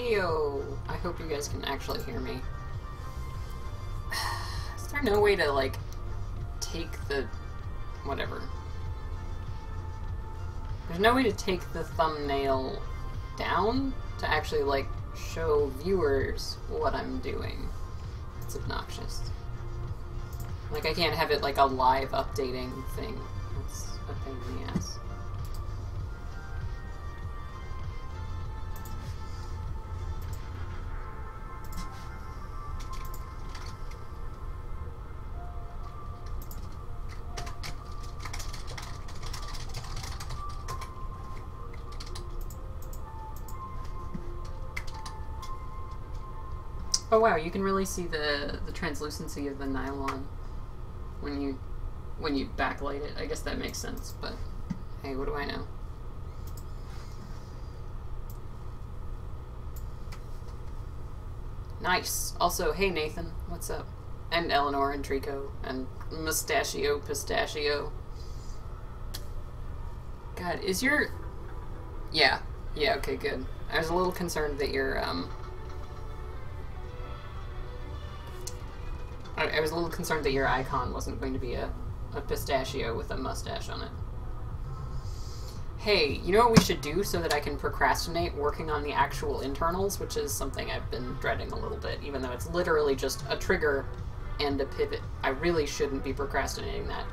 Heyo! I hope you guys can actually hear me. Is there no way to, like, take the... whatever. There's no way to take the thumbnail down to actually, like, show viewers what I'm doing. It's obnoxious. Like, I can't have it like a live updating thing. That's a pain in the ass. Oh wow, you can really see the translucency of the nylon when you backlight it. I guess that makes sense, but hey, what do I know? Nice. Also, hey Nathan, what's up? And Eleanor and Trico and Mustachio Pistachio. God, is your... Yeah, okay, good. I was a little concerned that your I was a little concerned that your icon wasn't going to be a pistachio with a mustache on it. Hey, you know what we should do so that I can procrastinate working on the actual internals, which is something I've been dreading a little bit, even though it's literally just a trigger and a pivot. I really shouldn't be procrastinating that.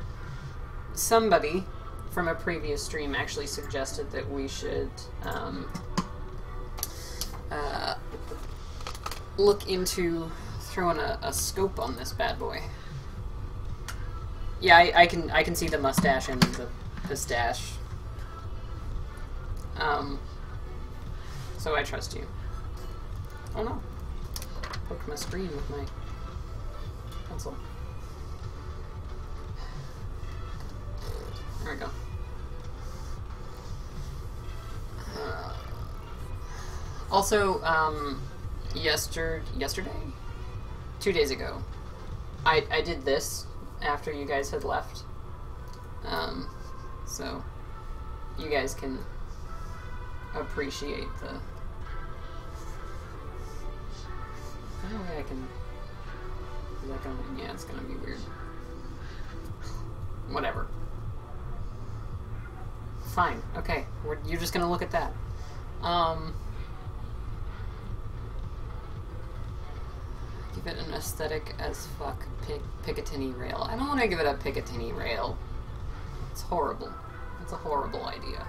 Somebody from a previous stream actually suggested that we should look into throwing a scope on this bad boy. Yeah, I can see the mustache and the pistache. So I trust you. Oh no. Poked my screen with my pencil. There we go. Also, yesterday? 2 days ago, I did this after you guys had left. So you guys can appreciate the... I don't know way I can... Is that gonna... Yeah, it's gonna be weird. Whatever. Fine. Okay. You're just gonna look at that. Give it an aesthetic as fuck Picatinny rail. I don't want to give it a Picatinny rail. It's horrible. It's a horrible idea.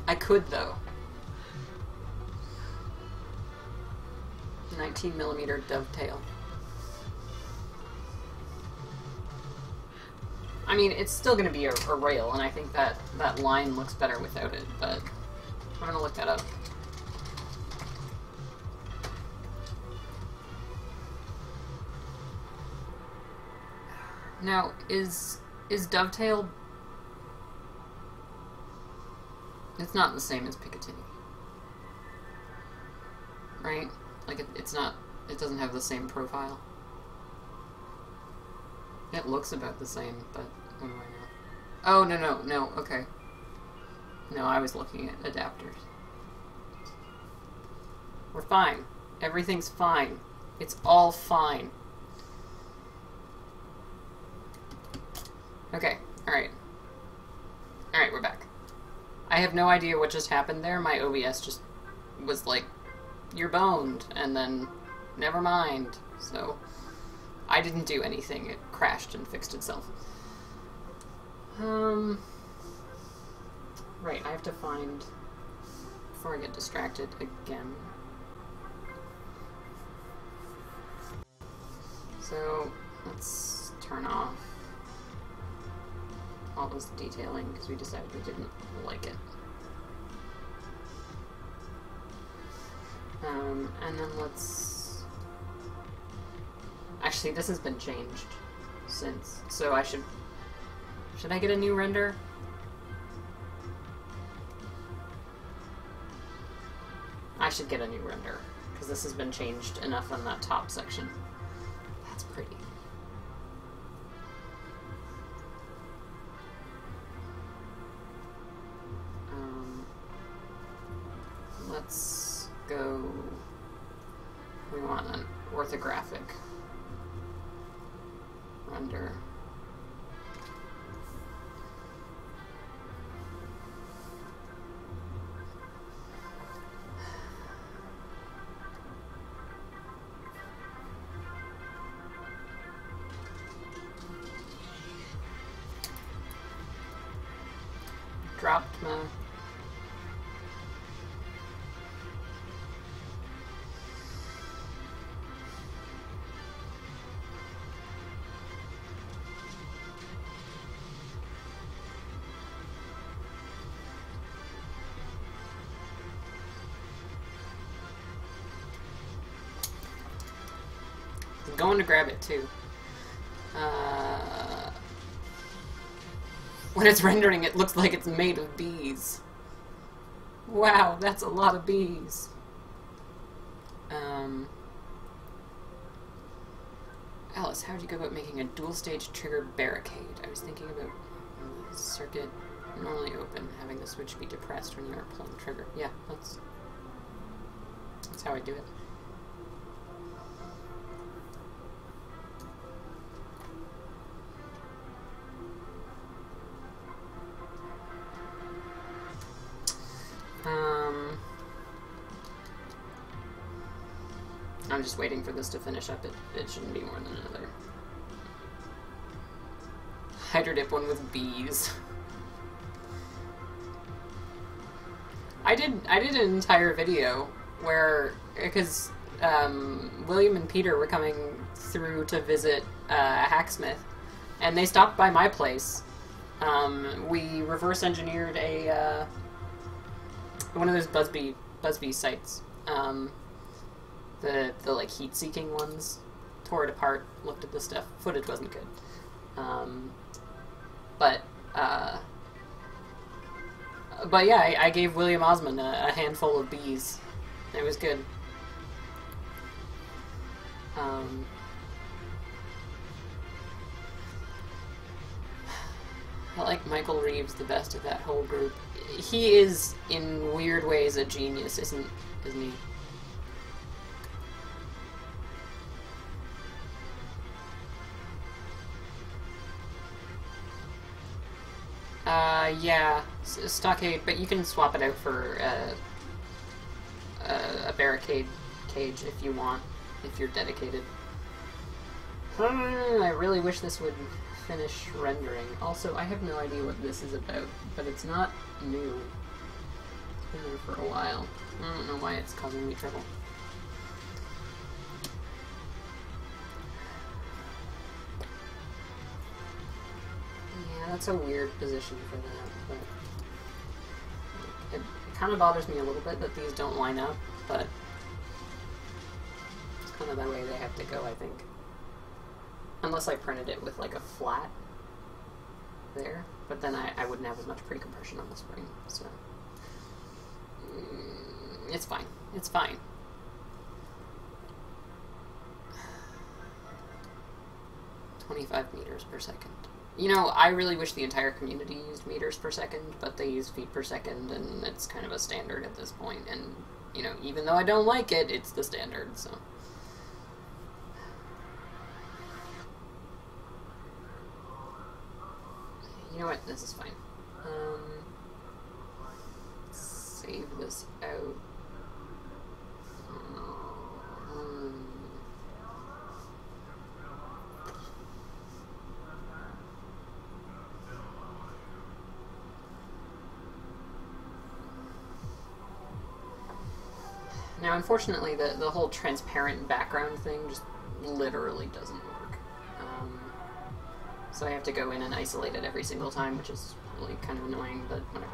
I could, though. 19mm dovetail. I mean, it's still going to be a rail, and I think that line looks better without it, but I'm going to look that up. Now, is dovetail... It's not the same as Picatinny. Right? Like, it's not... It doesn't have the same profile. It looks about the same, but what do I know? Oh, no, okay. No, I was looking at adapters. We're fine. Everything's fine. It's all fine. Okay, alright. Alright, we're back. I have no idea what just happened there. My OBS just was like, you're boned, and then never mind. So I didn't do anything. It crashed and fixed itself. Right, I have to find, before I get distracted again. So let's turn off all this detailing because we decided we didn't like it. And then let's... Actually, this has been changed since, so I should I get a new render? should get a new render, because this has been changed enough on that top section. That's pretty. Let's go... We want an orthographic render. Dropped my... I'm going to grab it too. When it's rendering, it looks like it's made of bees. Wow, that's a lot of bees. Alice, how would you go about making a dual-stage trigger barricade? I was thinking about the circuit normally open, having the switch be depressed when you are pulling the trigger. Yeah, that's how I do it. I'm just waiting for this to finish up. It shouldn't be more than another. Hydrodip one with bees. I did an entire video where, because William and Peter were coming through to visit a hacksmith, and they stopped by my place. We reverse engineered a one of those Busby sites. The like heat-seeking ones, tore it apart, looked at the stuff. Footage wasn't good. But yeah, I gave William Osmond a handful of bees. It was good. I like Michael Reeves the best of that whole group. He is, in weird ways, a genius, isn't he? Yeah, stockade, but you can swap it out for a barricade cage if you want, if you're dedicated. I really wish this would finish rendering. Also, I have no idea what this is about, but it's not new. It's been there for a while. I don't know why it's causing me trouble. That's a weird position for that, but it kind of bothers me a little bit that these don't line up, but it's kind of the way they have to go, I think. Unless I printed it with like a flat there, but then I wouldn't have as much pre-compression on the spring, so it's fine. It's fine. .25 meters per second. You know, I really wish the entire community used meters per second, but they use feet per second, and it's kind of a standard at this point, and, you know, even though I don't like it, it's the standard, so. You know what, this is fine. Save this out. Now, unfortunately, the whole transparent background thing just literally doesn't work. So I have to go in and isolate it every single time, which is really kind of annoying, but whatever.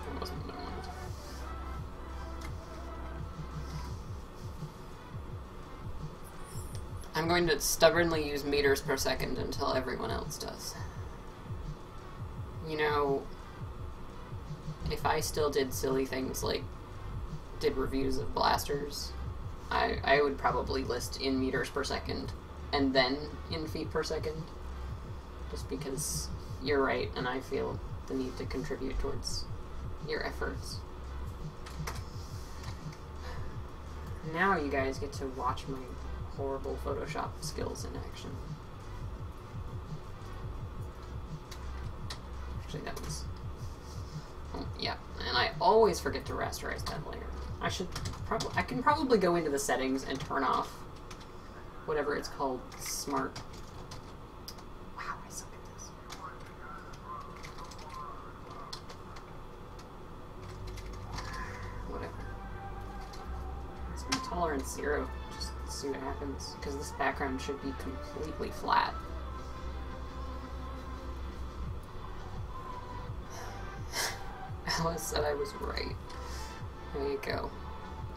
That wasn't what I wanted. I'm going to stubbornly use meters per second until everyone else does. You know, if I still did silly things like did reviews of blasters, I would probably list in meters per second and then in feet per second, just because you're right and I feel the need to contribute towards your efforts. Now you guys get to watch my horrible Photoshop skills in action. Actually, that was... Oh, yeah, and I always forget to rasterize that layer. I can probably go into the settings and turn off whatever it's called, smart. Wow, I suck at this. Whatever. Let's make tolerance 0, just see what happens, because this background should be completely flat. Alice said I was right. There you go.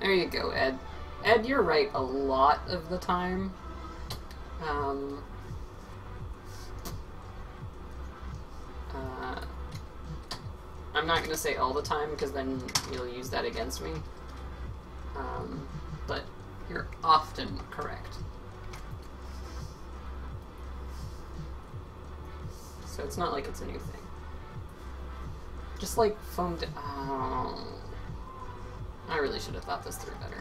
There you go, Ed. Ed, you're right a lot of the time. I'm not gonna say all the time, because then you'll use that against me. But you're often correct. So it's not like it's a new thing. Just like foam. Oh, I really should have thought this through better.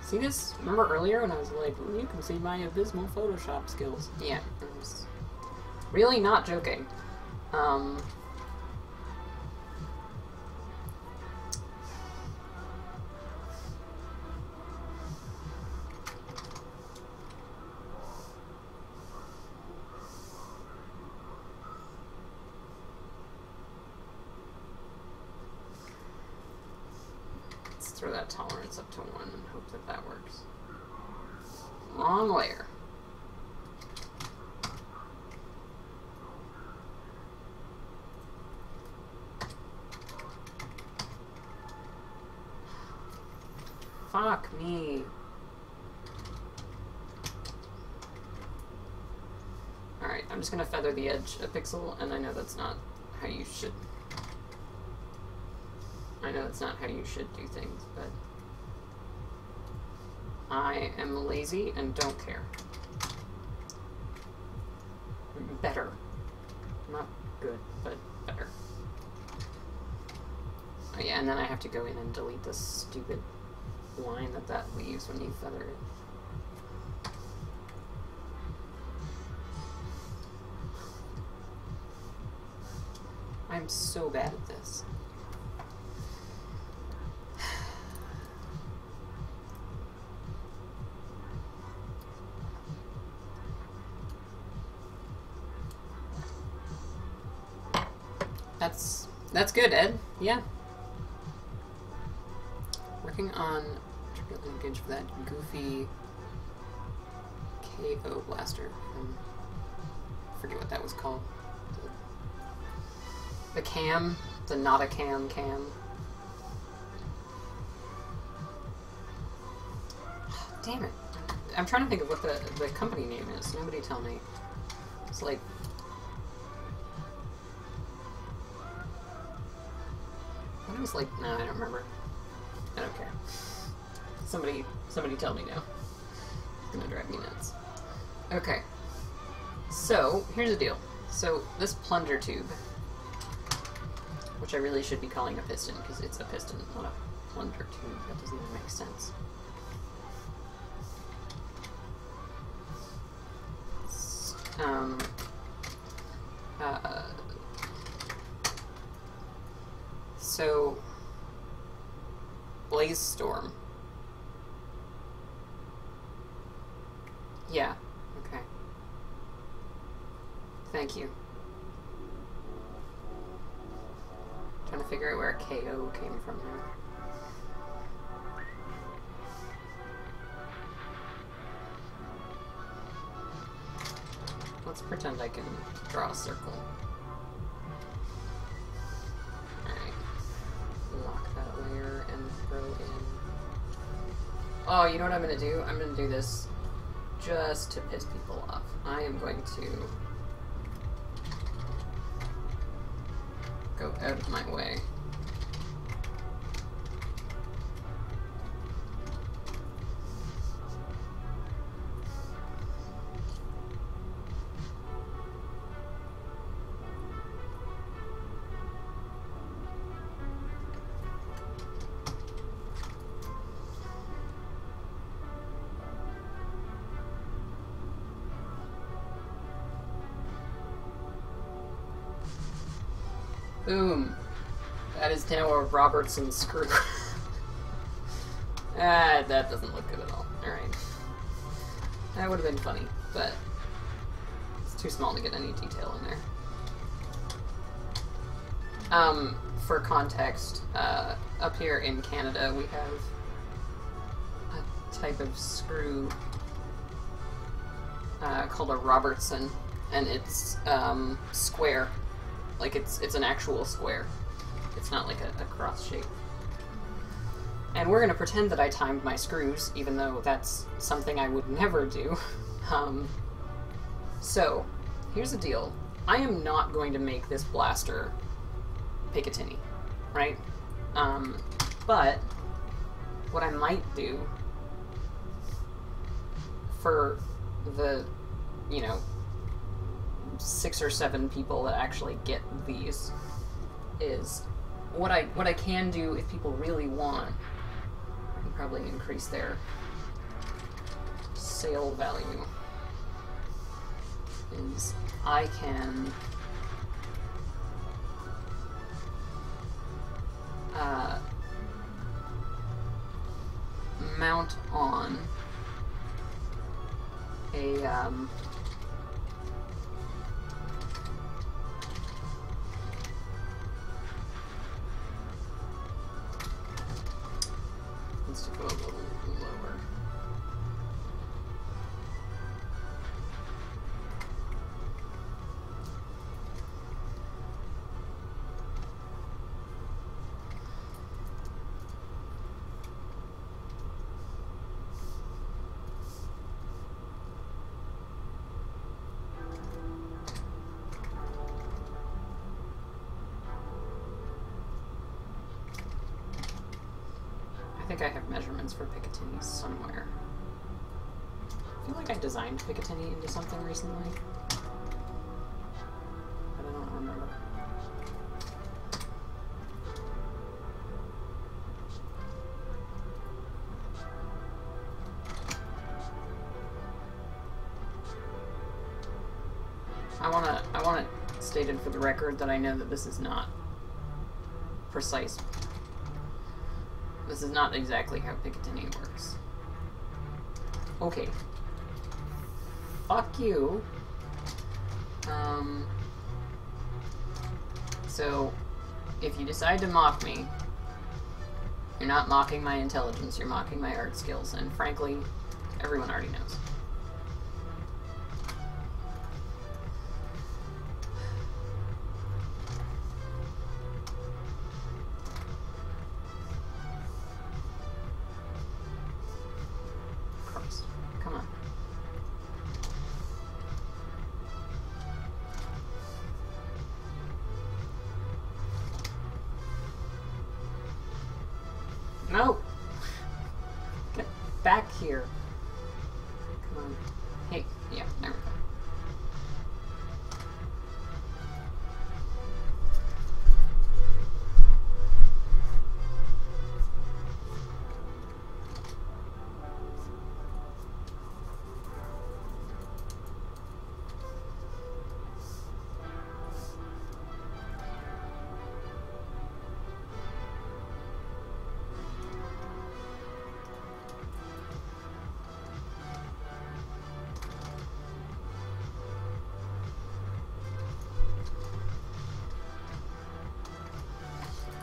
See this? Remember earlier when I was like, you can see my abysmal Photoshop skills? Yeah, I was really not joking. Throw that tolerance up to 1 and hope that that works. Long layer. Fuck me. Alright, I'm just gonna feather the edge a pixel, and I know that's not how you should... I know that's not how you should do things, but I am lazy and don't care. Better. Not good, but better. Oh yeah, and then I have to go in and delete this stupid line that leaves when you feather it. I'm so bad at this. That's good, Ed. Yeah. Working on tribute linkage for that goofy KO blaster. I forget what that was called. The cam, the not a cam. Damn it! I'm trying to think of what the company name is. Nobody tell me. It's like. It was like, no, I don't remember. I don't care. Somebody tell me now. It's gonna drive me nuts. Okay. So, here's the deal. So, this plunger tube, which I really should be calling a piston, because it's a piston, not a plunger tube. That doesn't even make sense. So, Blaze Storm. Yeah, okay. Thank you. Trying to figure out where KO came from here. Let's pretend I can draw a circle. And throw in... Oh, you know what I'm gonna do? I'm gonna do this just to piss people off. I am going to go out of my way. Boom. That is now a Robertson screw. That doesn't look good at all. Alright. That would have been funny, but it's too small to get any detail in there. For context, up here in Canada we have a type of screw called a Robertson, and it's square. Like, it's an actual square. It's not like a cross shape. And we're gonna pretend that I timed my screws, even though that's something I would never do. So, here's the deal. I am not going to make this blaster Picatinny, right? But what I might do for the, you know, 6 or 7 people that actually get these is what I can do if people really want. I can probably increase their sale value. Is I can mount on a let's go a little lower. I think I have measurements for Picatinny somewhere. I feel like I designed Picatinny into something recently, but I don't remember. I want it stated for the record that I know that this is not precise. This is not exactly how Picatinny works. Okay. Fuck you. So, if you decide to mock me, you're not mocking my intelligence, you're mocking my art skills, and frankly, everyone already knows. Come on. No! Get back here. Come on. Hey, yeah, there we go.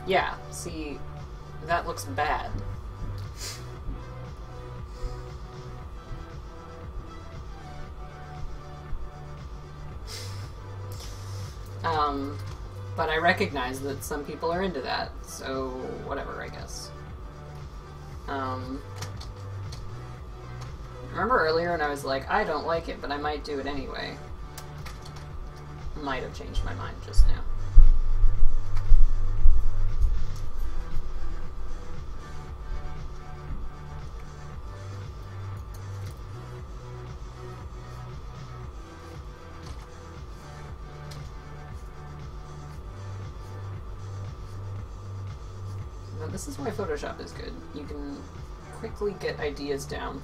Yeah, see, that looks bad. But I recognize that some people are into that, so whatever, I guess. Remember earlier when I was like, I don't like it, but I might do it anyway? Might have changed my mind just now. This is why Photoshop is good. You can quickly get ideas down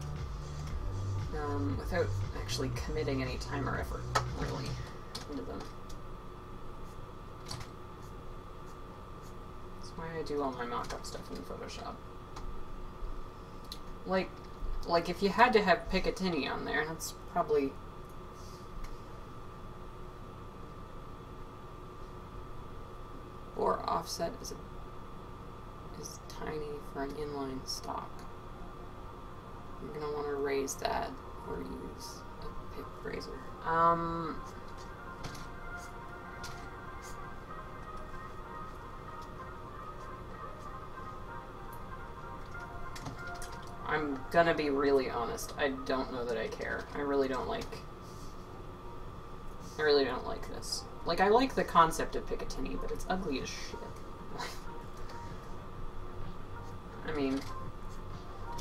without actually committing any time or effort, really, into them. That's why I do all my mock-up stuff in Photoshop. Like if you had to have Picatinny on there, that's probably... Or offset is tiny for an inline stock. You're gonna want to raise that or use a pick razor. I'm gonna be really honest. I don't know that I care. I really don't like this. Like, I like the concept of Picatinny, but it's ugly as shit. I mean,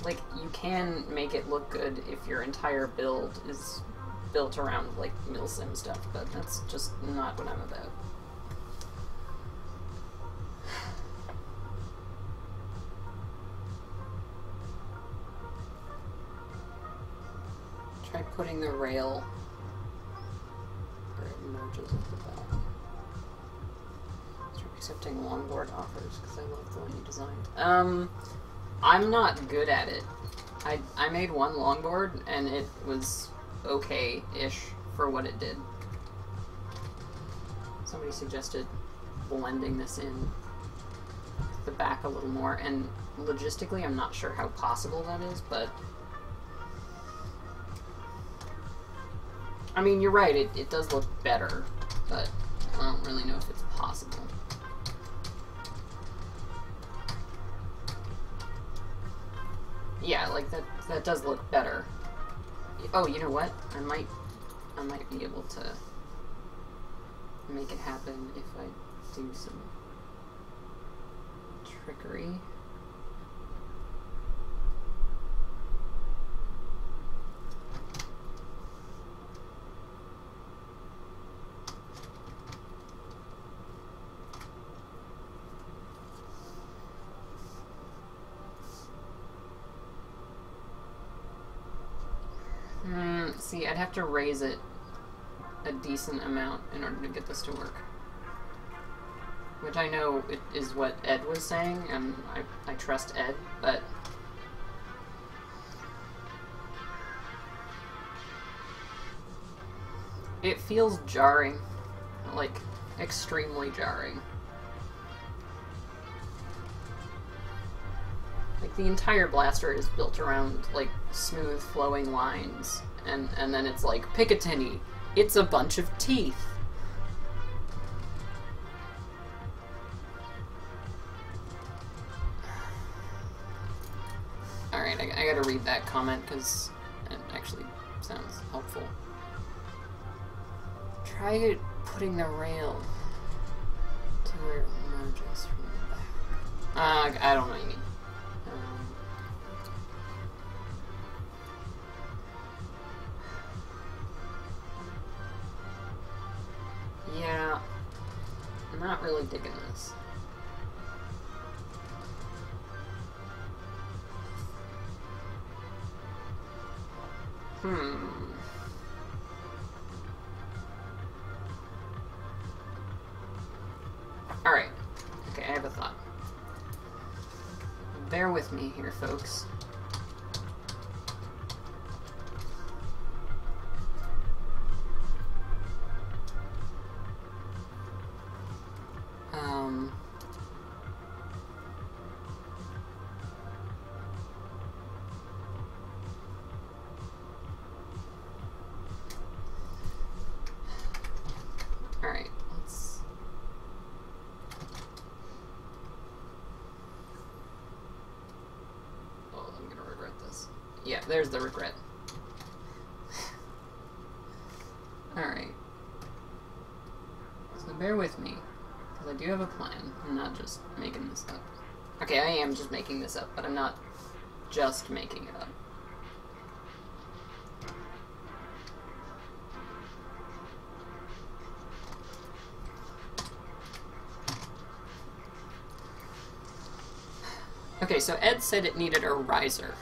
like, you can make it look good if your entire build is built around, like, milsim stuff, but that's just not what I'm about. Try putting the rail where it merges with the back. Start accepting longboard offers because I love the one you designed. I'm not good at it. I made one longboard and it was okay-ish for what it did. Somebody suggested blending this in the back a little more, and logistically I'm not sure how possible that is, but I mean, you're right, it does look better, but I don't really know if it's possible. Yeah, like that does look better. Oh, you know what? I might be able to make it happen if I do some trickery. See, I'd have to raise it a decent amount in order to get this to work. Which I know it is what Ed was saying, and I trust Ed, but it feels jarring. Like, extremely jarring. Like, the entire blaster is built around, like, smooth flowing lines. And then it's like, Picatinny, it's a bunch of teeth. Alright, I gotta read that comment because it actually sounds helpful. Try putting the rail to where it emerges from the back. I don't know what you mean. Yeah, I'm not really digging this. Alright. Okay, I have a thought. Bear with me here, folks. Alright, let's... Oh, I'm gonna regret this. Yeah, there's the regret. Alright. So bear with me, because I do have a plan. I'm not just making this up. Okay, I am just making this up, but I'm not just making it up. Okay, so Ed said it needed a riser.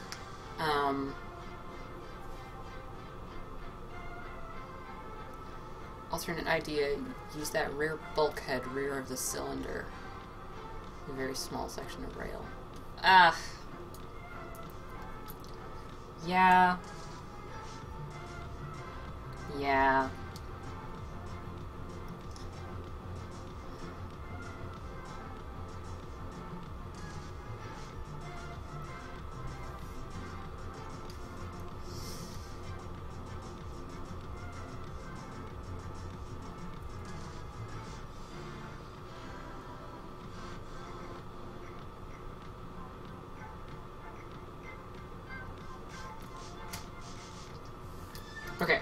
Alternate idea, use that rear bulkhead rear of the cylinder. A very small section of rail. Ah. Yeah. Yeah. Okay,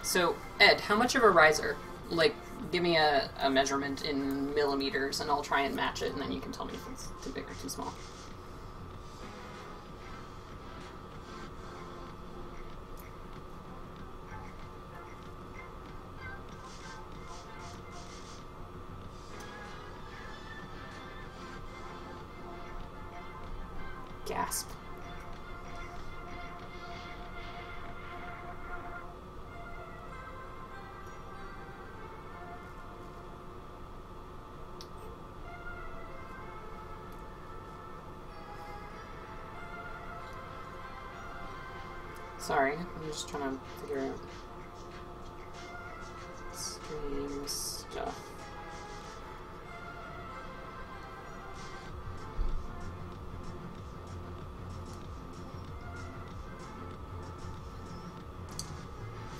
so Ed, how much of a riser? Like, give me a measurement in millimeters and I'll try and match it, and then you can tell me if it's too big or too small. Gasp. Sorry, I'm just trying to figure out stream stuff.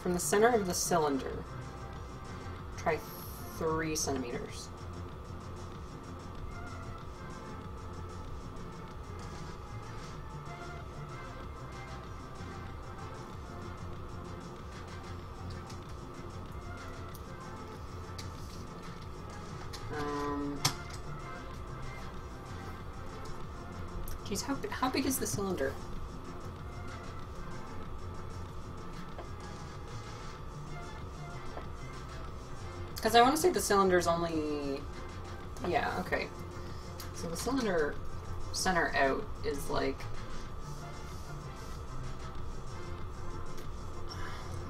From the center of the cylinder, try 3 centimeters. Geez, how big is the cylinder? Because I want to say the cylinder's only... Yeah, okay. So the cylinder center out is like...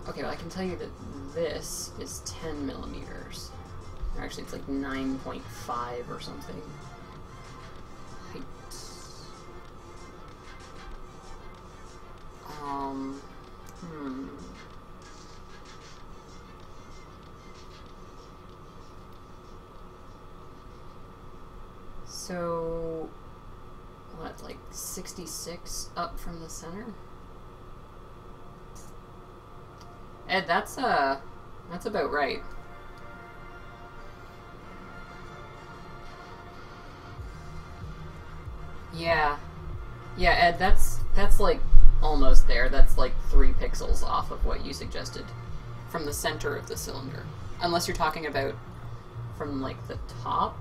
Okay, well I can tell you that this is 10 millimeters. Or actually it's like 9.5 or something. Height. So, what, like 66 up from the center? Ed, that's about right. Yeah. Yeah, Ed, that's like almost there. That's like 3 pixels off of what you suggested from the center of the cylinder. Unless you're talking about from like the top.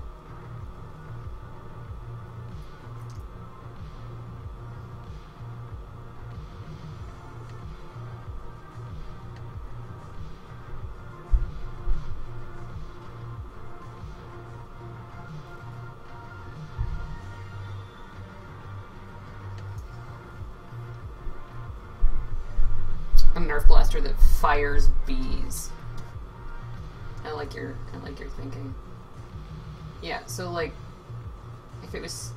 A Nerf blaster that fires bees. I like your thinking. Yeah, so like if it was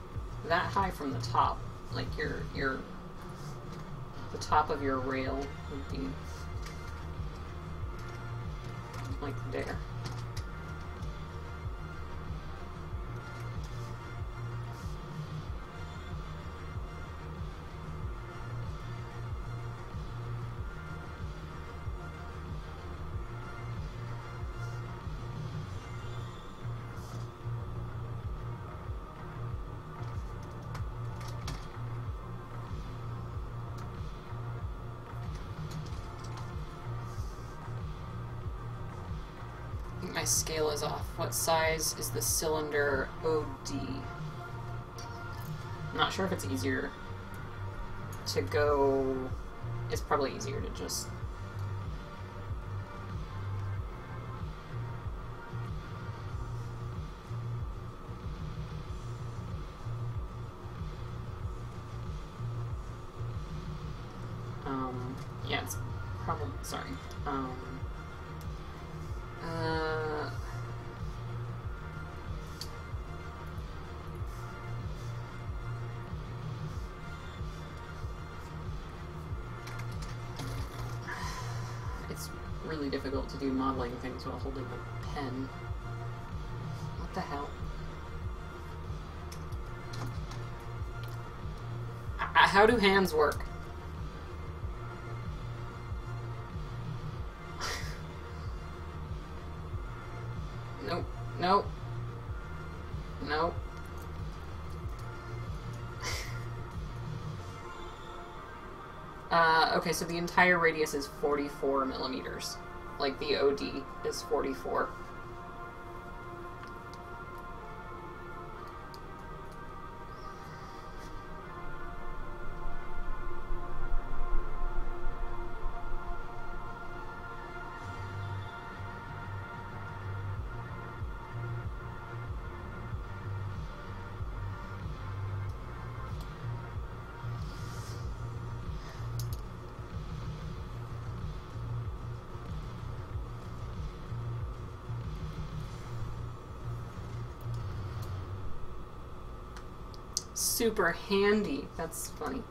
that high from the top, like the top of your rail would be like there. My scale is off. What size is the cylinder OD? I'm not sure if it's easier to go... It's probably easier to just... Yeah, it's probably... Sorry. It's really difficult to do modeling things while holding a pen. What the hell? How do hands work? Nope. Nope. Nope. Okay, so the entire radius is 44 millimeters. Like, the OD is 44. Super handy. That's funny.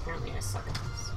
Apparently I suck at this.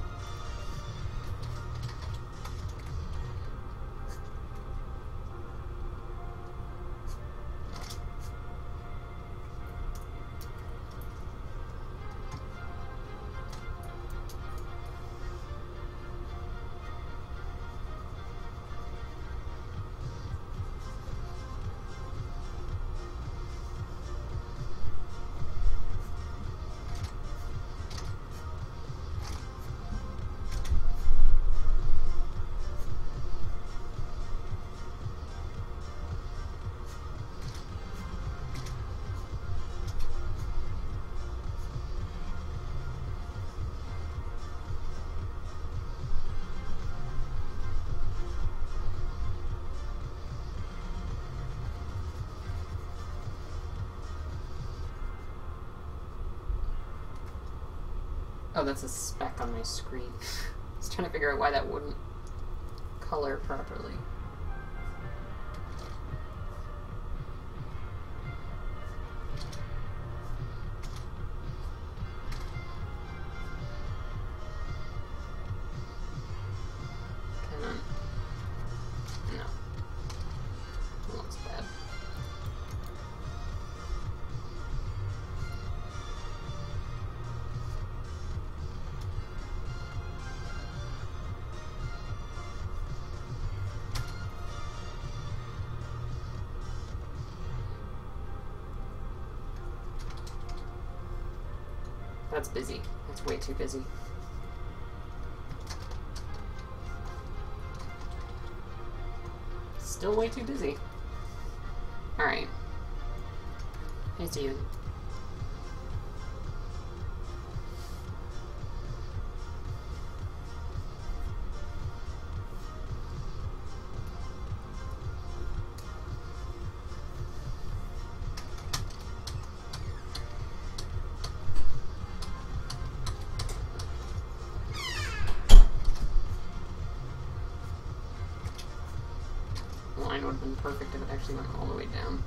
Oh, that's a speck on my screen. I was trying to figure out why that wouldn't color properly. Come on. No. That looks bad. That's busy. That's way too busy. Still way too busy. Alright. Hey, Steven. Line would have been perfect if it actually went all the way down.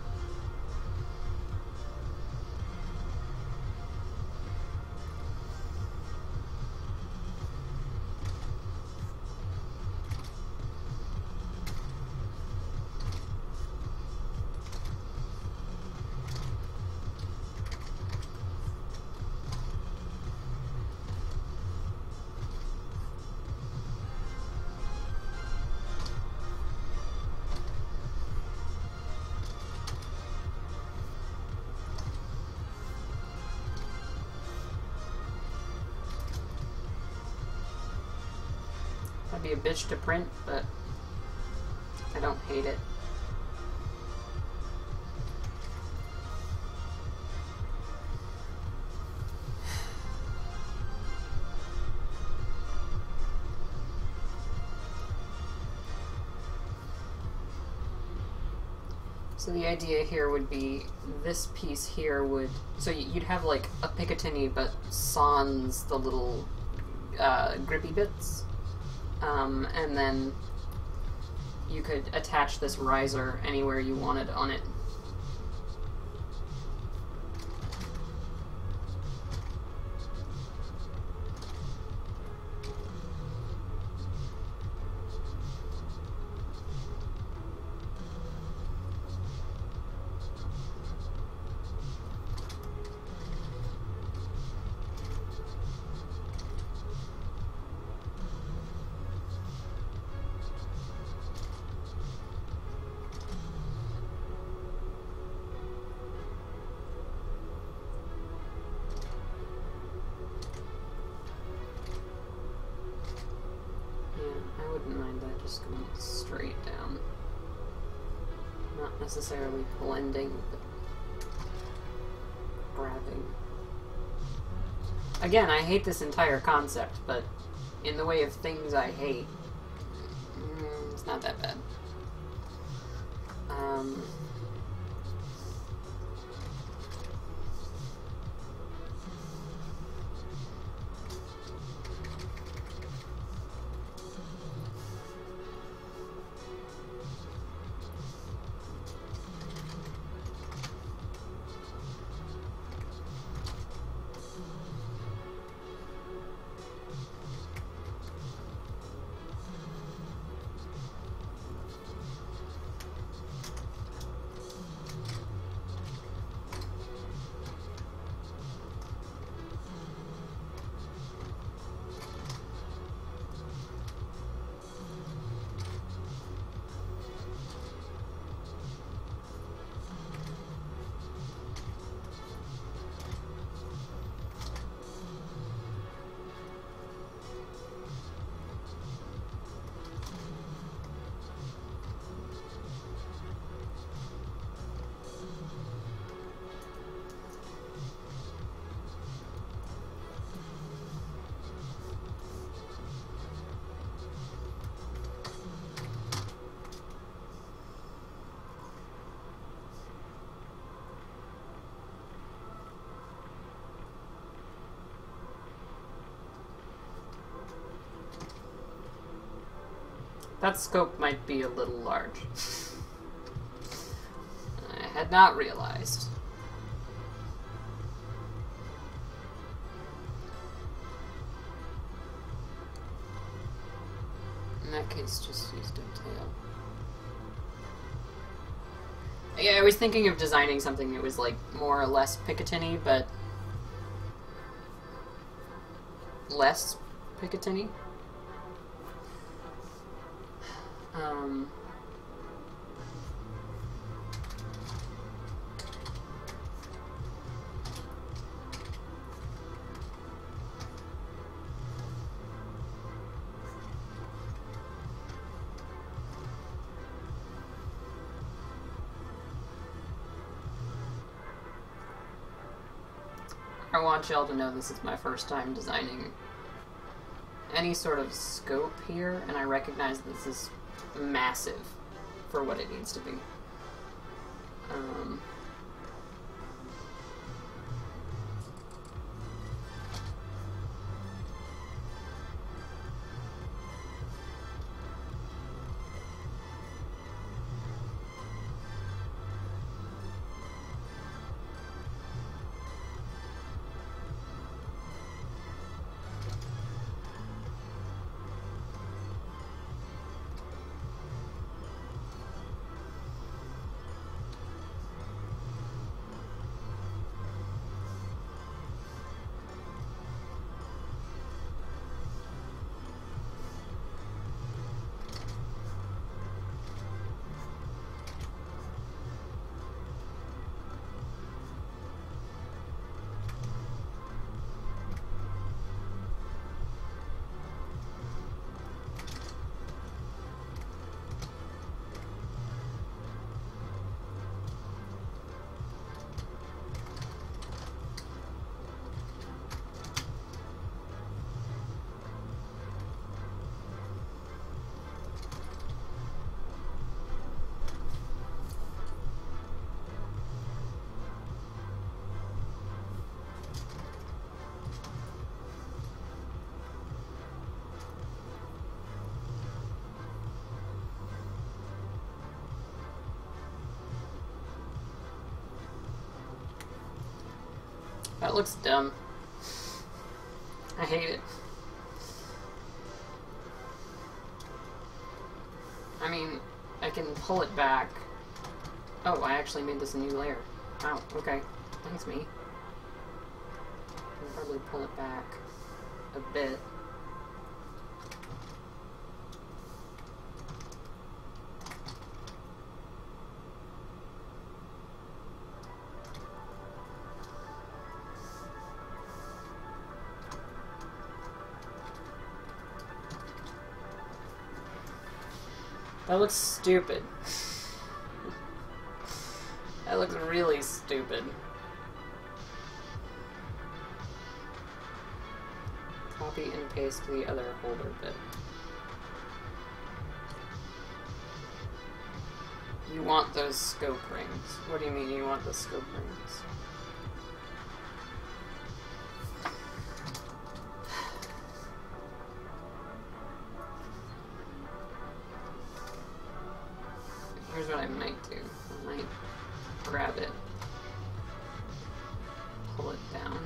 be a bitch to print, but I don't hate it. So the idea here would be this piece here would... So you'd have like a Picatinny, but sans the little grippy bits. And then you could attach this riser anywhere you wanted on it. Just going straight down. Not necessarily blending, but grabbing. Again, I hate this entire concept, but in the way of things I hate, it's not that bad. That scope might be a little large. I had not realized. In that case, just use dovetail. Yeah, I was thinking of designing something that was like more or less Picatinny, but less Picatinny. I want y'all to know this is my first time designing any sort of scope here, and I recognize this is massive for what it needs to be. That looks dumb. I hate it. I mean, I can pull it back. Oh, I actually made this a new layer. Wow, okay. Thanks, me. I can probably pull it back a bit. That looks stupid. That looks really stupid. Copy and paste the other holder bit. You want those scope rings. What do you mean you want the scope rings? Here's what I might do. I might grab it, pull it down.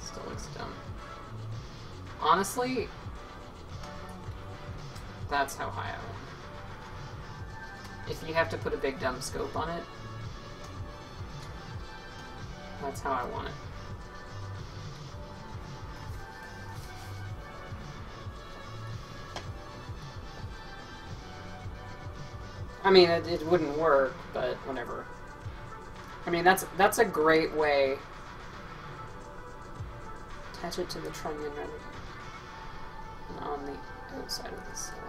Still looks dumb. Honestly, that's how high I want it. If you have to put a big dumb scope on it, that's how I want it. I mean, it wouldn't work, but whatever. I mean, that's a great way. Attach it to the trunnion rather than on the outside of the cylinder.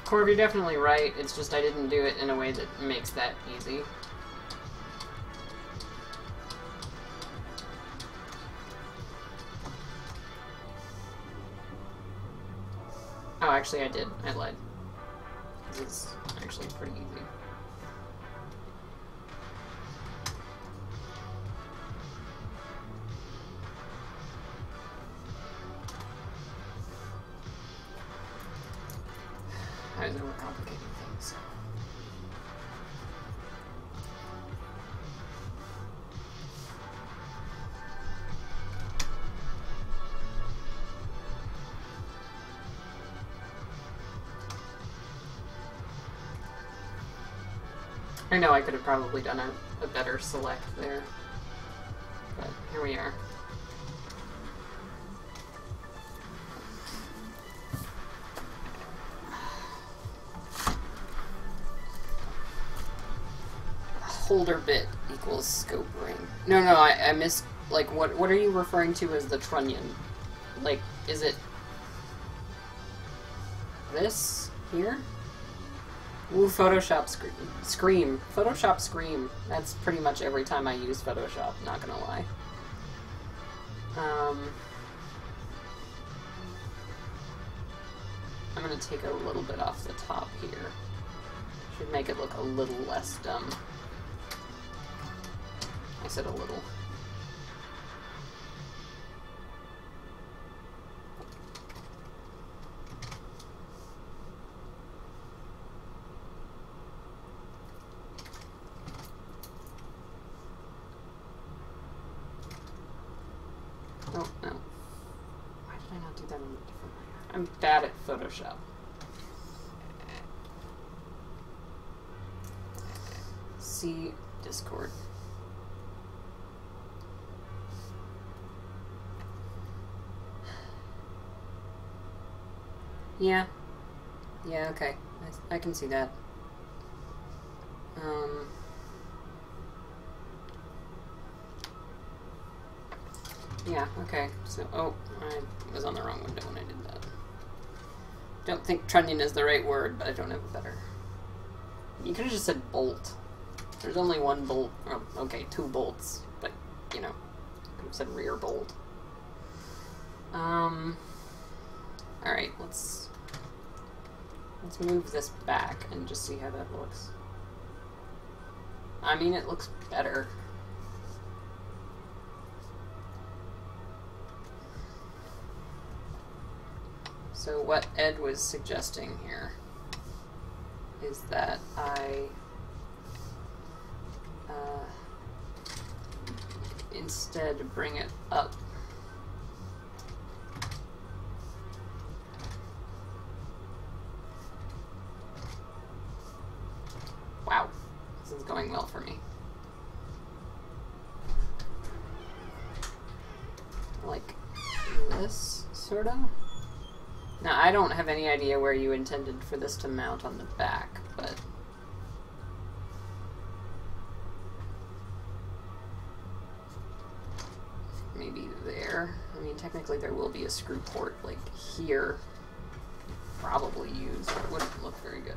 Corb, you're definitely right. It's just I didn't do it in a way that makes that easy. Oh, actually I did. I lied. This is actually pretty easy. I was overcomplicating things. I know I could have probably done a better select there, but here we are. Holder bit equals scope ring. No, I missed, like, what are you referring to as the trunnion? Like, is it this here? Ooh, Photoshop Scream. Photoshop Scream. That's pretty much every time I use Photoshop, not gonna lie. I'm gonna take a little bit off the top here. Should make it look a little less dumb. I said a little. Oh, no. Why did I not do that in a different way? I'm bad at Photoshop. See Discord. Yeah. Yeah, okay. I can see that. Yeah, okay. So, oh, I was on the wrong window when I did that. Don't think trending is the right word, but I don't have a better. You could have just said bolt. There's only one bolt. Oh, okay, 2 bolts, but, you know, could have said rear bolt. Alright, let's move this back and just see how that looks. I mean, it looks better. So what Ed was suggesting here is that I instead bring it up. Wow, this is going well for me. Like this, sort of. Now, I don't have any idea where you intended for this to mount on the back, but... maybe there. I mean, technically there will be a screw port, like, here. Probably used, but it wouldn't look very good.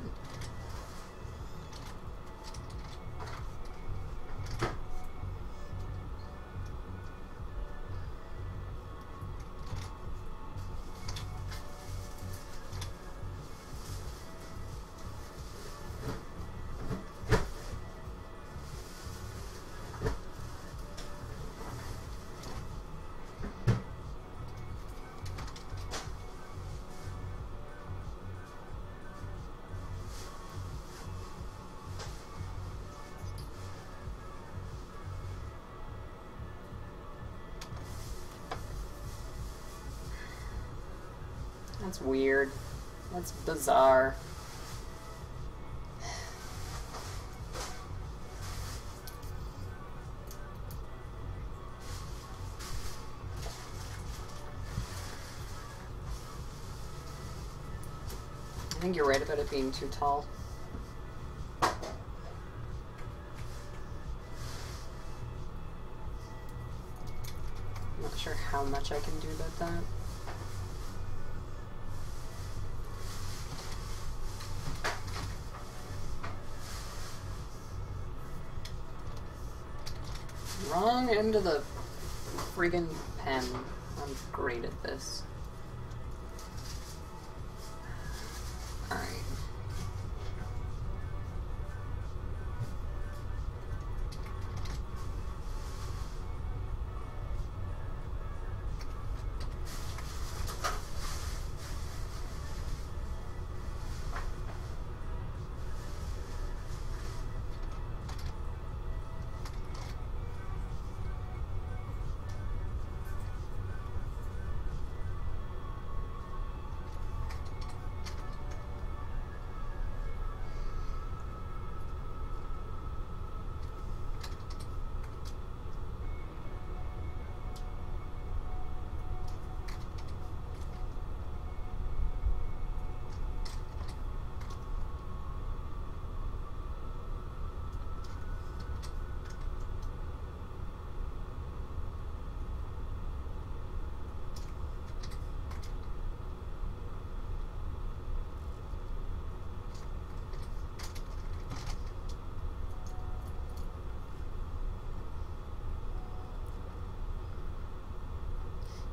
That's weird. That's bizarre. I think you're right about it being too tall. I'm not sure how much I can do about that. Wrong end of the friggin' pen. I'm great at this. Alright.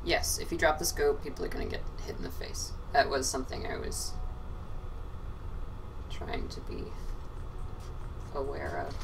Yes, if you drop the scope, people are going to get hit in the face. That was something I was trying to be aware of.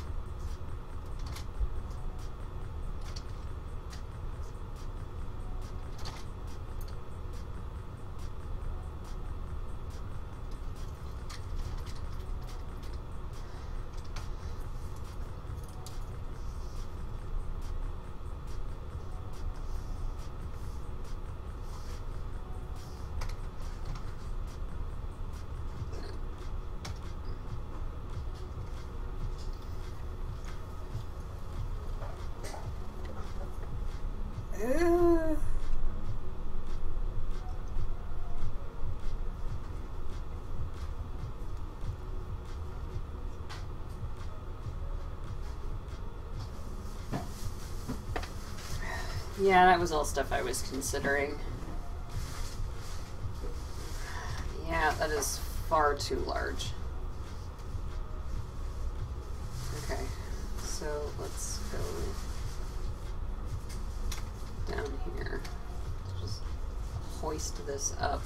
Yeah, that was all stuff I was considering. Yeah, that is far too large. Okay, so let's go down here. Just hoist this up.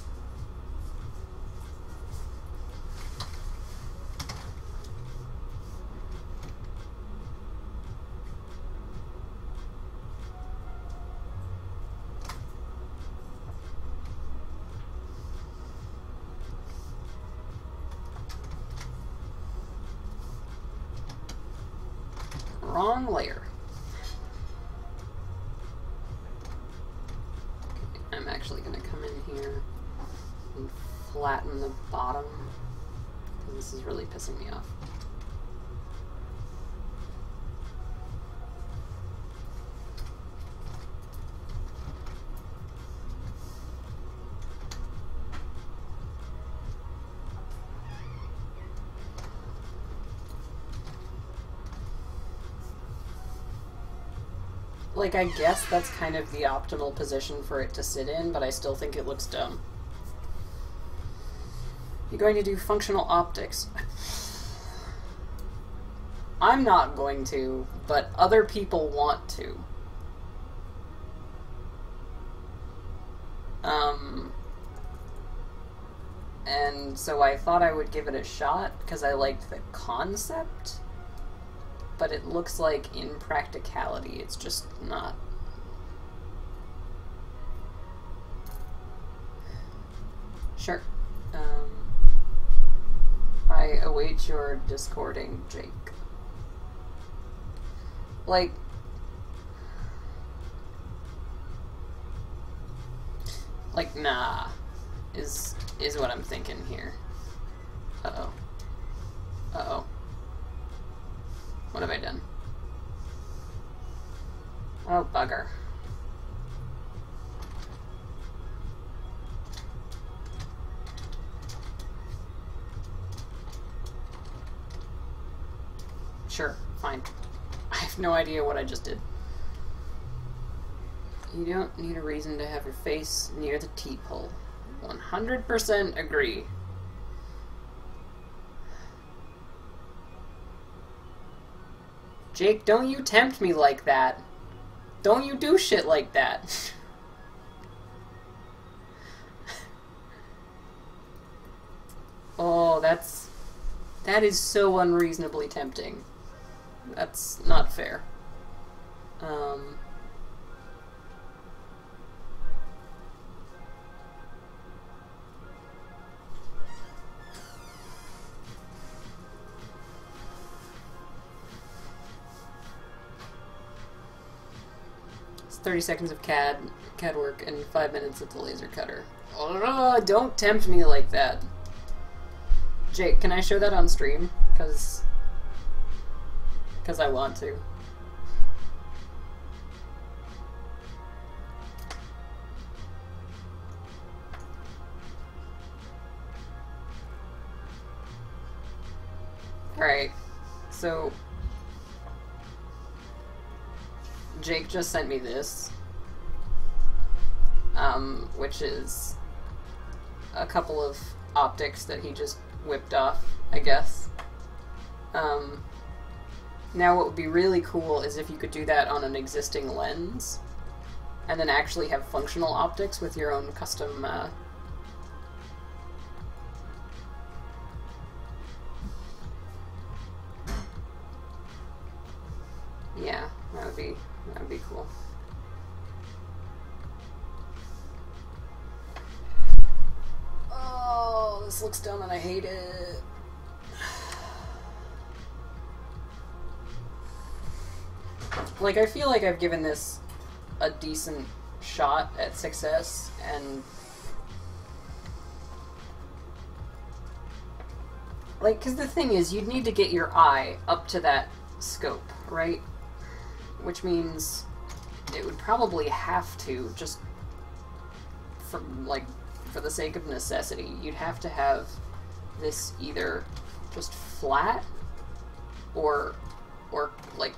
Wrong layer. Okay, I'm actually going to come in here and flatten the bottom, because this is really pissing me off. Like, I guess that's kind of the optimal position for it to sit in, but I still think it looks dumb. You're going to do functional optics. I'm not going to, but other people want to. And so I thought I would give it a shot, because I liked the concept. But it looks like, in practicality, it's just not. Sure. I await your discording, Jake. Like, nah, is what I'm thinking here. Uh-oh. Uh-oh. What have I done? Oh, bugger. Sure, fine. I have no idea what I just did. You don't need a reason to have your face near the T-pole. 100% agree. Jake, don't you tempt me like that. Don't you do shit like that. Oh, that is so unreasonably tempting. That's not fair. It's 30 seconds of CAD work and 5 minutes at the laser cutter. Oh, don't tempt me like that. Jake, can I show that on stream? Because I want to. Alright, so Jake just sent me this, which is a couple of optics that he just whipped off, I guess. Now what would be really cool is if you could do that on an existing lens, and then actually have functional optics with your own custom, yeah, that would be cool. Oh, this looks dumb and I hate it. Like, I feel like I've given this a decent shot at success, and like, because the thing is, you'd need to get your eye up to that scope, right? Which means it would probably have to, just for the sake of necessity, you'd have to have this either just flat or like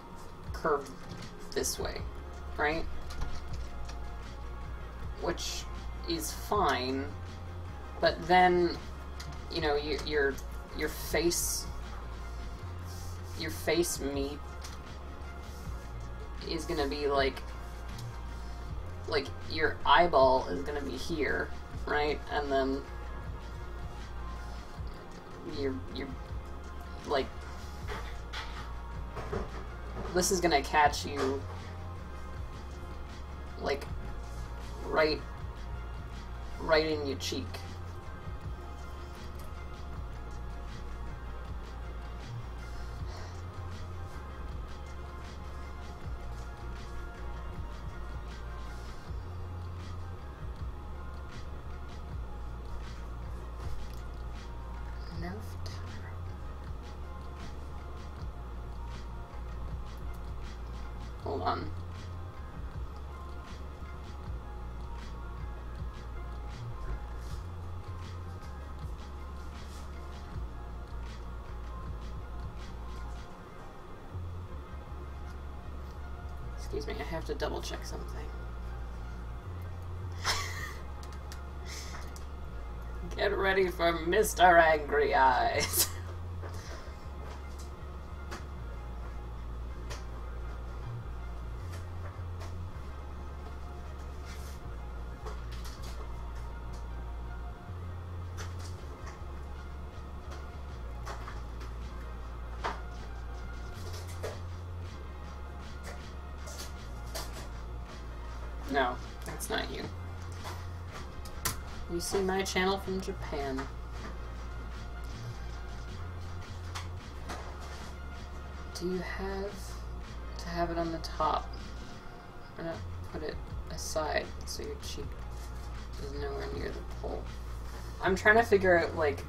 curved this way, right? which is fine, but then, you know, your face meat is gonna be like your eyeball is gonna be here, right? And then you're like, this is gonna catch you like right in your cheek. Hold on. Excuse me, I have to double check something. Get ready for Mr. Angry Eyes. No, that's not you. You see my channel from Japan. Do you have to have it on the top? Or not put it aside so your cheek is nowhere near the pole? I'm trying to figure out, like,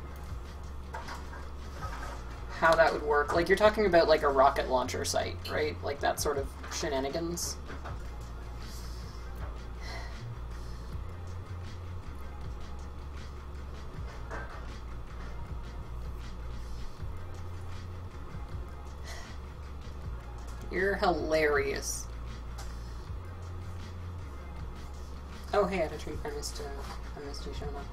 how that would work. Like, you're talking about, like, a rocket launcher site, right? Like, that sort of shenanigans. You're hilarious. Oh, hey, I had a treat. I missed you showing up.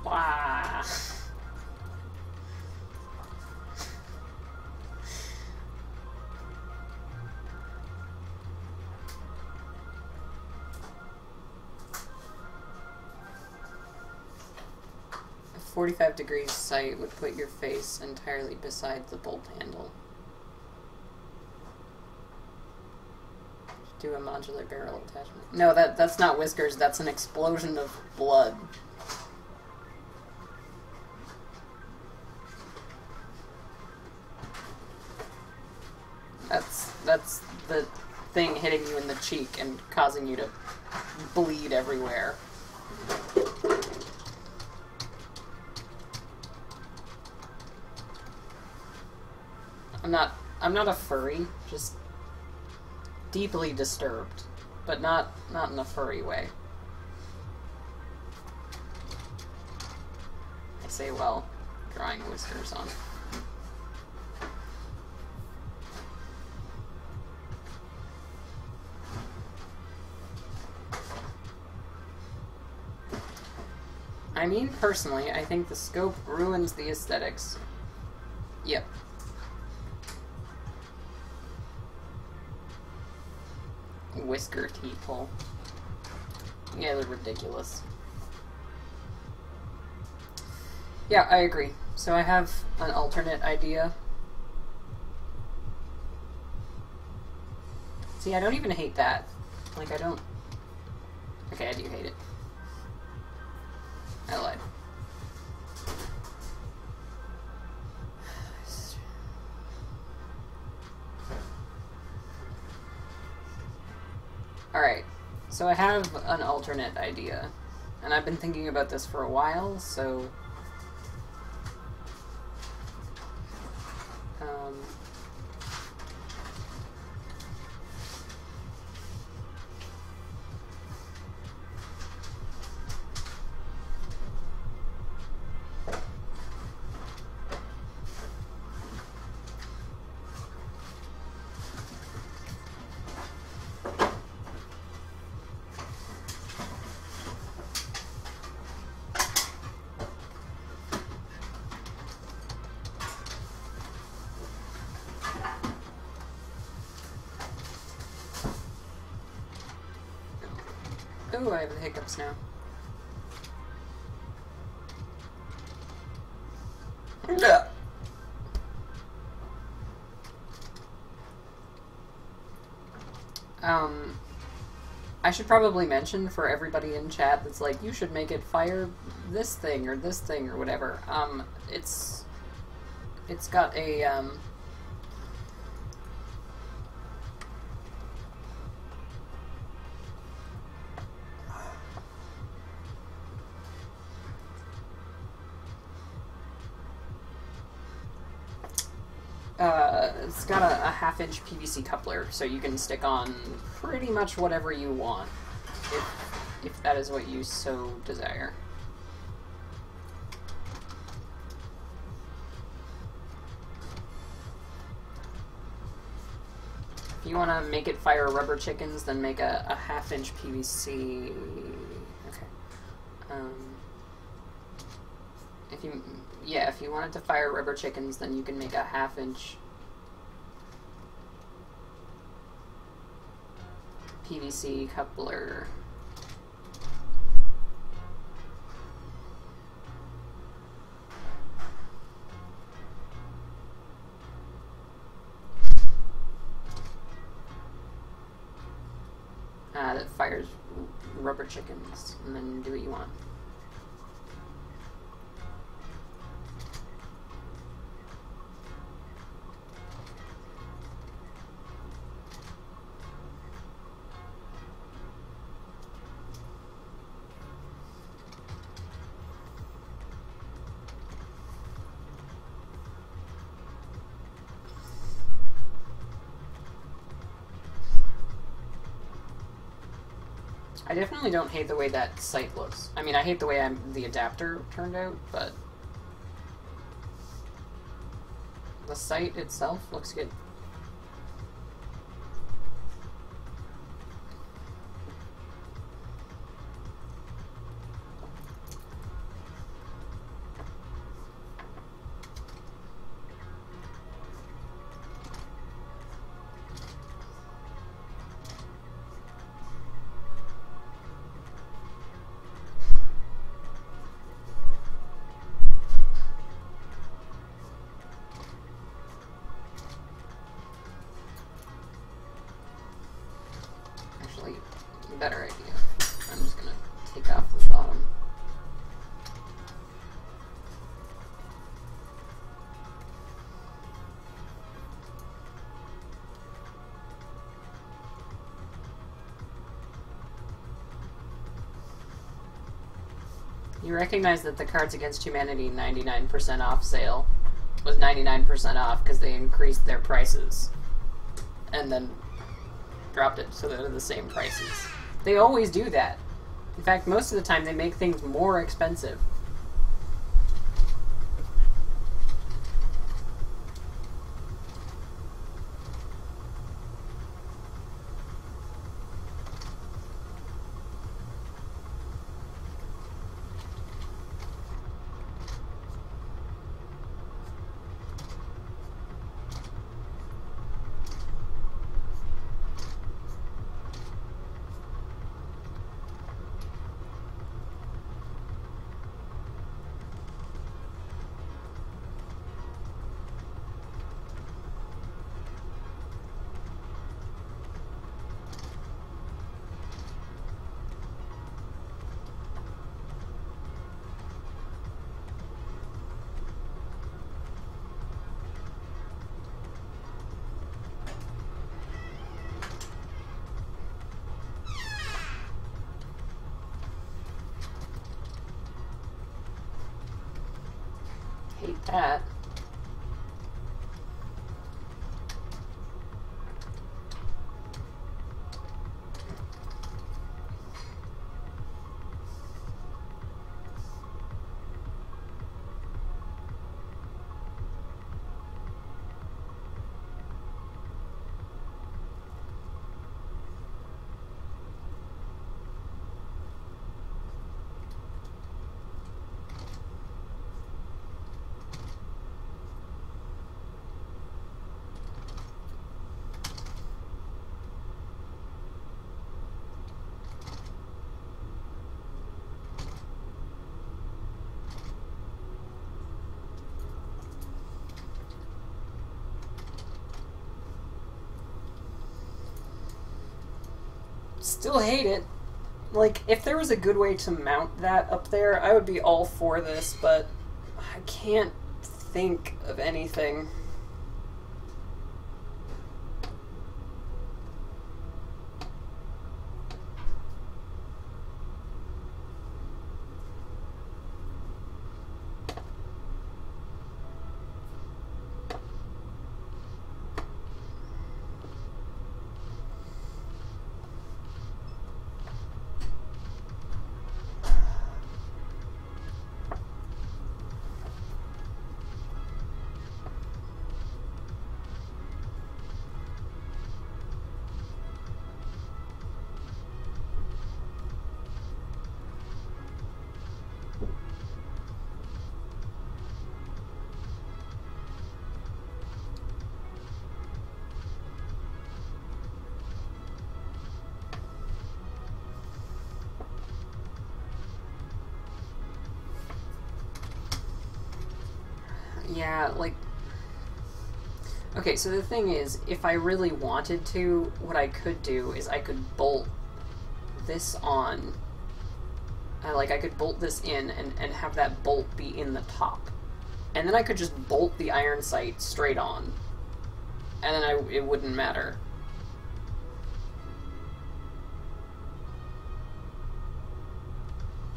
Wow. 45 degrees sight would put your face entirely beside the bolt handle. Do a modular barrel attachment. No, that's not whiskers, that's an explosion of blood. That's the thing hitting you in the cheek and causing you to bleed everywhere. I'm not a furry, just deeply disturbed, but not in a furry way. I say while drawing whiskers on. I mean, personally, I think the scope ruins the aesthetics. Yep. Whisker people. Yeah, they're ridiculous. Yeah, I agree. So I have an alternate idea. See, I don't even hate that. Like, I don't... Okay, I do hate it. I lied. Alright, so I have an alternate idea, and I've been thinking about this for a while, so... Oh, I have the hiccups now. I should probably mention for everybody in chat that's like, you should make it fire this thing or whatever. It's got a, it's got a half-inch PVC coupler, so you can stick on pretty much whatever you want, if that is what you so desire. If you want to make it fire rubber chickens, then make a half-inch PVC. Okay. If you want it to fire rubber chickens, then you can make a half-inch PVC coupler. That fires rubber chickens, and then do what you want. I definitely don't hate the way that sight looks. I mean, I hate the way the adapter turned out, but the sight itself looks good. Better idea. I'm just gonna take off the bottom. You recognize that the Cards Against Humanity 99% off sale was 99% off because they increased their prices and then dropped it so they're the same prices. They always do that. In fact, most of the time they make things more expensive. Hate that. Still hate it. Like, if there was a good way to mount that up there, I would be all for this, but I can't think of anything. Yeah, like... Okay, so the thing is, if I really wanted to, what I could do is I could bolt this on. Like, I could bolt this in and have that bolt be in the top. And then I could just bolt the iron sight straight on. And then it wouldn't matter.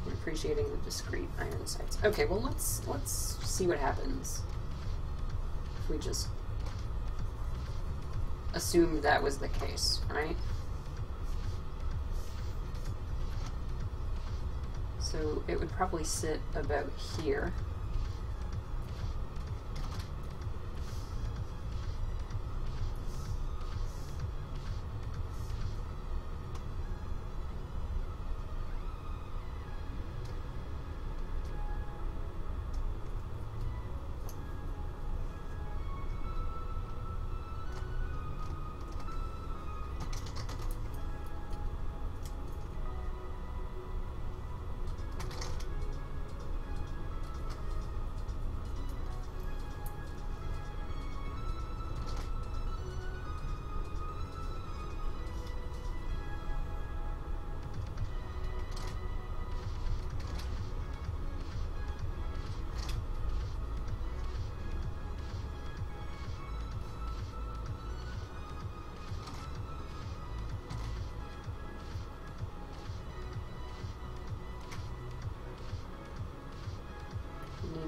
Appreciating the discrete iron sights. Okay, well let's see what happens if we just assume that was the case, right? So it would probably sit about here.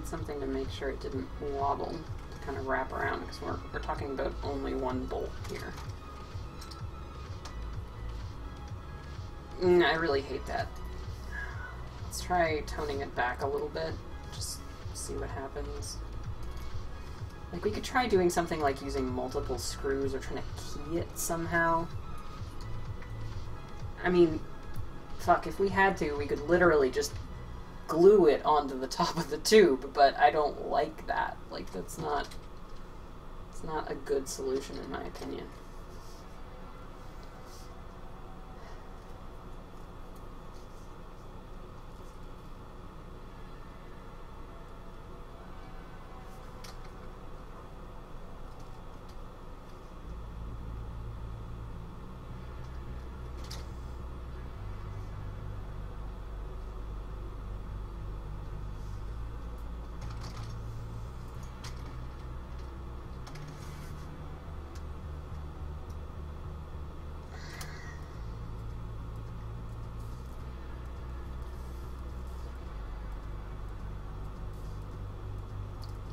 Something to make sure it didn't wobble to kind of wrap around, because we're talking about only one bolt here. I really hate that. Let's try toning it back a little bit, just see what happens. Like, we could try doing something like using multiple screws or trying to key it somehow. I mean, fuck, if we had to, we could literally just glue it onto the top of the tube, but I don't like that. Like, it's not a good solution in my opinion.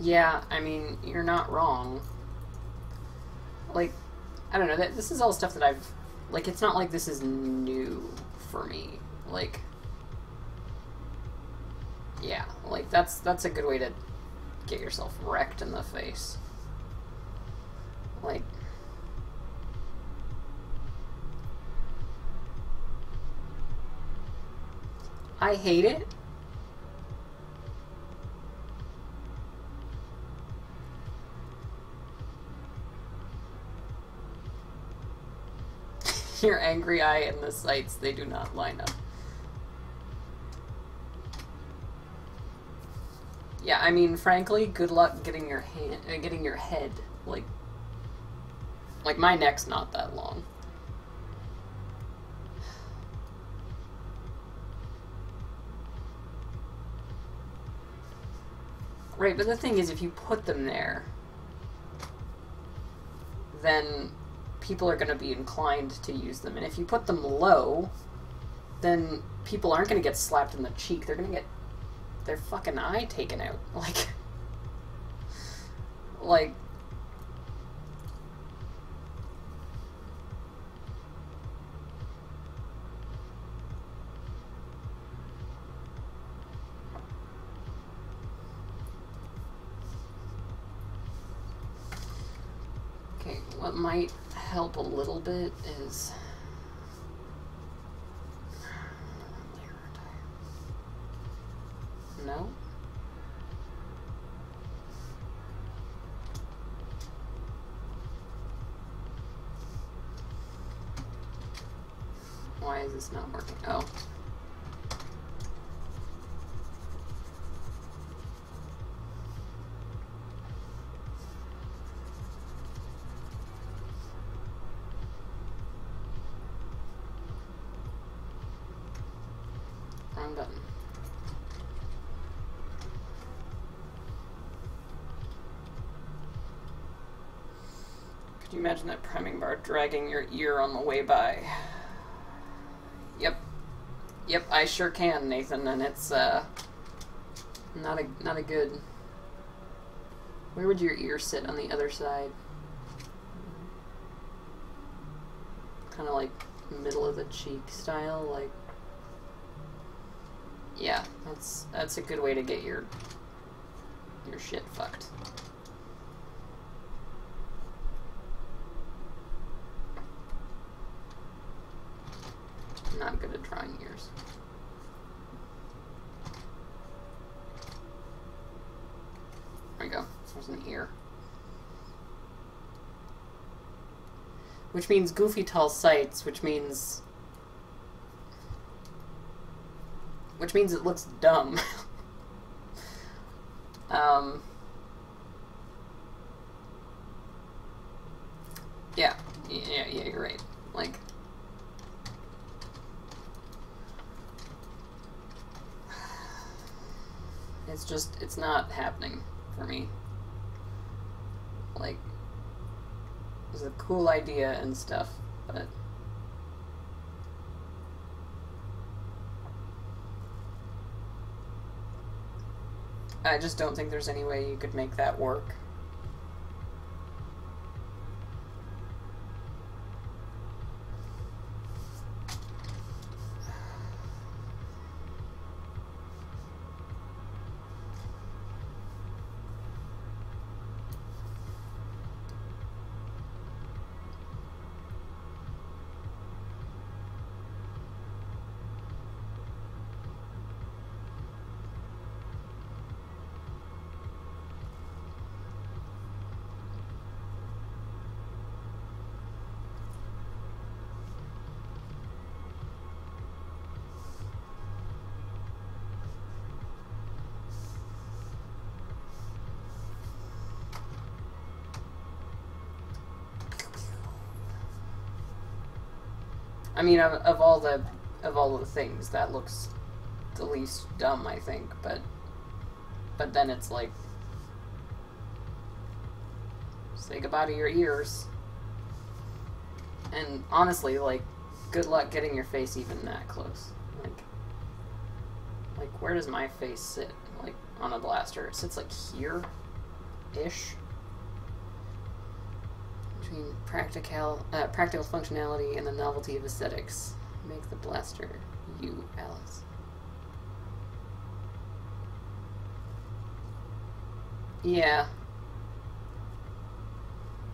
Yeah, I mean, you're not wrong. Like, I don't know, this is all stuff that I've... Like, it's not like this is new for me. Like, yeah, like, that's a good way to get yourself wrecked in the face. Like... I hate it. Your angry eye and the sights, they do not line up. Yeah, I mean, frankly, good luck getting your getting your head, like my neck's not that long. Right, but the thing is, if you put them there, then people are going to be inclined to use them. And if you put them low, then people aren't going to get slapped in the cheek. They're going to get their fucking eye taken out. Like... Okay, what might help a little bit is... No? Why is this not working? Oh. Wrong button. Could you imagine that priming bar dragging your ear on the way by? Yep. Yep, I sure can, Nathan, and it's not a good... Where would your ear sit on the other side? Kind of like middle of the cheek style, like... Yeah, that's a good way to get your shit fucked. I'm not good at drawing ears. There we go. There's an ear. Which means goofy tall sights, which means it looks dumb. Yeah, you're right. Like, it's not happening for me. Like, it's a cool idea and stuff, but I just don't think there's any way you could make that work. I mean, of all the things, that looks the least dumb, I think. But then it's like, say goodbye to your ears. And honestly, like, good luck getting your face even that close. Like where does my face sit? Like on a blaster, it sits like here-ish. Between practical functionality and the novelty of aesthetics. Make the blaster you, Alice. Yeah.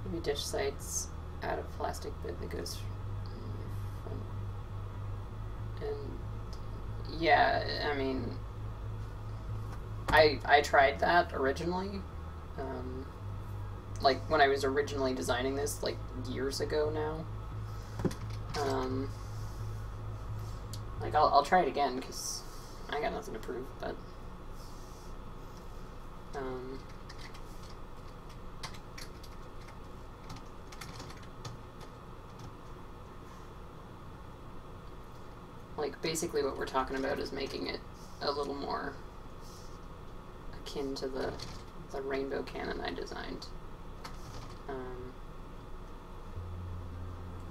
Maybe dish sights out of plastic bit that goes from... And yeah, I mean, I tried that originally. Like, when I was originally designing this, like, years ago now. Like, I'll try it again, because I got nothing to prove, but... Like, basically what we're talking about is making it a little more akin to the the rainbow cannon I designed.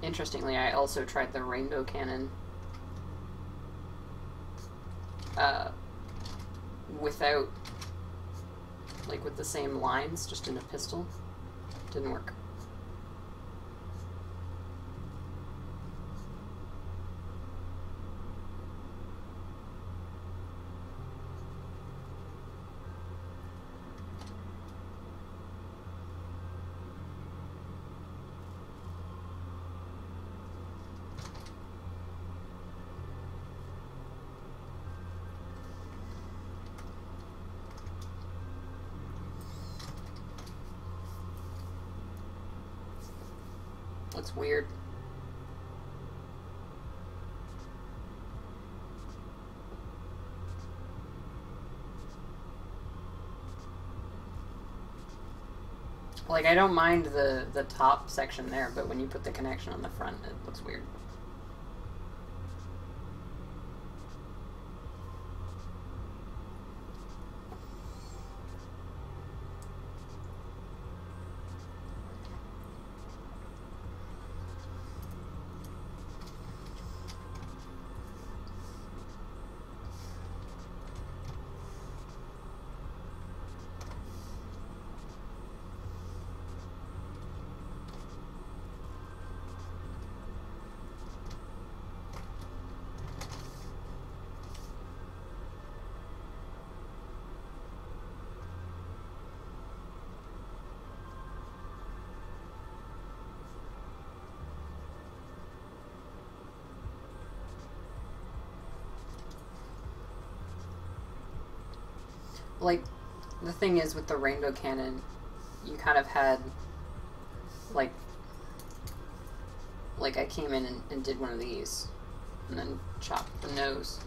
Interestingly, I also tried the rainbow cannon without, like, with the same lines, just in a pistol. Didn't work. Looks weird. Like, I don't mind the top section there, but when you put the connection on the front, it looks weird. Like, the thing is with the rainbow cannon, you kind of had, like I came in and did one of these, and then chopped the nose,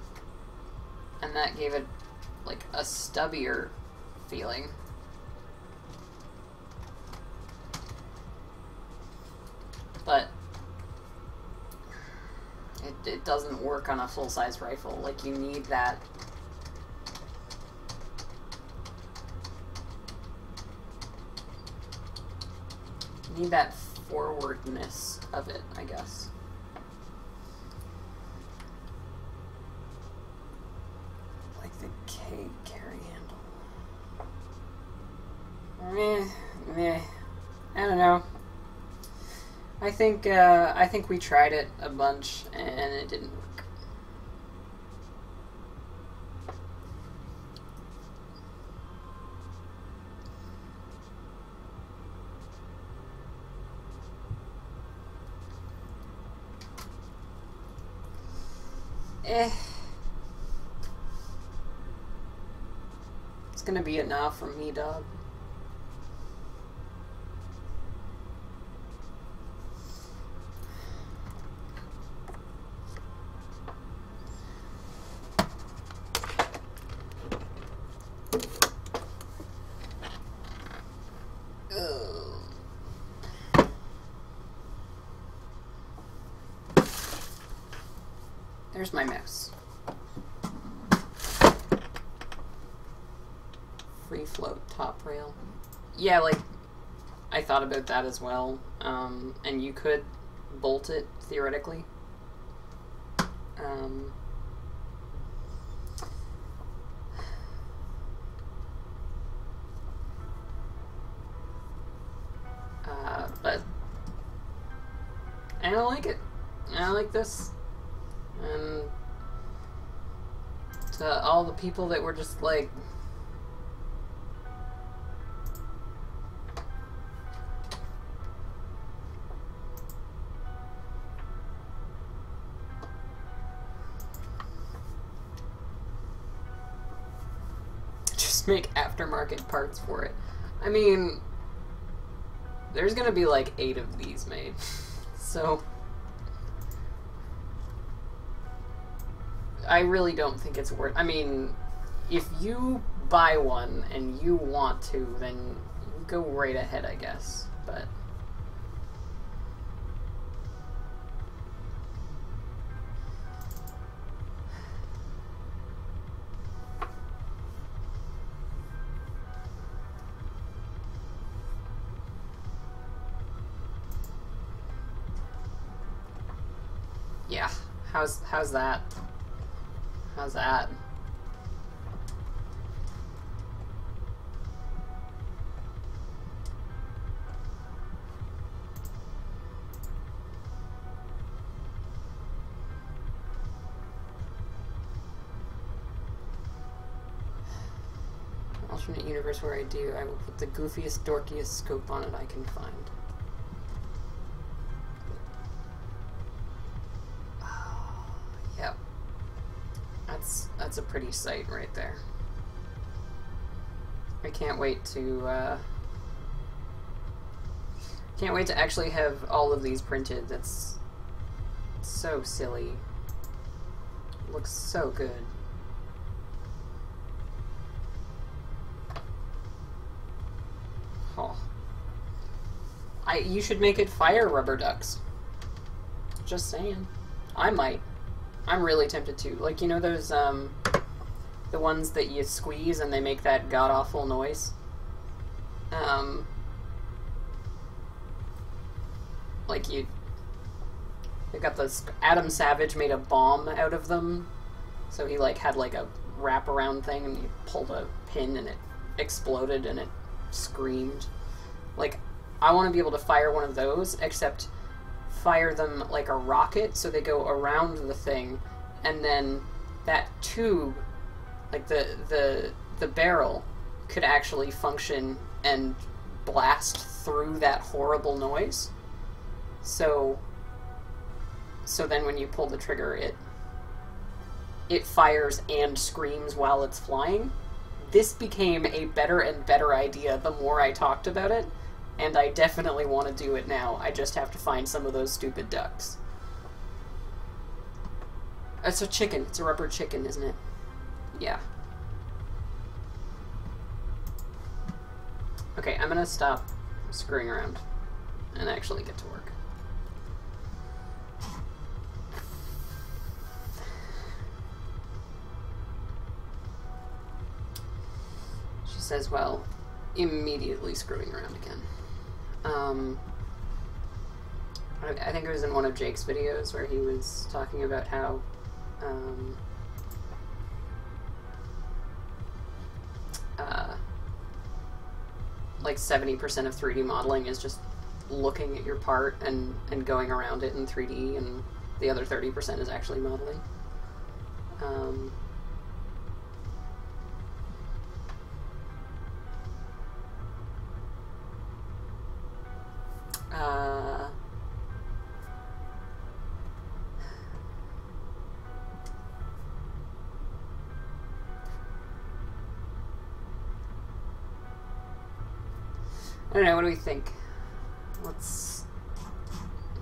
and that gave it, like, a stubbier feeling. But it doesn't work on a full-size rifle. Like, you need that... need that forwardness of it, I guess. Like the K carry handle. Meh. I don't know. I think we tried it a bunch and it didn't work. It's gonna be enough for me, dog. There's my mouse. Free float top rail. Yeah, like, I thought about that as well. And you could bolt it, theoretically. But I don't like it. I don't like this. And to all the people that were just like, just make aftermarket parts for it. I mean, there's gonna be like 8 of these made, so I really don't think it's worth... I mean, if you buy one and you want to, then go right ahead, I guess, but... Yeah. How's that? How's that? Alternate universe where I do, I will put the goofiest, dorkiest scope on it I can find. Oh, yep. That's a pretty sight right there. I can't wait to actually have all of these printed. That's so silly. It looks so good. Oh. You should make it fire rubber ducks. Just saying. I might. I'm really tempted to. Like, you know those, the ones that you squeeze and they make that god-awful noise? Like they got this, Adam Savage made a bomb out of them. So he, like, had, like, a wraparound thing and you pulled a pin and it exploded and it screamed. Like, I want to be able to fire one of those, except fire them like a rocket, so they go around the thing, and then that tube, like the barrel, could actually function and blast through that horrible noise. So then when you pull the trigger, it fires and screams while it's flying. This became a better and better idea the more I talked about it, and I definitely want to do it now. I just have to find some of those stupid ducks. It's a chicken. It's a rubber chicken, isn't it? Yeah. Okay, I'm gonna stop screwing around and actually get to work. She says, well, immediately screwing around again. I think it was in one of Jake's videos where he was talking about how like 70% of 3D modeling is just looking at your part and going around it in 3D, and the other 30% is actually modeling. I don't know, what do we think?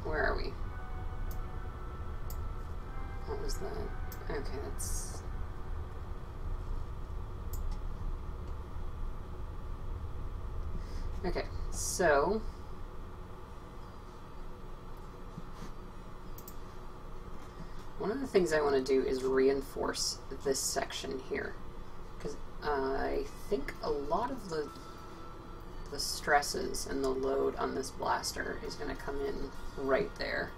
Where are we? What was that? Okay, that's... Okay, so... one of the things I want to do is reinforce this section here. Because I think a lot of the stresses and the load on this blaster is going to come in right there.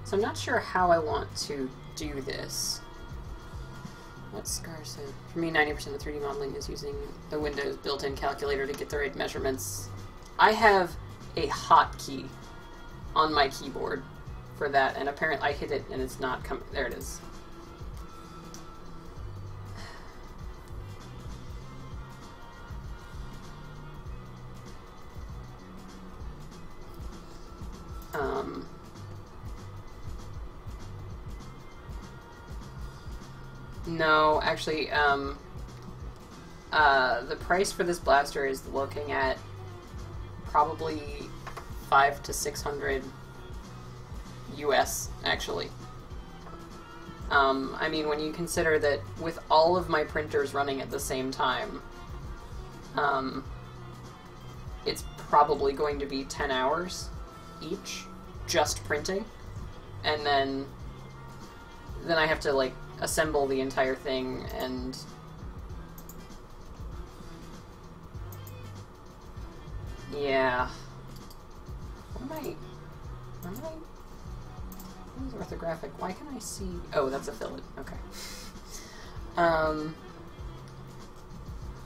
So I'm not sure how I want to do this. What Scar said? For me, 90% of 3D modeling is using the Windows built-in calculator to get the right measurements. I have a hotkey on my keyboard for that, and apparently I hit it and it's not coming. There it is. No, actually, the price for this blaster is looking at probably 500 to 600 US, actually. I mean, when you consider that with all of my printers running at the same time, it's probably going to be 10 hours each, just printing, and then I have to, like, assemble the entire thing, and yeah. What am I? What is orthographic? Why can I see? Oh, that's a fillet. Okay.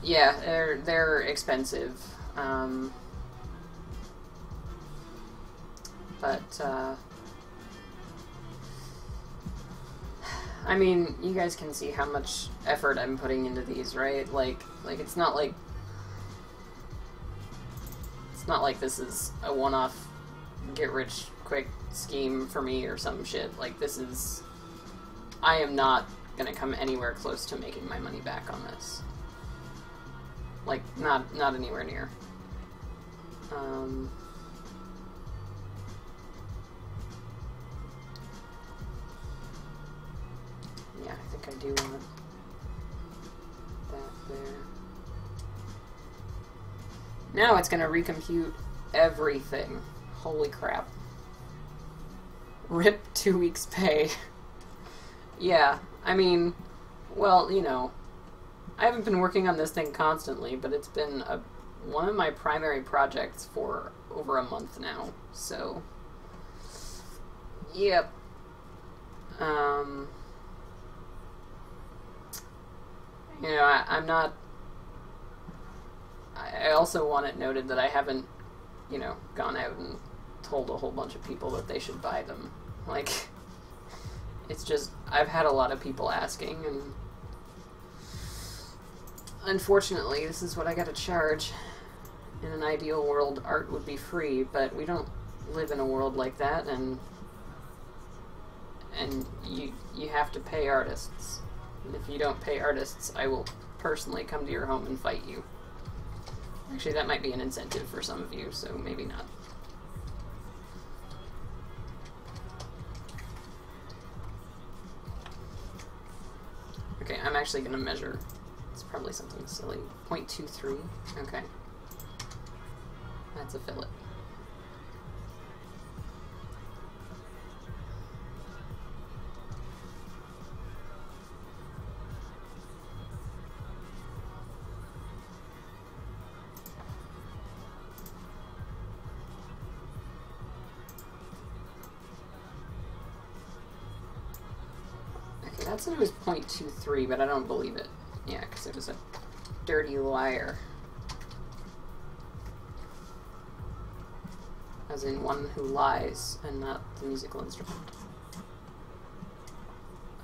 Yeah, they're expensive. But I mean, you guys can see how much effort I'm putting into these, right? Like it's not like this is a one-off get-rich-quick scheme for me or some shit. Like, this is... I am not gonna come anywhere close to making my money back on this. Like, not anywhere near. Yeah, I think I do want that there. Now it's gonna recompute everything. Holy crap. RIP 2 weeks pay. Yeah, I mean, well, you know, I haven't been working on this thing constantly, but it's been one of my primary projects for over a month now, so, yep. You know, I'm not... I also want it noted that I haven't, you know, gone out and told a whole bunch of people that they should buy them. Like, it's just, I've had a lot of people asking, and unfortunately, this is what I gotta charge. In an ideal world, art would be free, but we don't live in a world like that, and you have to pay artists. And if you don't pay artists, I will personally come to your home and fight you. Actually, that might be an incentive for some of you, so maybe not. Okay, I'm actually going to measure. It's probably something silly. 0.23. Okay. That's a fillet. That said it was 0.23, but I don't believe it. Yeah, because it was a dirty liar. As in one who lies, and not the musical instrument.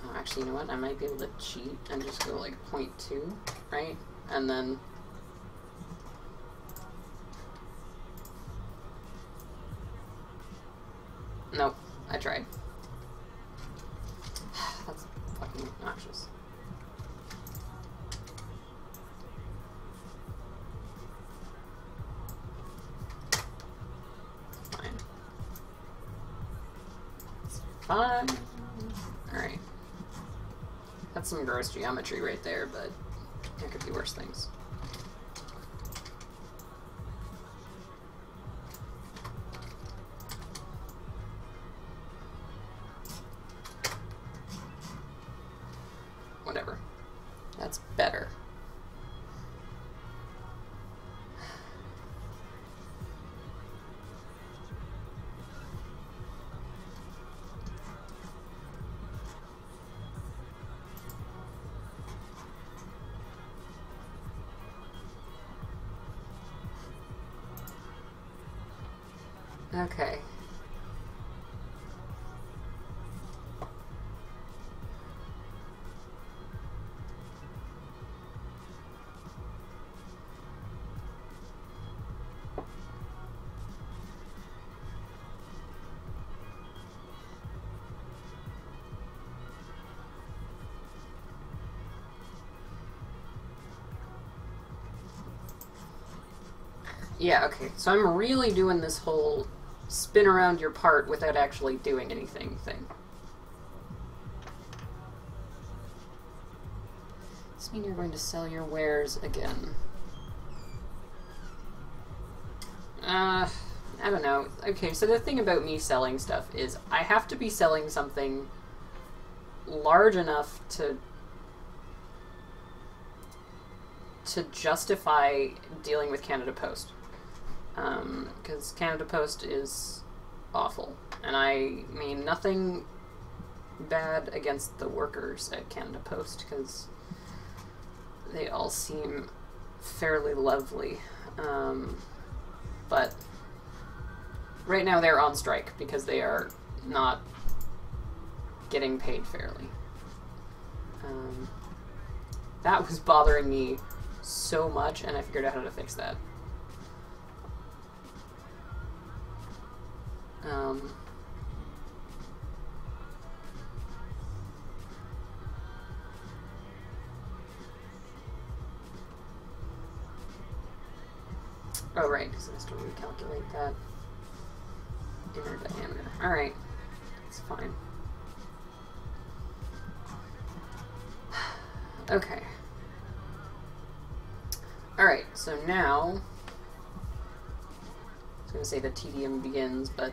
Oh, actually, you know what? I might be able to cheat and just go like 0.2, right? And then... Nope, I tried. That's fucking obnoxious. Fine. It's fine. Alright. That's some gross geometry right there, but there could be worse things. Whatever. That's better. Okay. Yeah, okay. So I'm really doing this whole spin around your part without actually doing anything thing. Does this mean you're going to sell your wares again? I don't know. Okay, so the thing about me selling stuff is I have to be selling something large enough to justify dealing with Canada Post. Because Canada Post is awful. And I mean nothing bad against the workers at Canada Post, because they all seem fairly lovely. But right now they're on strike because they are not getting paid fairly. That was bothering me so much, and I figured out how to fix that. Oh, right, because I have to recalculate that inner diameter. Alright, that's fine. Okay. Alright, so now, I was going to say the tedium begins, but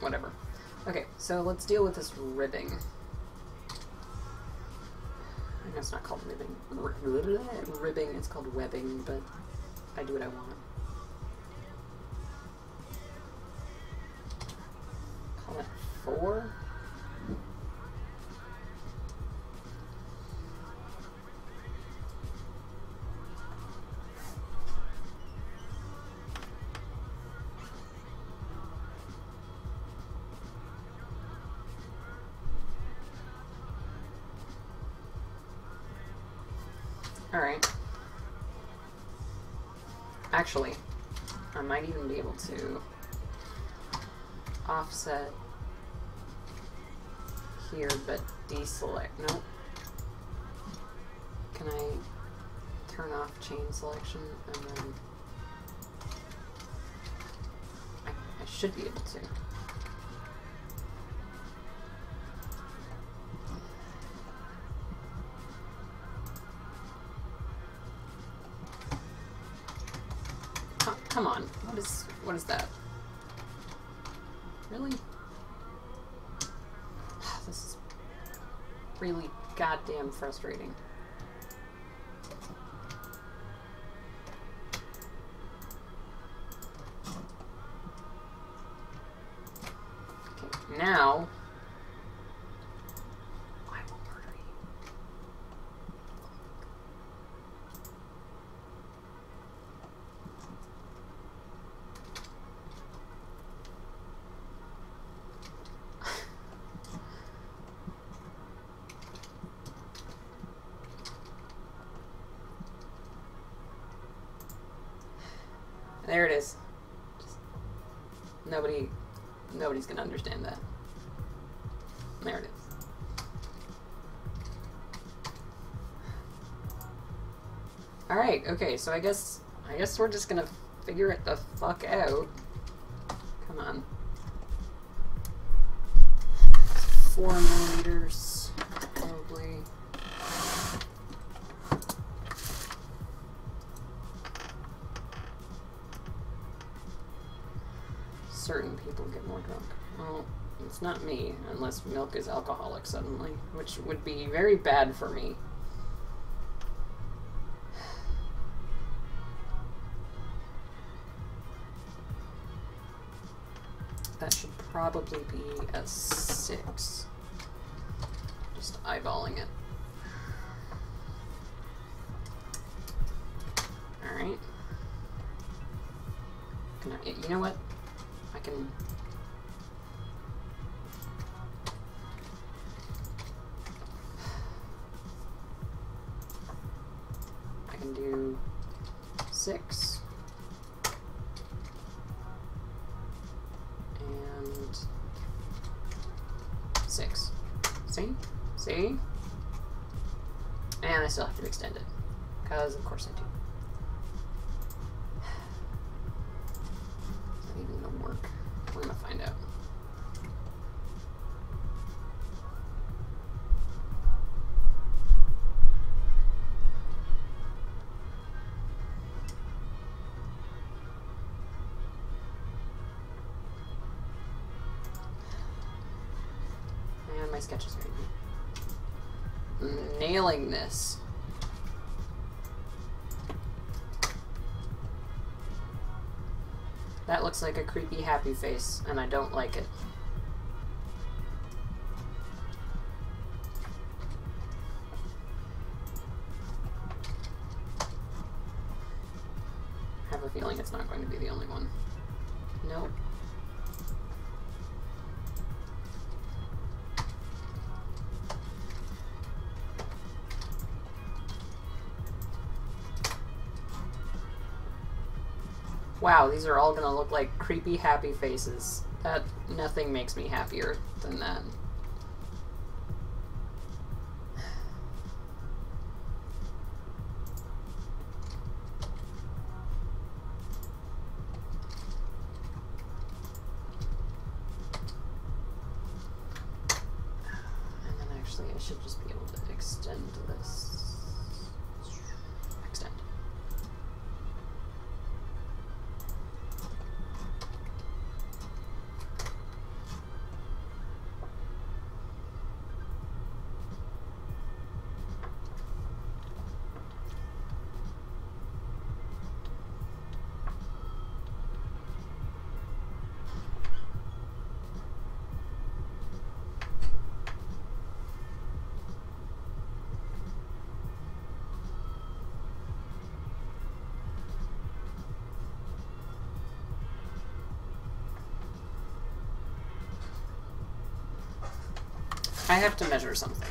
whatever. Okay, so let's deal with this ribbing. I know it's not called ribbing. Ribbing, it's called webbing, but I do what I want. Call it 4? Alright. Actually, I might even be able to offset here, but deselect. Nope. Can I turn off chain selection and then I should be able to. Come on, what is that? Really? This is really goddamn frustrating. Okay, now I will murder you. There it is. Just nobody's gonna understand that. There it is. Alright, okay, so I guess we're just gonna figure it the fuck out. Come on. 4 millimeters, probably. Certain people get more drunk. Well, it's not me, unless milk is alcoholic suddenly, which would be very bad for me. That should probably be a 6. Just eyeballing it. Alright. You know what? I can do 6 and 6. See? And I still have to extend it, because of course I do. that even gonna work? We're gonna find out. And my sketches are nailing this. That looks like a creepy happy face, and I don't like it. I have a feeling it's not going to be the only one. Nope. Wow, these are all gonna look like creepy, happy faces. Nothing makes me happier than that. And then actually I should just be able to extend this. Extend. I have to measure something.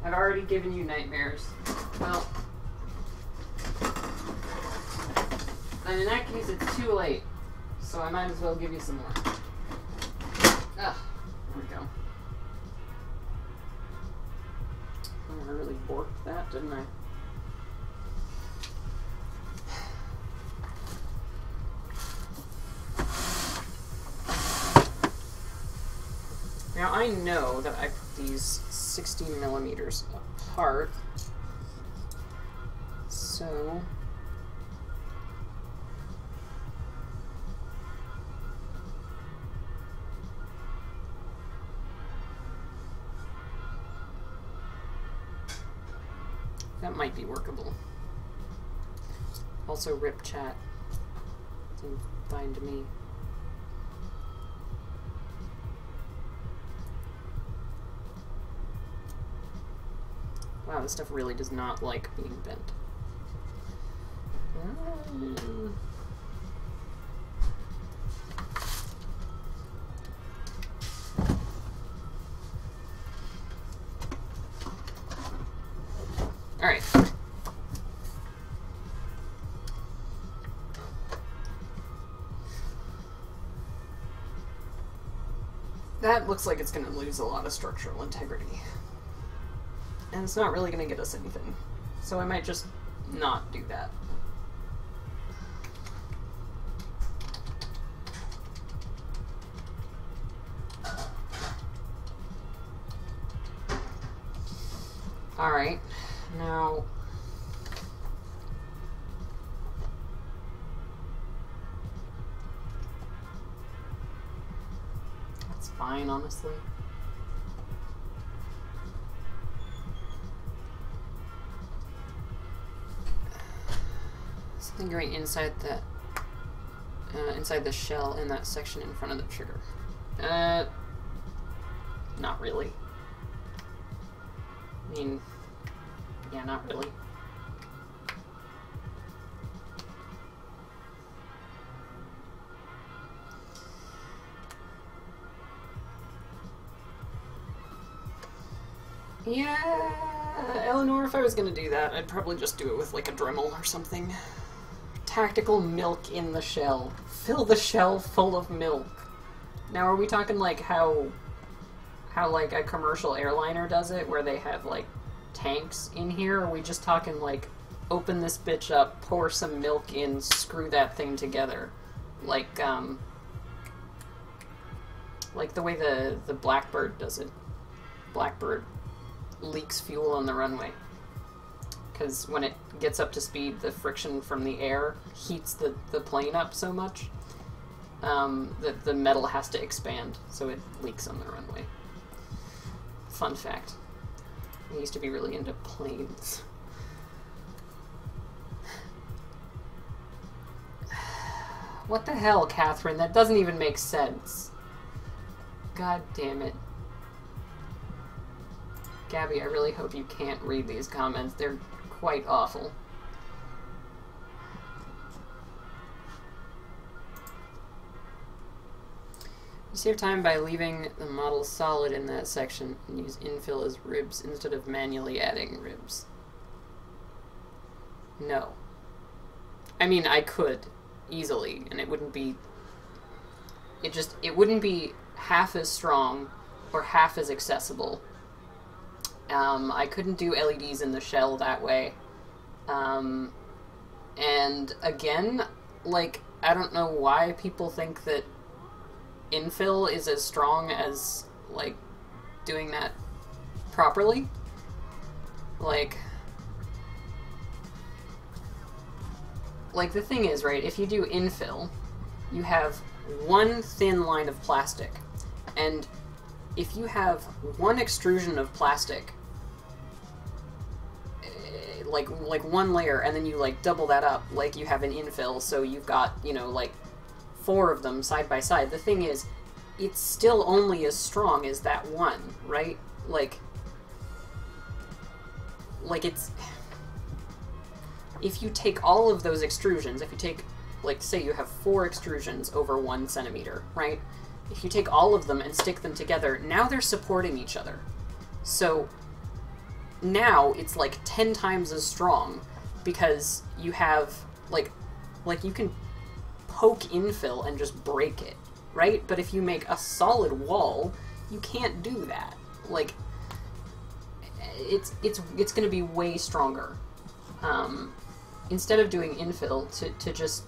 I've already given you nightmares. Well, then in that case it's too late. So I might as well give you some more. Ah, there we go. Oh, I really borked that, didn't I? Now I know that I put these 60 millimeters apart, so that might be workable. Also, rip chat. Seems fine to me. Wow, this stuff really does not like being bent. Alright. That looks like it's going to lose a lot of structural integrity. And it's not really going to get us anything. So I might just not do that. Alright, now... That's fine, honestly. Something right inside that, inside the shell in that section in front of the trigger. Not really. I mean, yeah, not really. Yeah, Eleanor, if I was gonna do that, I'd probably just do it with like a Dremel or something. Tactical milk in the shell. Fill the shell full of milk. Now, are we talking like how like a commercial airliner does it, where they have like tanks in here? Or are we just talking like open this bitch up, pour some milk in, screw that thing together. Like the way the Blackbird does it. Blackbird leaks fuel on the runway. Because when it gets up to speed, the friction from the air heats the plane up so much that the metal has to expand, so it leaks on the runway. Fun fact. I used to be really into planes. What the hell, Catherine? That doesn't even make sense. God damn it. Gabby, I really hope you can't read these comments. They're quite awful. You save time by leaving the model solid in that section and use infill as ribs instead of manually adding ribs. No. I mean, I could easily, and it wouldn't be... It wouldn't be half as strong or half as accessible. I couldn't do LEDs in the shell that way. And again, like, I don't know why people think that infill is as strong as, like, doing that properly. Like, the thing is, right, if you do infill, you have one thin line of plastic, and if you have one extrusion of plastic, like one layer, and then you, like, double that up, like you have an infill, so you've got, you know, like, 4 of them side by side. The thing is, it's still only as strong as that one, right? Like it's... If you take all of those extrusions, if you take, like, say you have 4 extrusions over 1 centimeter, right? If you take all of them and stick them together, now they're supporting each other. So now it's like 10 times as strong because you have, like you can poke infill and just break it, right? But if you make a solid wall, you can't do that. Like, it's going to be way stronger. Instead of doing infill, to just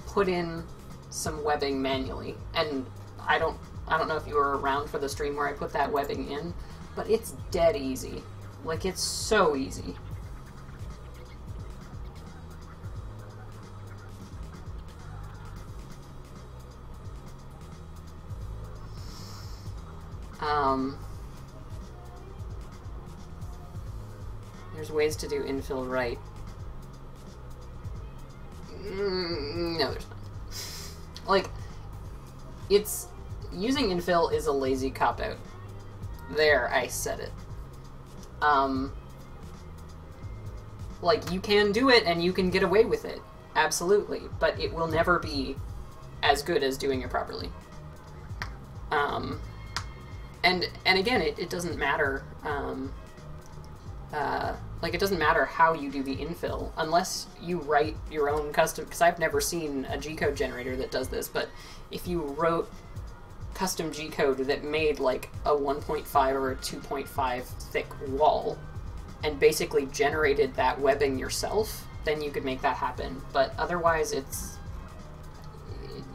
put in some webbing manually. And I don't know if you were around for the stream where I put that webbing in, but it's dead easy. Like, it's so easy. There's ways to do infill right. No, there's not. Like, it's... Using infill is a lazy cop-out. There, I said it. Like, you can do it and you can get away with it. Absolutely. But it will never be as good as doing it properly. And again, it doesn't matter, like, it doesn't matter how you do the infill, unless you write your own custom, because I've never seen a G-code generator that does this, but if you wrote custom G-code that made, like, a 1.5 or a 2.5 thick wall, and basically generated that webbing yourself, then you could make that happen. But otherwise,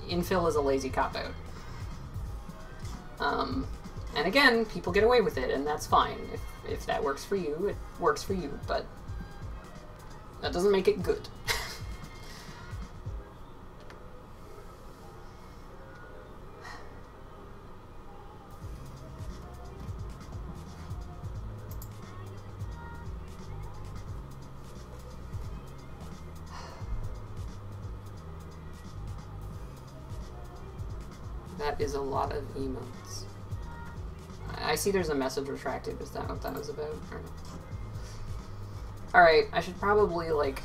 infill is a lazy cop-out. And again, people get away with it, and that's fine. If that works for you, it works for you, but that doesn't make it good. That is a lot of emotes. I see there's a message retracted. Is that what that was about? Alright, I should probably, like...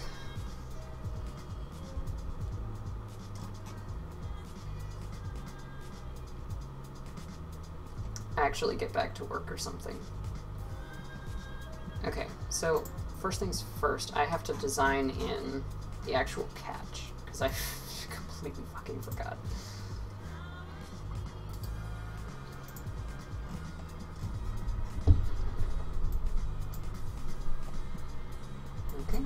actually get back to work or something. Okay, so first things first, I have to design in the actual catch, because I completely fucking forgot. Okay.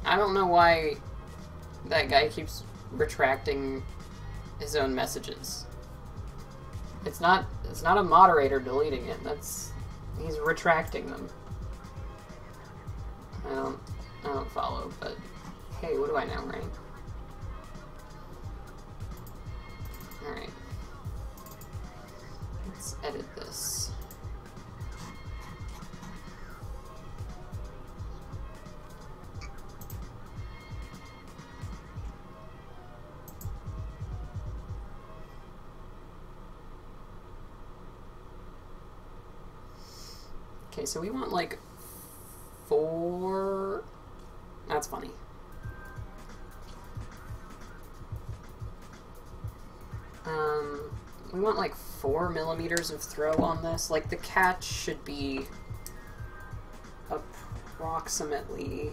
I don't know why that guy keeps retracting his own messages. It's not a moderator deleting it. He's retracting them. I don't follow, but hey, what do I know, right? Alright. Let's edit this. Okay, so we want like 4... That's funny. We want like 4 millimeters of throw on this. Like the catch should be approximately...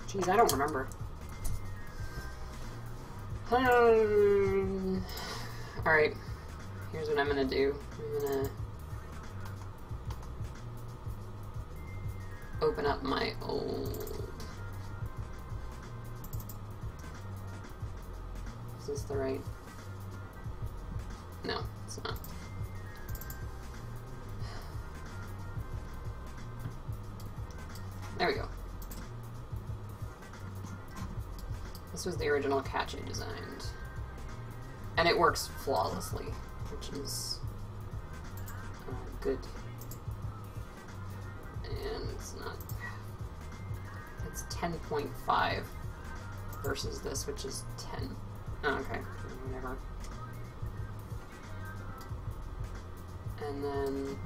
Jeez, I don't remember. Alright, here's what I'm gonna do. I'm gonna open up my old... Is this the right... No, it's not. There we go. This was the original catch I designed. And it works flawlessly, which is good. And it's not... It's 10.5 versus this, which is 10. Oh, okay, whatever. And then...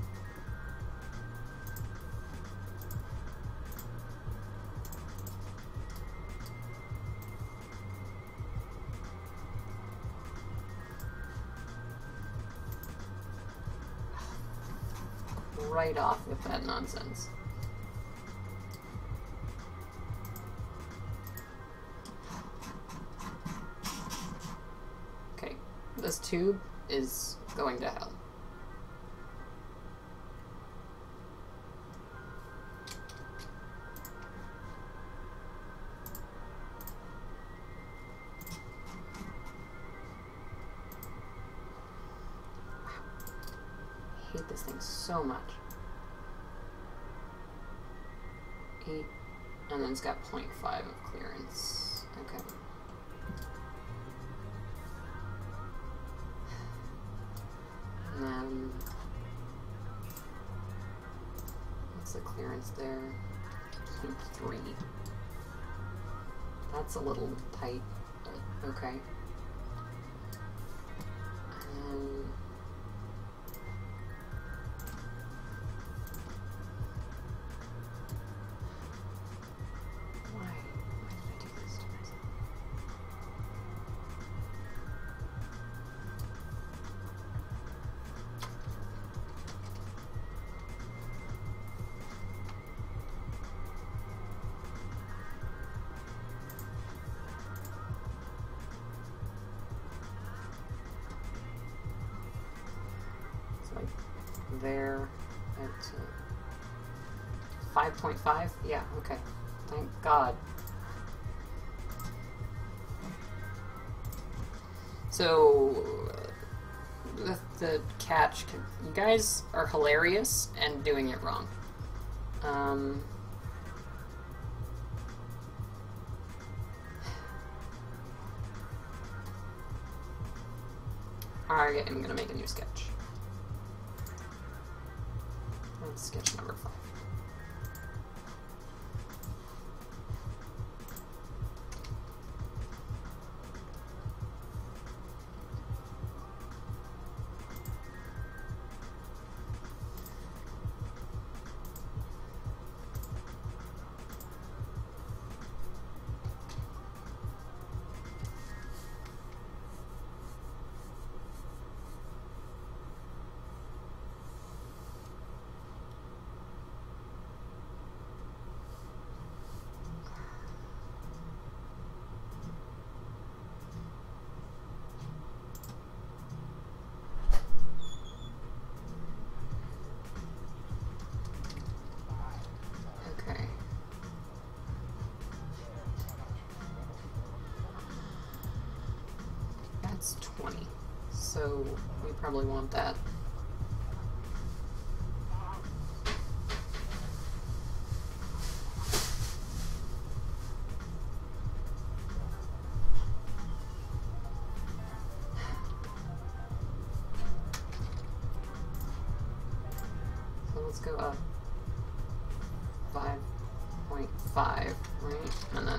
right off with that nonsense. Okay, this tube is going to hell. I hate this thing so much. 8, and then it's got 0.5 of clearance. Okay. And then what's the clearance there? 0.3. That's a little tight, but okay. And there at 5.5? Yeah, okay. Thank God. So, the catch, you guys are hilarious and doing it wrong. Alright, I'm gonna make a new sketch. That's sketch number 5. is 20. So we probably want that. So let's go up 5.5, right? And then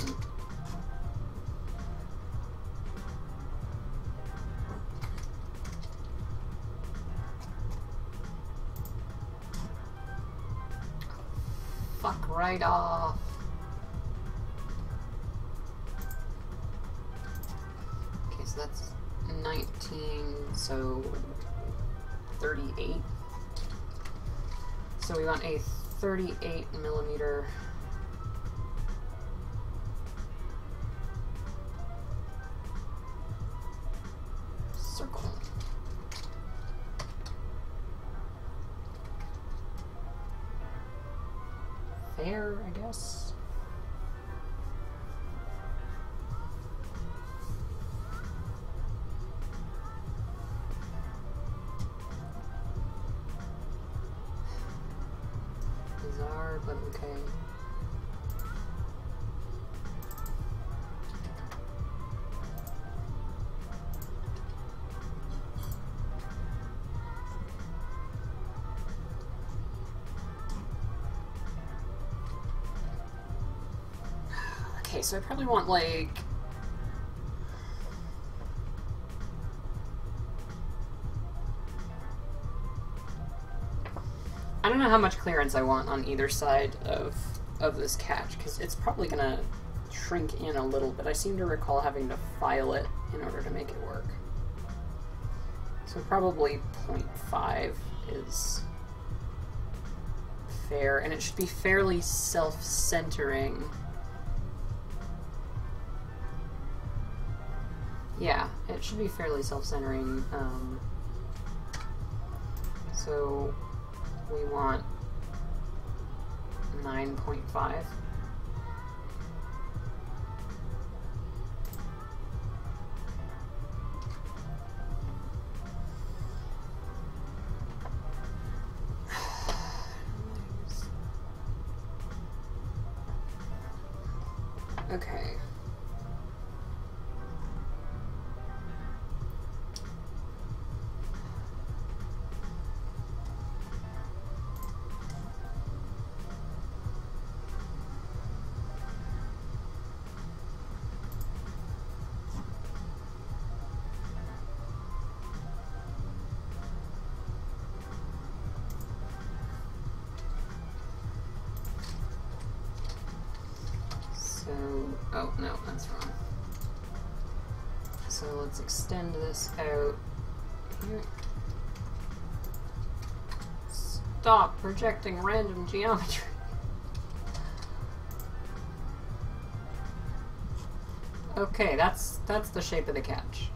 fuck right off. Okay, so that's 19, so 38. So we want a 38 millimeter circle. Fair, I guess. Bizarre, but okay. Okay, so I probably want like I don't know how much clearance I want on either side of this catch, because it's probably gonna shrink in a little bit. I seem to recall having to file it in order to make it work. So probably 0.5 is fair, and it should be fairly self-centering. Yeah, it should be fairly self-centering. So we want 9.5. Okay. Oh, no, that's wrong. So let's extend this out here. Stop projecting random geometry. Okay, that's the shape of the catch.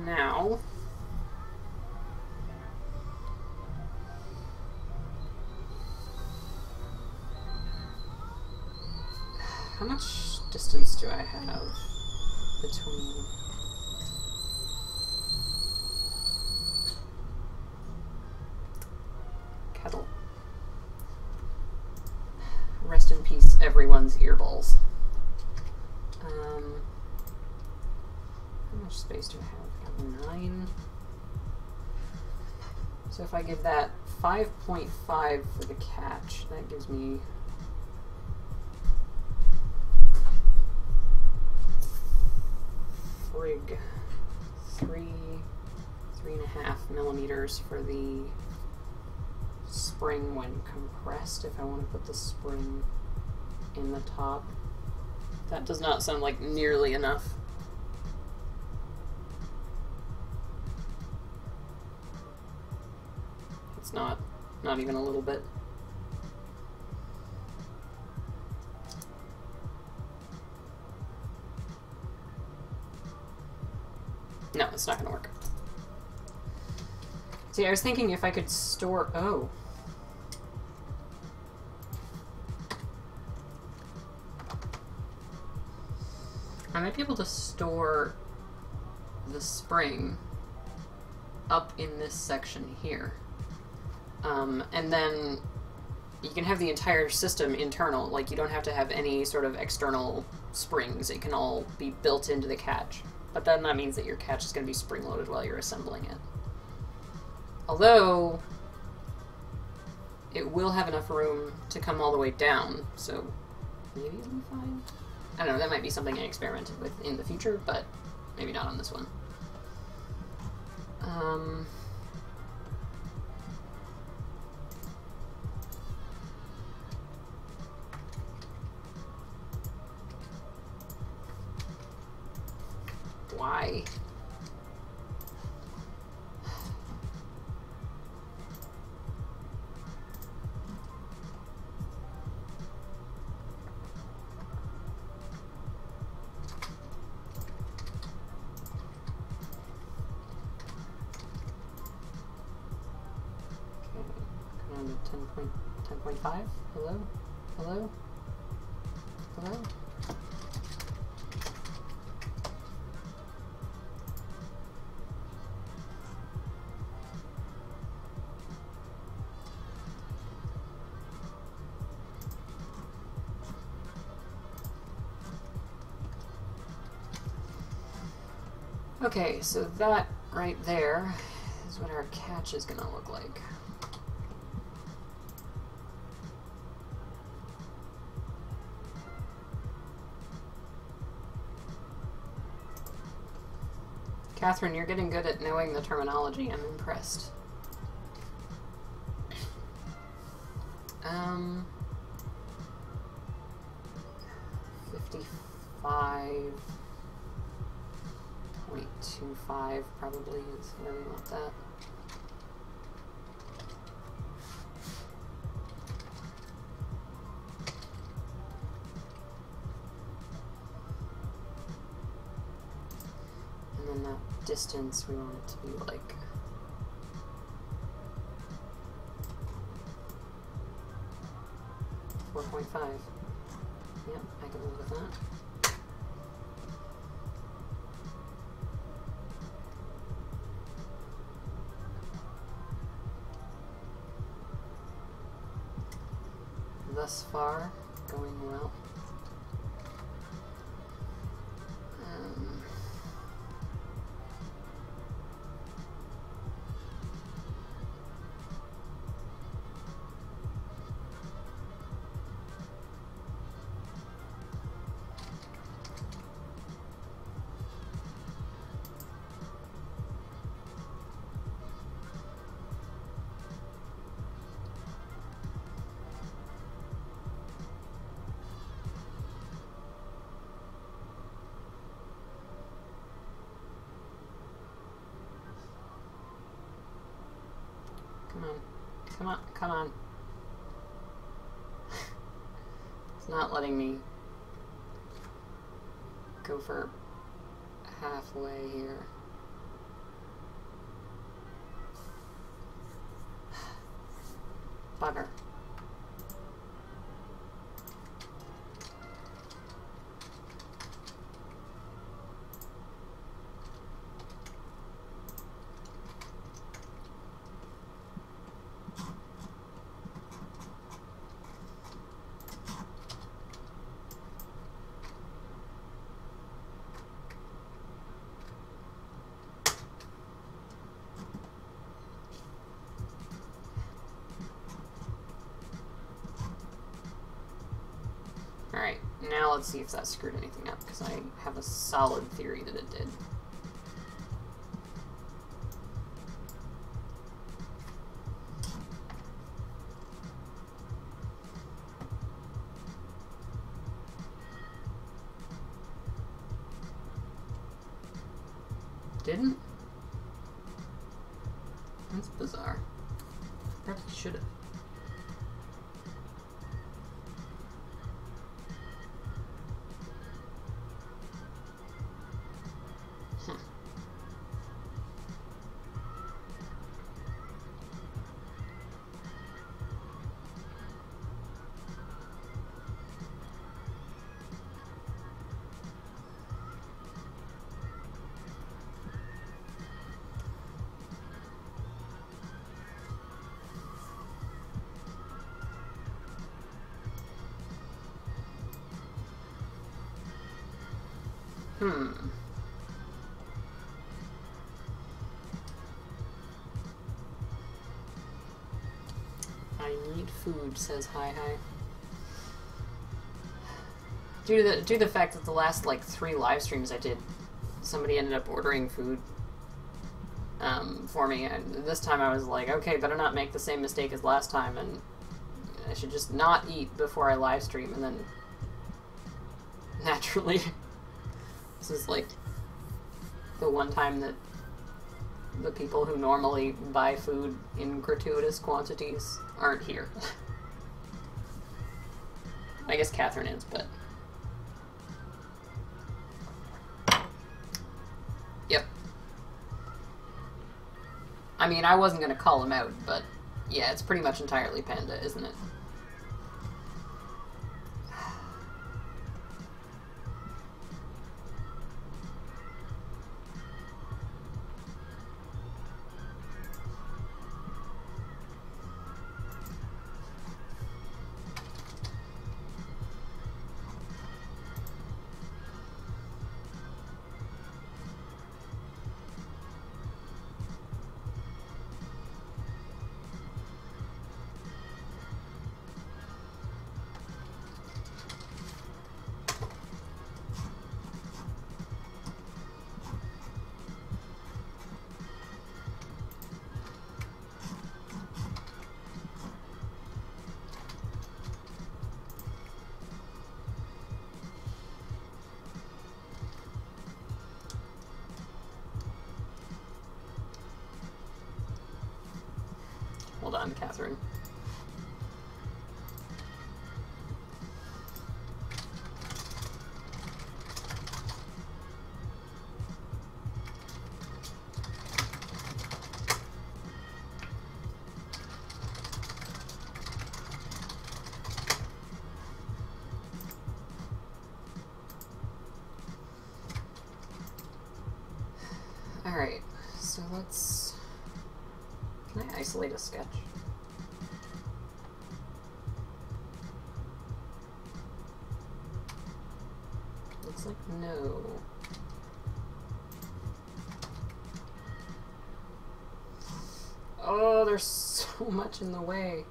Now how much distance do I have between? Kettle. Rest in peace, everyone's earballs. How much space do I have? I have 9. So if I give that 5.5 for the catch, that gives me frig 3.5 millimeters for the spring when compressed, if I want to put the spring in the top. That does not sound like nearly enough. It's not even a little bit. No, it's not gonna work. See, I was thinking if I could store... Oh. I might be able to store the spring up in this section here. And then you can have the entire system internal, like you don't have to have any sort of external springs. It can all be built into the catch. But then that means that your catch is going to be spring-loaded while you're assembling it. Although, it will have enough room to come all the way down, so maybe it'll be fine. I don't know, that might be something I experimented with in the future, but maybe not on this one. Why? Okay, come on to 10.5. Hello? Hello? Hello? Okay, so that right there is what our catch is gonna look like. Catherine, you're getting good at knowing the terminology. I'm impressed. 55.25 probably is where we want that. And then that distance, we want it to be like 4.5. Yep, I can live with that. Thus far, going well. Come on. Come on. Come on. It's not letting me go for halfway here. Bugger. Alright, now let's see if that screwed anything up, because I have a solid theory that it did. Didn't? That's bizarre. Probably should have. I need food, says Hi Hi. Due to the fact that the last, like, 3 live streams I did, somebody ended up ordering food for me, and this time I was like, okay, better not make the same mistake as last time, and I should just not eat before I live stream, and then naturally this is like the one time that the people who normally buy food in gratuitous quantities aren't here. I guess Catherine is, but yep. I mean, I wasn't gonna call him out, but yeah, it's pretty much entirely Panda, isn't it? Hold on, Catherine. Alright, so let's... Can I isolate a sketch? Looks like no. Oh, there's so much in the way.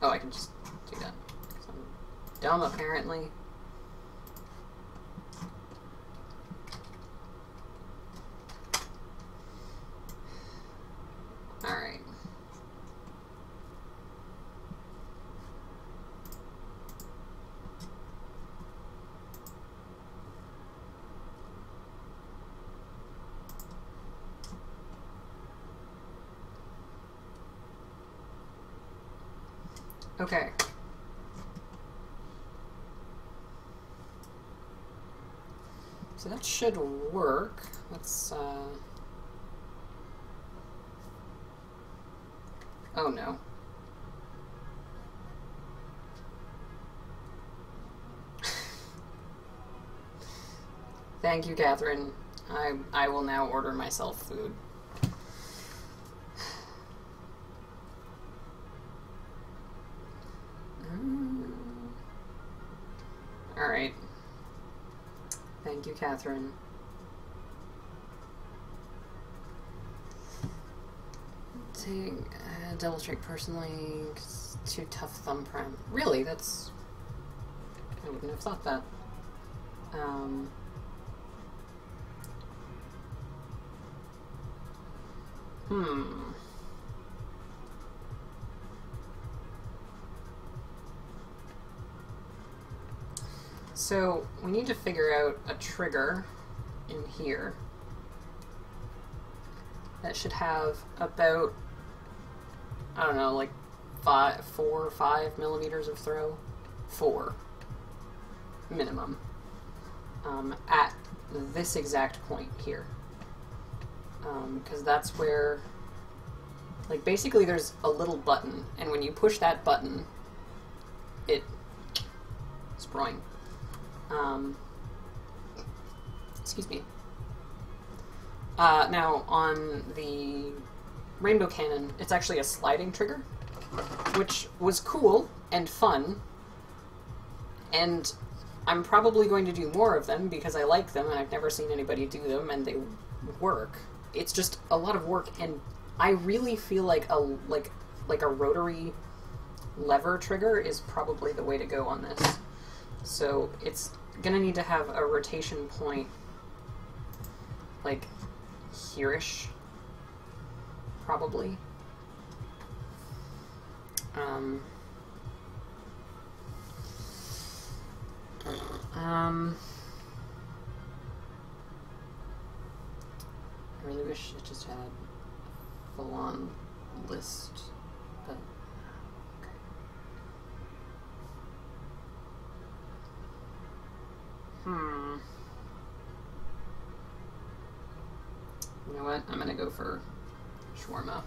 Oh, I can just do that. 'Cause I'm dumb, apparently. Alright. Okay. So that should work. Let's, oh no. Thank you, Catherine. I will now order myself food. Alright. Thank you, Catherine. Take Devil Strike personally, 'cause too tough thumb prime. Really? That's... I wouldn't have thought that. So, we need to figure out a trigger in here that should have about, I don't know, like 4 or 5 millimeters of throw. 4 minimum. At this exact point here. Because that's where, like, basically there's a little button, and when you push that button, it sproing. Excuse me. Now, on the Rainbow Cannon, it's actually a sliding trigger, which was cool and fun, and I'm probably going to do more of them because I like them and I've never seen anybody do them and they work. It's just a lot of work, and I really feel like a rotary lever trigger is probably the way to go on this. So it's gonna need to have a rotation point like here-ish, probably. I really wish it just had a full-on list, but okay. You know what? I'm gonna go for shawarma.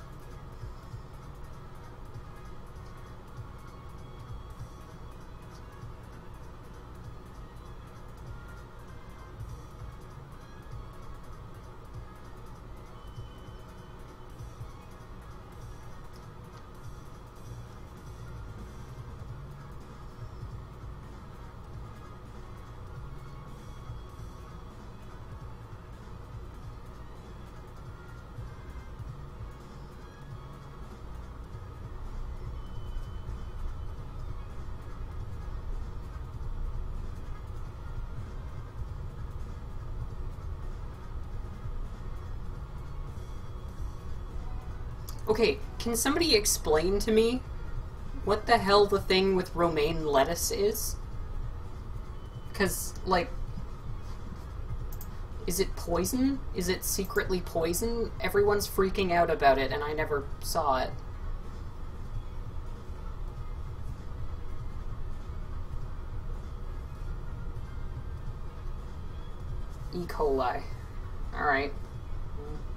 Okay, can somebody explain to me what the hell the thing with romaine lettuce is? Because, like, is it poison? Is it secretly poison? Everyone's freaking out about it and I never saw it. E. coli. Alright.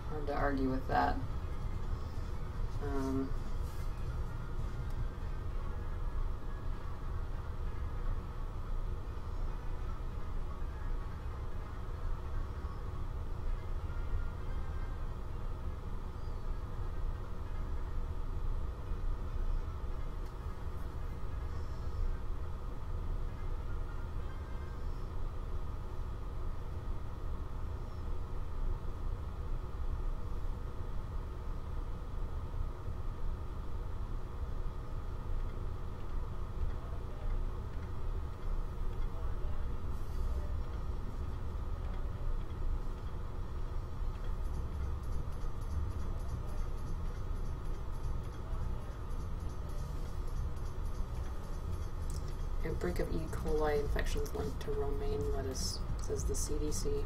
Hard to argue with that. Outbreak of E. coli infections linked to romaine lettuce, says the CDC.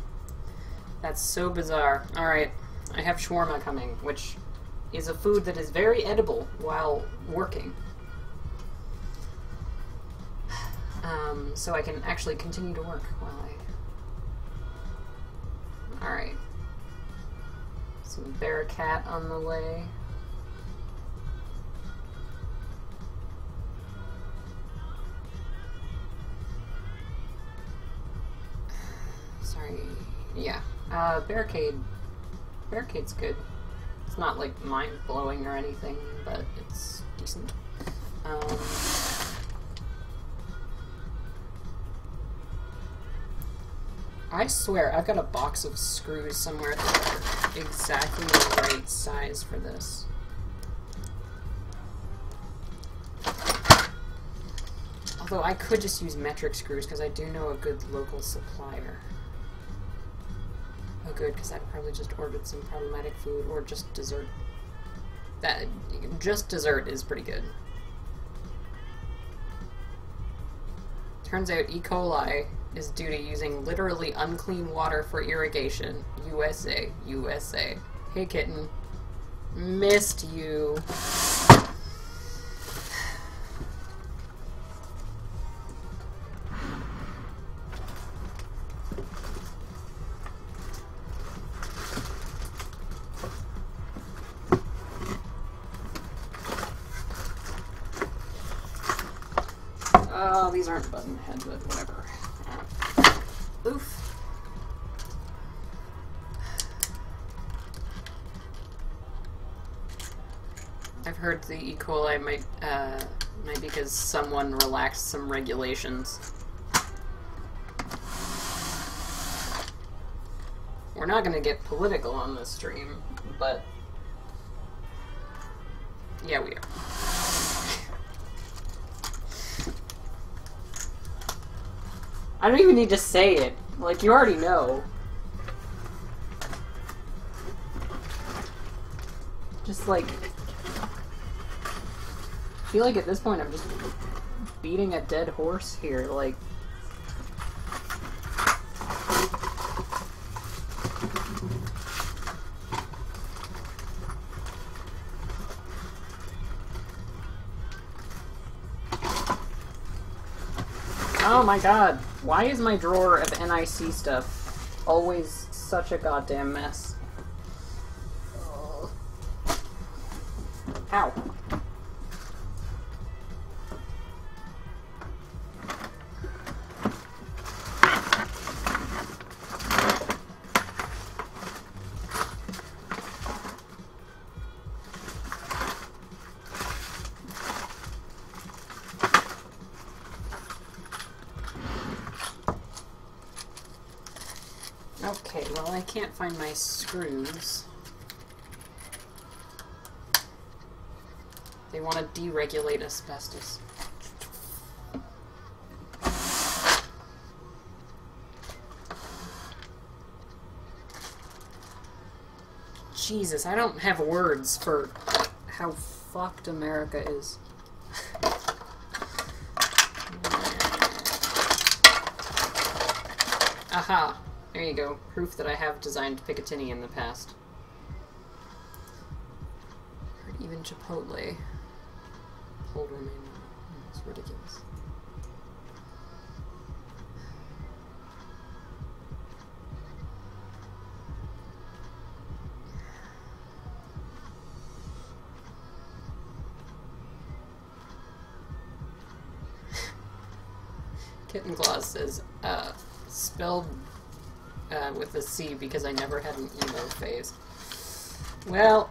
That's so bizarre. Alright, I have shawarma coming, which is a food that is very edible while working. So I can actually continue to work while I... Alright. Some Bearcat on the way. Sorry. Yeah. Barricade's good. It's not, like, mind-blowing or anything, but it's decent. I swear, I've got a box of screws somewhere that are exactly the right size for this. Although I could just use metric screws, because I do know a good local supplier. Oh good, because I'd probably just ordered some problematic food, or just dessert. Just dessert is pretty good. Turns out E. coli is due to using literally unclean water for irrigation. USA. USA. Hey kitten. Missed you. Oh, these aren't button heads, but whatever. Oof. I've heard the E. coli might be because someone relaxed some regulations. we're not gonna get political on this stream, but yeah, we are. I don't even need to say it. Like, you already know. Just like, I feel like at this point I'm just beating a dead horse here, like. Oh my god, why is my drawer of NIC stuff always such a goddamn mess? Ugh. Ow. Okay, well, I can't find my screws. They want to deregulate asbestos. Jesus, I don't have words for how fucked America is. Aha! There you go. Proof that I have designed Picatinny in the past. Or even Chipotle. Hold remain. It's ridiculous. Kitten Claus says, spelled with a C because I never had an emo phase. Well,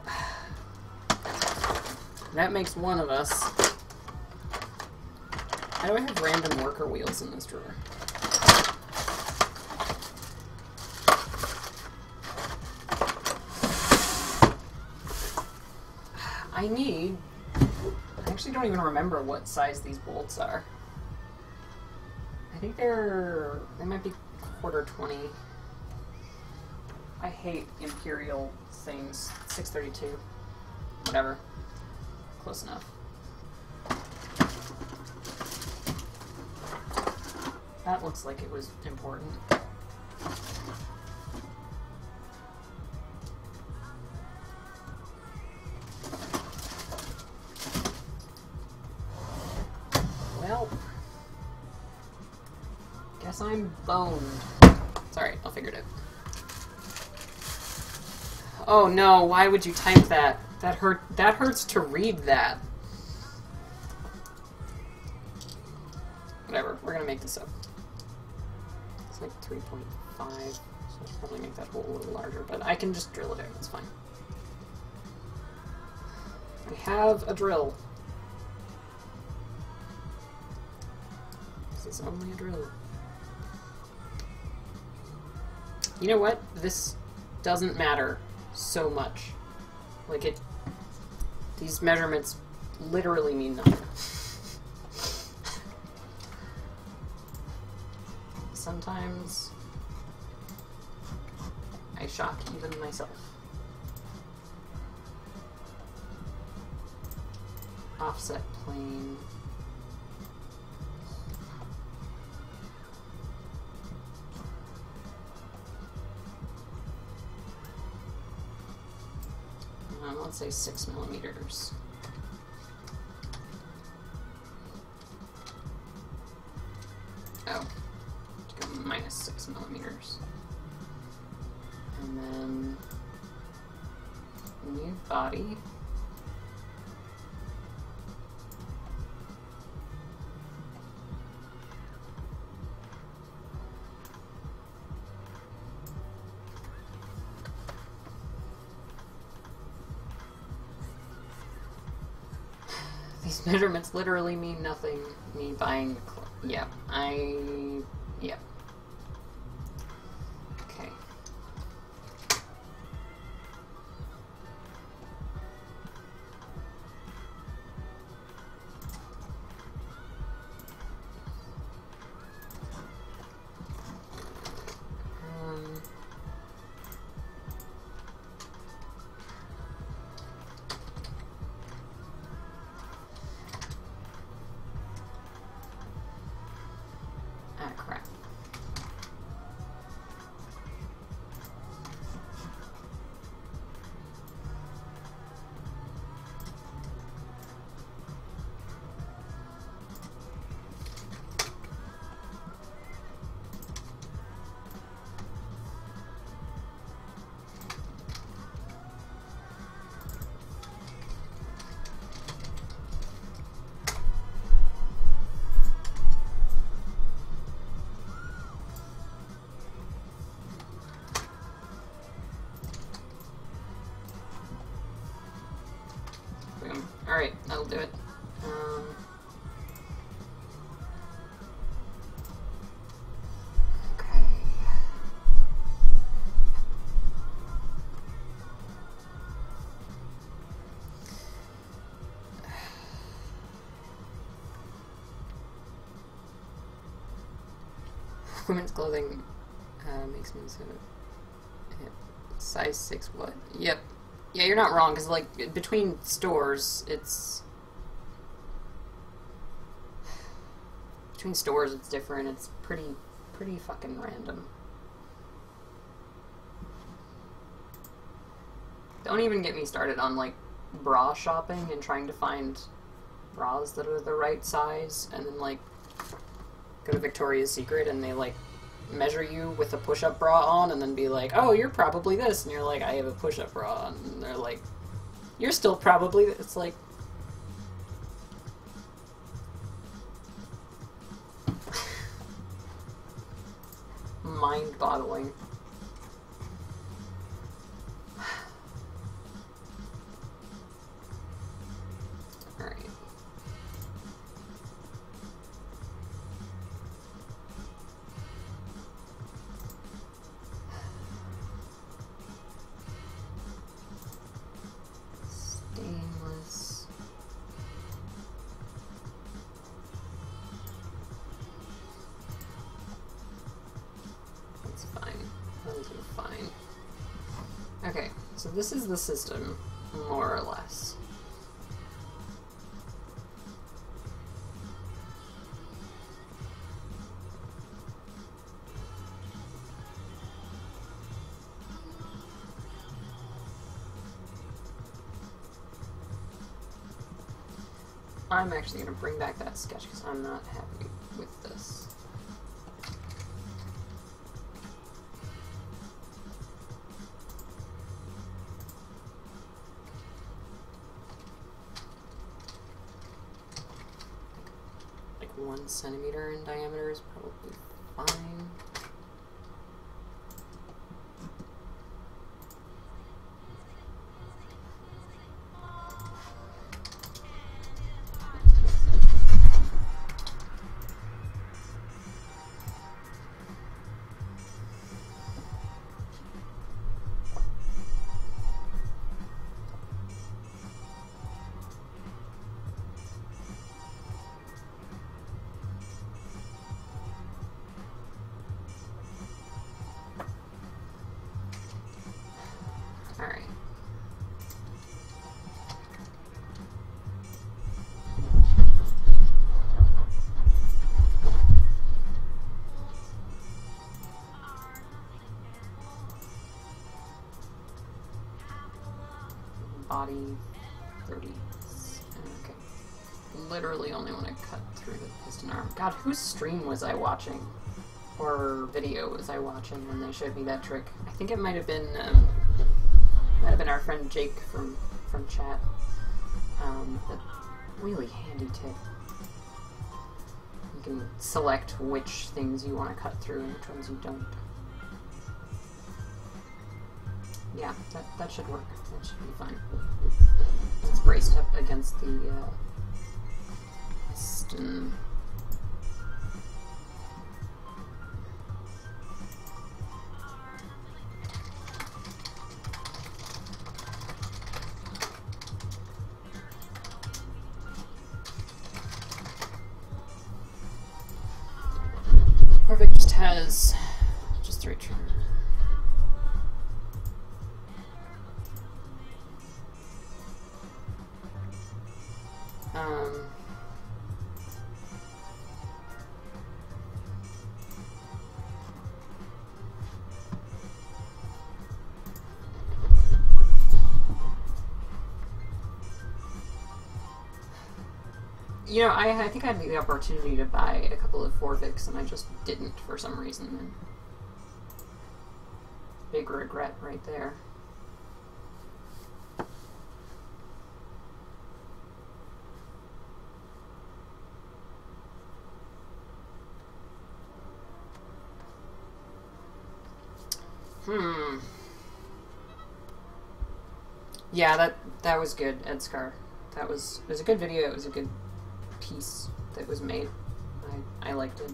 that makes one of us. How do I have random worker wheels in this drawer? I actually don't even remember what size these bolts are. I think they might be 1/4 20. I hate Imperial things. 632. Whatever. Close enough. That looks like it was important. Well, guess I'm boned. Sorry, I'll figure it out. Oh no, why would you type that? That hurts to read that. Whatever, we're gonna make this up. It's like 3.5, so I should probably make that hole a little larger, but I can just drill it out, it's fine. I have a drill. This is only a drill. You know what? This doesn't matter so much. Like, these measurements literally mean nothing. Sometimes I shock even myself. Offset plane. Let's say 6 millimeters. Oh, go minus 6 millimeters. And then new body. These measurements literally mean nothing. Me buying, yeah, yeah. Okay. Alright, that'll do it. Okay. Women's clothing makes me so... Size 6 what? Yep. Yeah, you're not wrong, because, like, between stores, it's... Between stores, it's different. It's pretty fucking random. Don't even get me started on, like, bra shopping and trying to find bras that are the right size, and then, like, go to Victoria's Secret and they, like, measure you with a push-up bra on and then be like, oh, you're probably this, and you're like, I have a push-up bra on, and they're like, you're still probably... It's like... mind-boggling. Alright. Stainless. That's fine. Those are fine. Okay, so this is the system, more or less. I'm actually going to bring back that sketch because I'm not happy with this. Like 1 centimeter in diameter is probably fine. Alright. Body 30. Okay. Literally only want to cut through the piston arm. God, whose stream was I watching? Or video was I watching when they showed me that trick? I think it might have been our friend Jake from chat. A really handy tip. You can select which things you want to cut through and which ones you don't. Yeah, that should work. That should be fine. It's braced up against the piston. Perfect just has just 3 trimmers. You know, I think I had the opportunity to buy a couple of Forvics and I just didn't for some reason. And big regret right there. Yeah, that was good, Edscar. It was a good video. It was a good piece that was made. I liked it.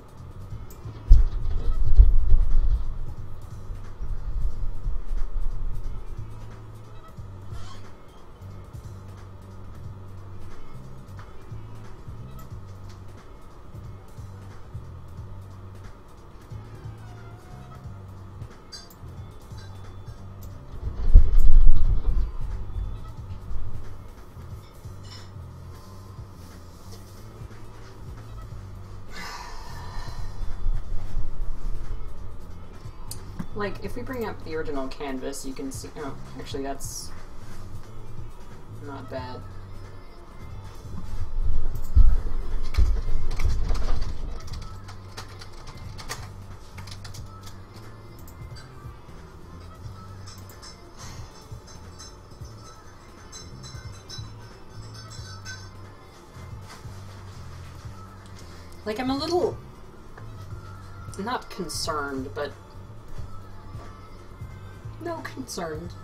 Like, if we bring up the original canvas, you can see... Oh, actually, that's not bad. Like, I'm a little... not concerned, but... no, concerned.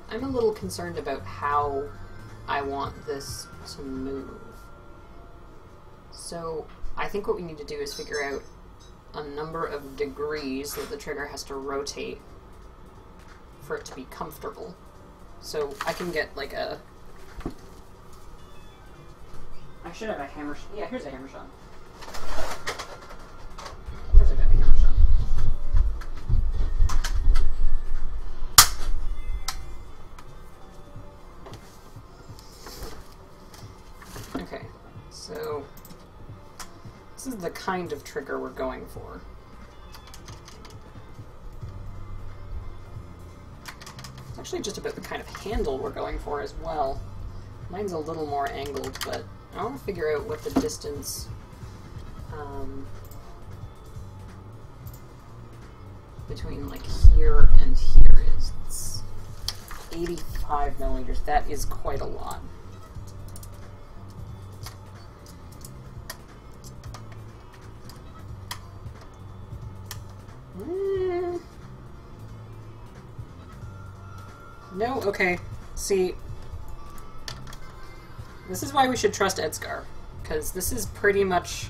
I'm a little concerned about how I want this to move. So, I think what we need to do is figure out a number of degrees that the trigger has to rotate for it to be comfortable. So, I can get like a... I should have a hammer shot. Yeah, here's a hammer shot. Here's a hammer shot. Okay, so this is the kind of trigger we're going for. It's actually just about the kind of handle we're going for as well. Mine's a little more angled, but I want to figure out what the distance between like here and here is. It's 85 millimeters. That is quite a lot. No? Okay. See, this is why we should trust Edscar, because this is pretty much,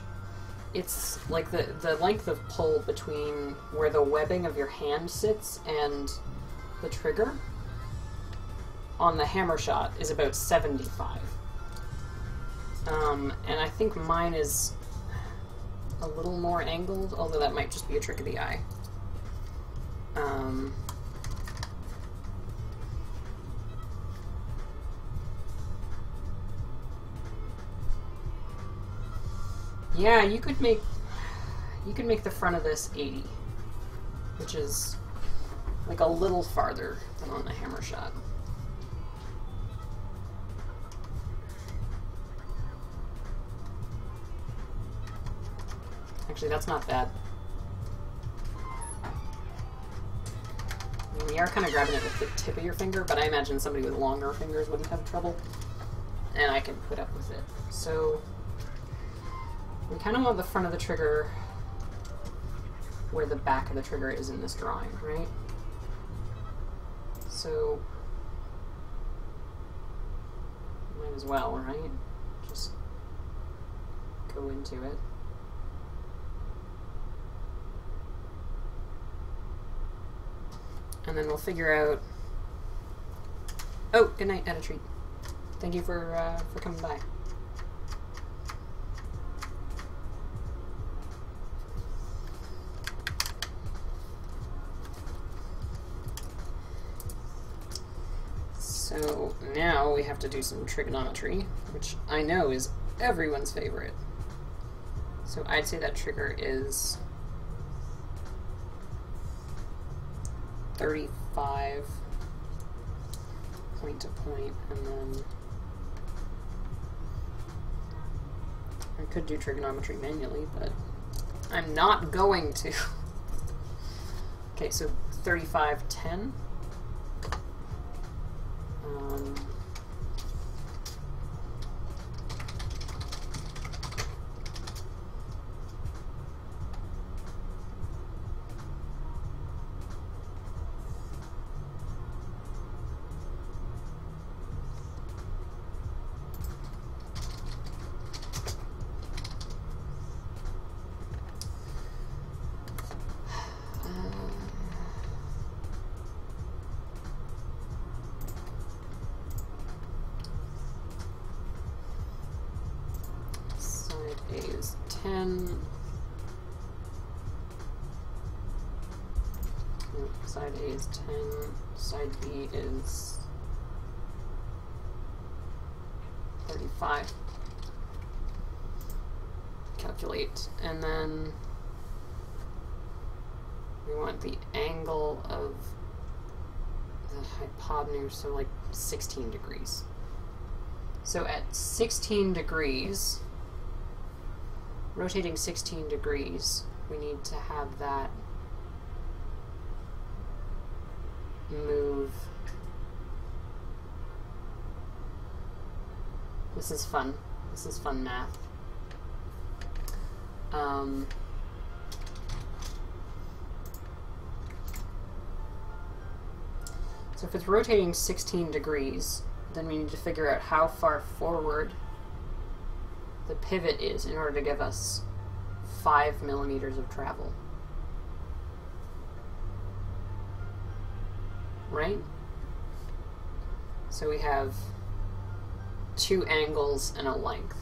it's like the length of pull between where the webbing of your hand sits and the trigger on the hammer shot is about 75. And I think mine is a little more angled, although that might just be a trick of the eye. Yeah, you could make the front of this 80, which is like a little farther than on the hammer shot. Actually, that's not bad. I mean, we are kind of grabbing it with the tip of your finger, but I imagine somebody with longer fingers wouldn't have trouble. And I can put up with it. So we kind of want the front of the trigger where the back of the trigger is in this drawing, right? So might as well, right? Just go into it. And then we'll figure out... Oh, good night, Add a Treat. Thank you for coming by. So now we have to do some trigonometry, which I know is everyone's favorite. So I'd say that trigger is 35 point to point, and then I could do trigonometry manually, but I'm not going to. Okay, so 35, 10. 10. No, side A is 10. Side B is 35. Calculate. And then we want the angle of the hypotenuse, so like 16 degrees. So at 16 degrees, rotating 16 degrees, we need to have that move. This is fun. This is fun math. So if it's rotating 16 degrees, then we need to figure out how far forward the pivot is in order to give us 5 millimeters of travel. Right? So we have 2 angles and a length.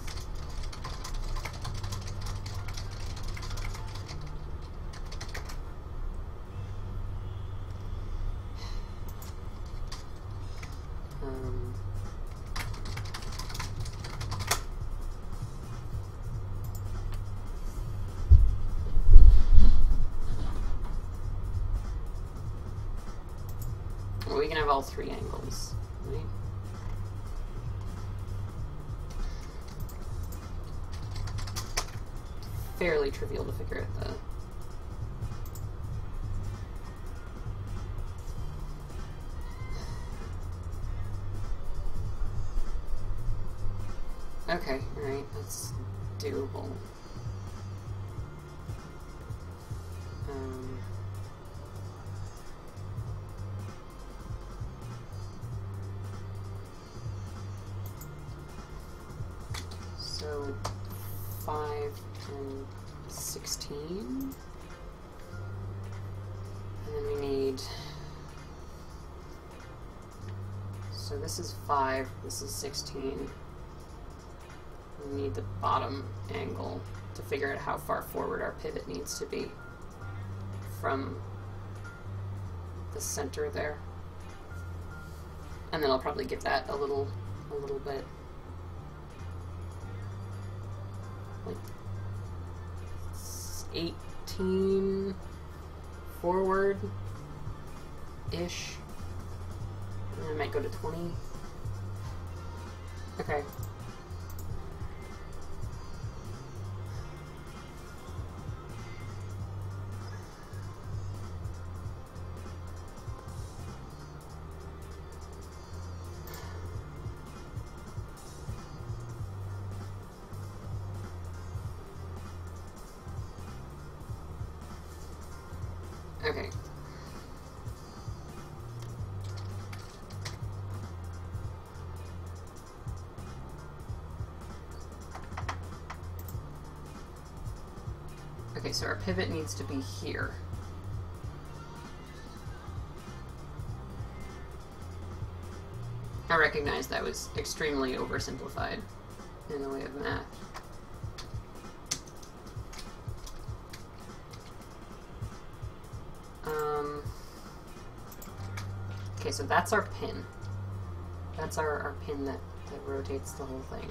We can have all 3 angles, right? Fairly trivial to figure out the... Okay, alright, that's doable. So 5 and 16, and then we need, so this is 5, this is 16, we need the bottom angle to figure out how far forward our pivot needs to be from the center there, and then I'll probably give that a little bit, like 18 forward-ish. And I might go to 20. Okay. Okay. Okay, so our pivot needs to be here. I recognize that was extremely oversimplified in the way of math. Okay, so that's our pin. That's our pin that rotates the whole thing.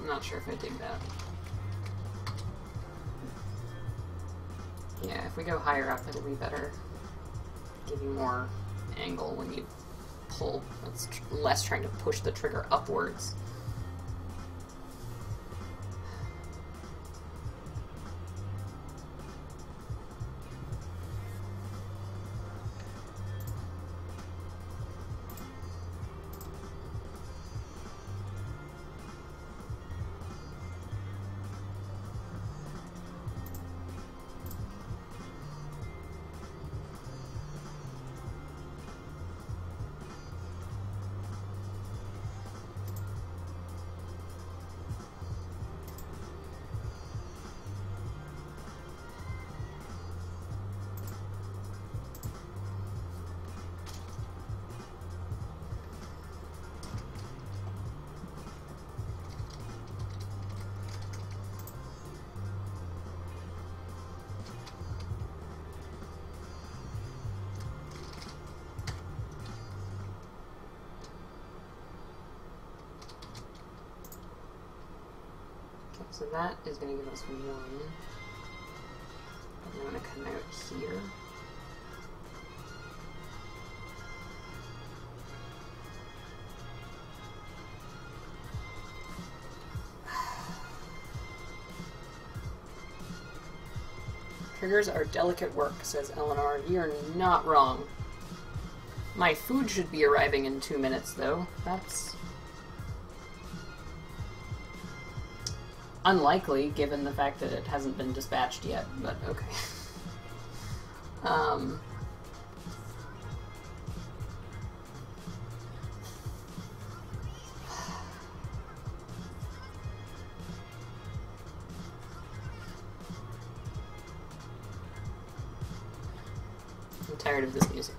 Not sure if I dig that. Yeah, if we go higher up, it'll be better. Give you more angle when you pull. It's less trying to push the trigger upwards. Okay, so that is going to give us 1. I'm going to come out here. Triggers are delicate work, says Eleanor. You're not wrong. My food should be arriving in 2 minutes, though. That's unlikely, given the fact that it hasn't been dispatched yet, but okay. I'm tired of this music.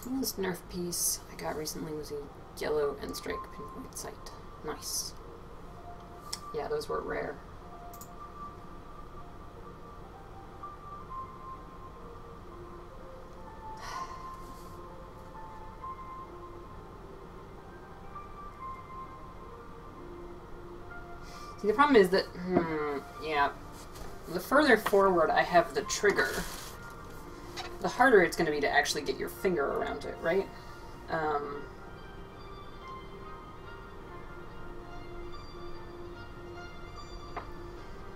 Coolest Nerf piece I got recently was a yellow end strike pinpoint sight. Nice. Yeah, those were rare. See, the problem is that, yeah, the further forward I have the trigger, the harder it's going to be to actually get your finger around it, right?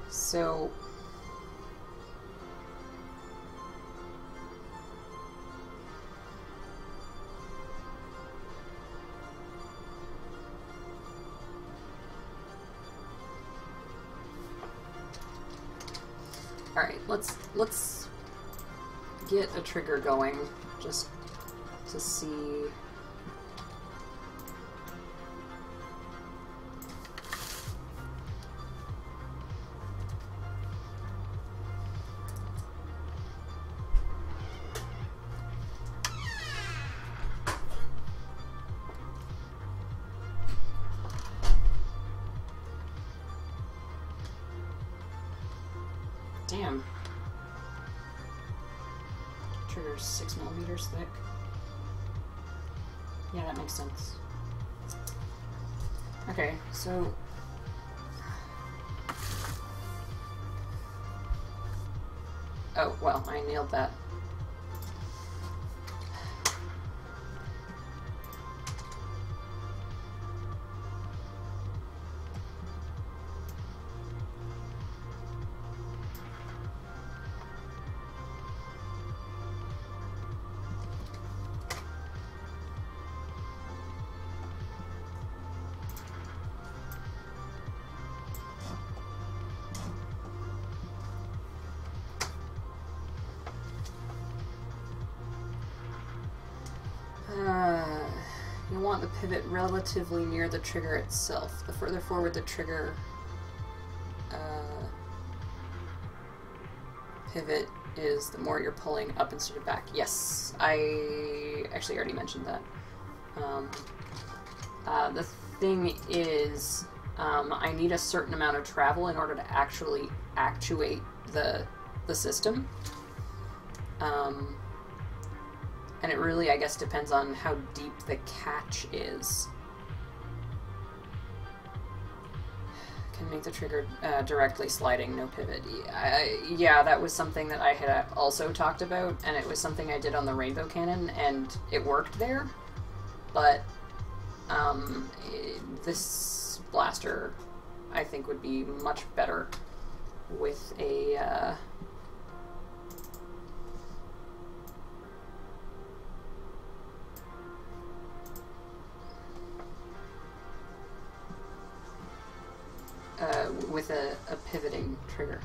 So... Alright, let's get a trigger going, just to see... Damn. Trigger's 6 millimeters thick. Yeah, that makes sense. Okay, so... Oh, well, I nailed that. You want the pivot relatively near the trigger itself. The further forward the trigger pivot is, the more you're pulling up instead of back. Yes, I actually already mentioned that. The thing is, I need a certain amount of travel in order to actually actuate the system. And it really, I guess, depends on how deep the catch is. Can make the trigger directly sliding, no pivot. Yeah, that was something that I had also talked about, and it was something I did on the Rainbow Cannon, and it worked there. But this blaster, I think, would be much better with a... with a pivoting trigger.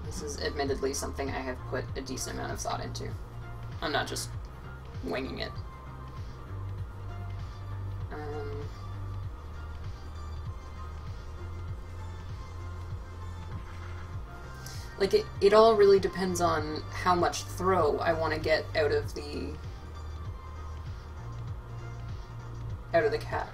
This is admittedly something I have put a decent amount of thought into. I'm not just winging it. Like, it all really depends on how much throw I want to get out of the catch.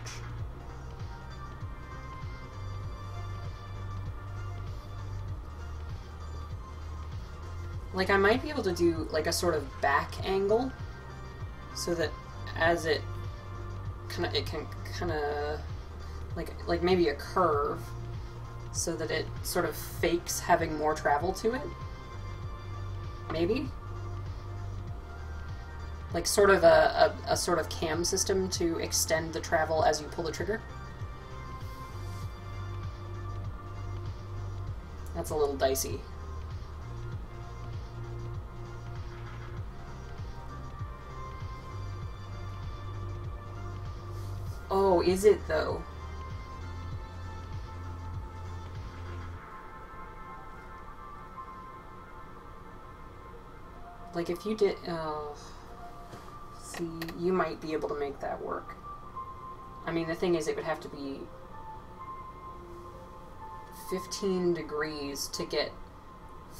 Like, I might be able to do, like, a sort of back angle, so that as it can kind of, like maybe a curve, so that it sort of fakes having more travel to it. Maybe? Like, sort of a sort of cam system to extend the travel as you pull the trigger. That's a little dicey. Oh, is it though? Like, if you did... see, you might be able to make that work. I mean, the thing is, it would have to be 15 degrees to get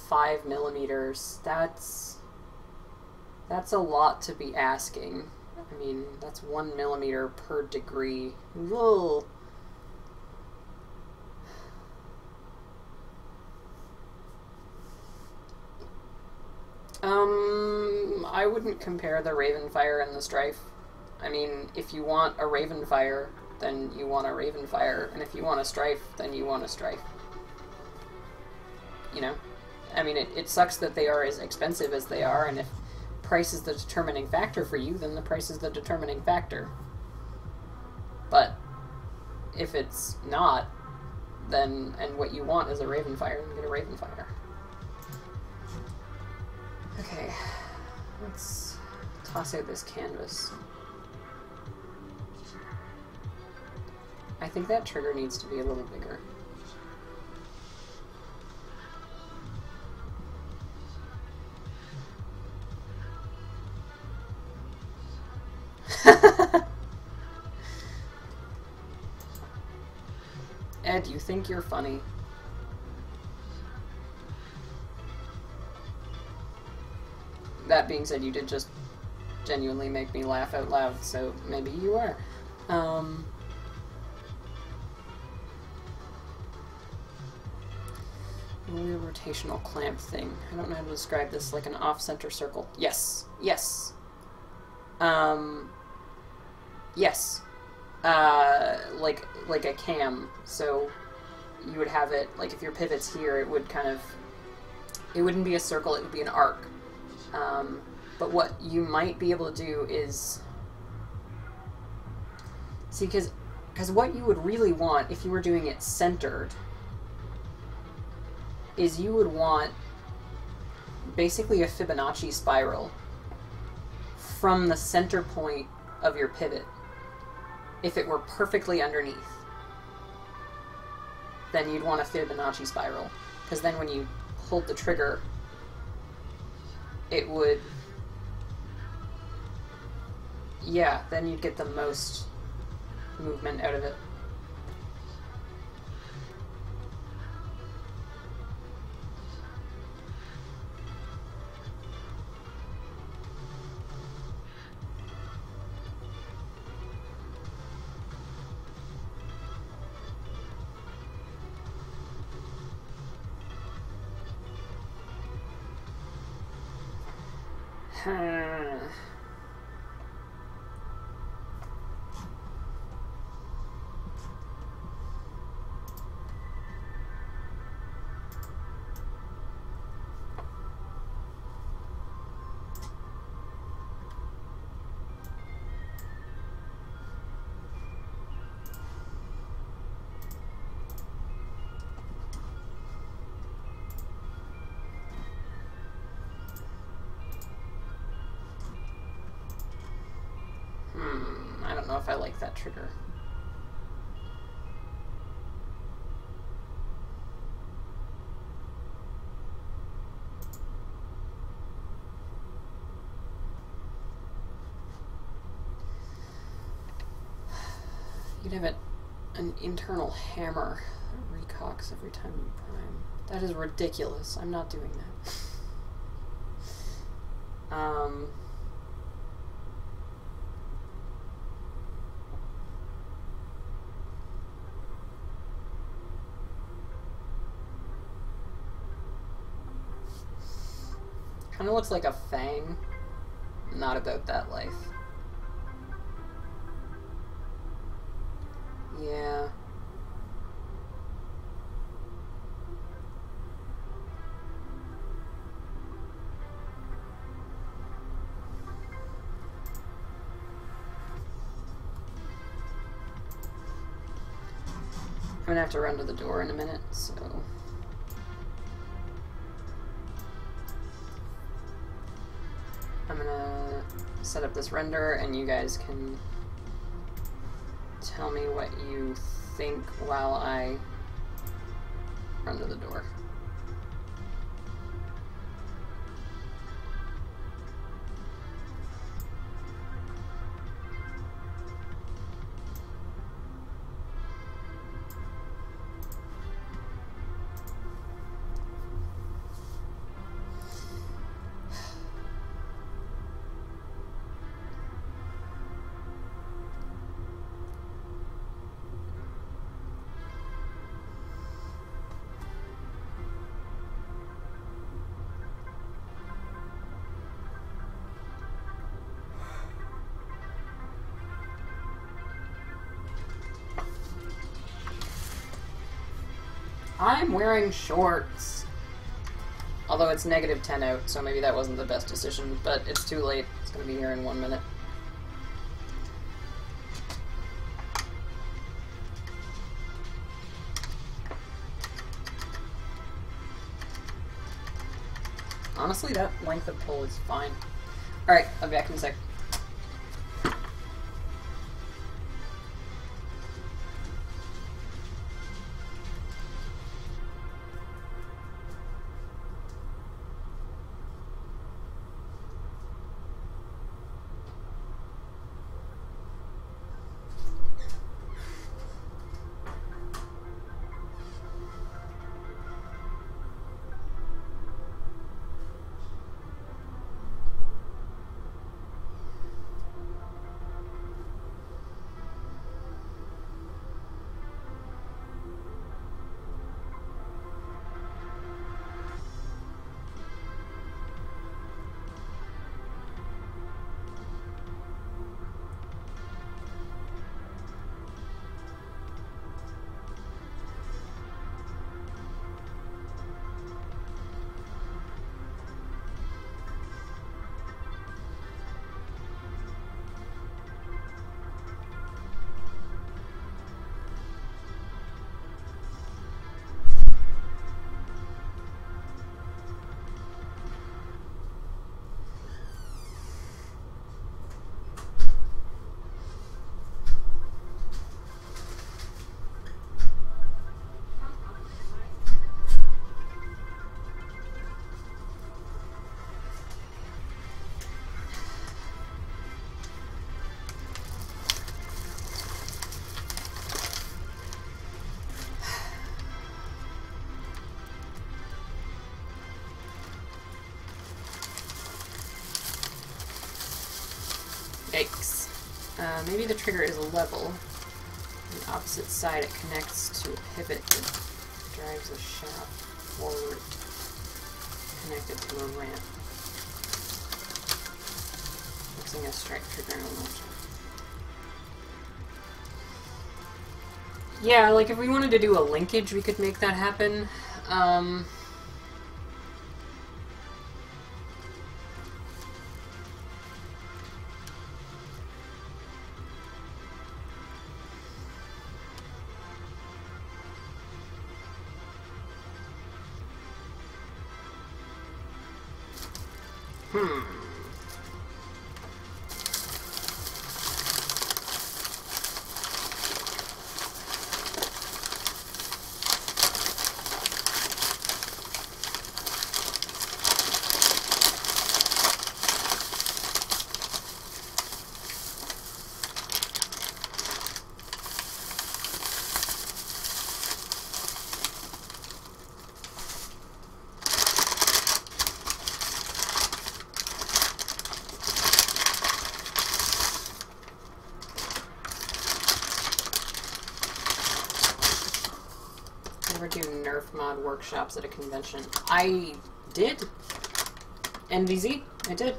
5 millimeters. That's a lot to be asking. I mean, that's 1 millimeter per degree. Whoa. I wouldn't compare the Ravenfire and the Strife. I mean, if you want a Ravenfire, then you want a Ravenfire, and if you want a Strife, then you want a Strife. You know? I mean, it sucks that they are as expensive as they are, and if price is the determining factor for you, then the price is the determining factor. But if it's not, then, and what you want is a Ravenfire, then get a Ravenfire. Okay, let's toss out this canvas. I think that trigger needs to be a little bigger. Ed, you think you're funny. That being said, you did just genuinely make me laugh out loud, so maybe you are. Only a rotational clamp thing. I don't know how to describe this, like an off-center circle. Yes. Yes. Yes. Like a cam. So you would have it, like if your pivot's here, it would kind of, it wouldn't be a circle, it would be an arc. But what you might be able to do is, see, because what you would really want, if you were doing it centered, is you would want basically a Fibonacci spiral from the center point of your pivot. If it were perfectly underneath, then you'd want a Fibonacci spiral, because then when you pulled the trigger, it would, yeah, then you'd get the most movement out of it. I don't know if I like that trigger. You'd have an internal hammer that recocks every time you prime. That is ridiculous. I'm not doing that. Kind of looks like a fang. Not about that life. Yeah. I'm gonna have to run to the door in a minute, so... I'm gonna set up this render and you guys can tell me what you think while I run to the door. I'm wearing shorts. Although it's negative 10 out, so maybe that wasn't the best decision, but it's too late. It's gonna be here in 1 minute. Honestly, that length of pull is fine. Alright, I'll be back in a sec. Yikes. Maybe the trigger is level. On the opposite side it connects to a pivot that drives the shaft forward, connected to a ramp. Fixing a strike trigger in motion. Yeah, like if we wanted to do a linkage, we could make that happen. Never do Nerf mod workshops at a convention. I did. NVZ, I did.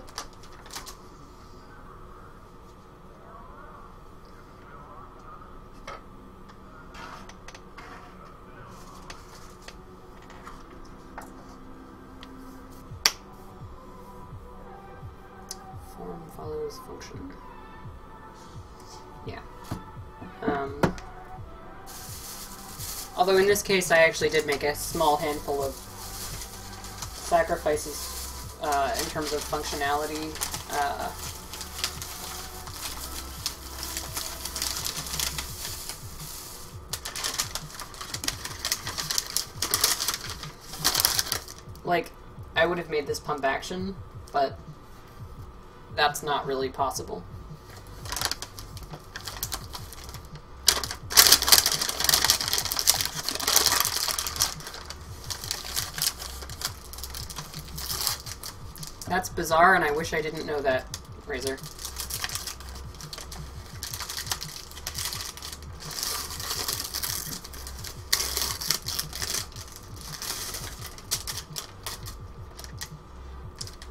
Form follows function. Yeah. Although in this case I actually did make a small handful of sacrifices in terms of functionality. Like, I would have made this pump action, but that's not really possible. That's bizarre, and I wish I didn't know that, Razor.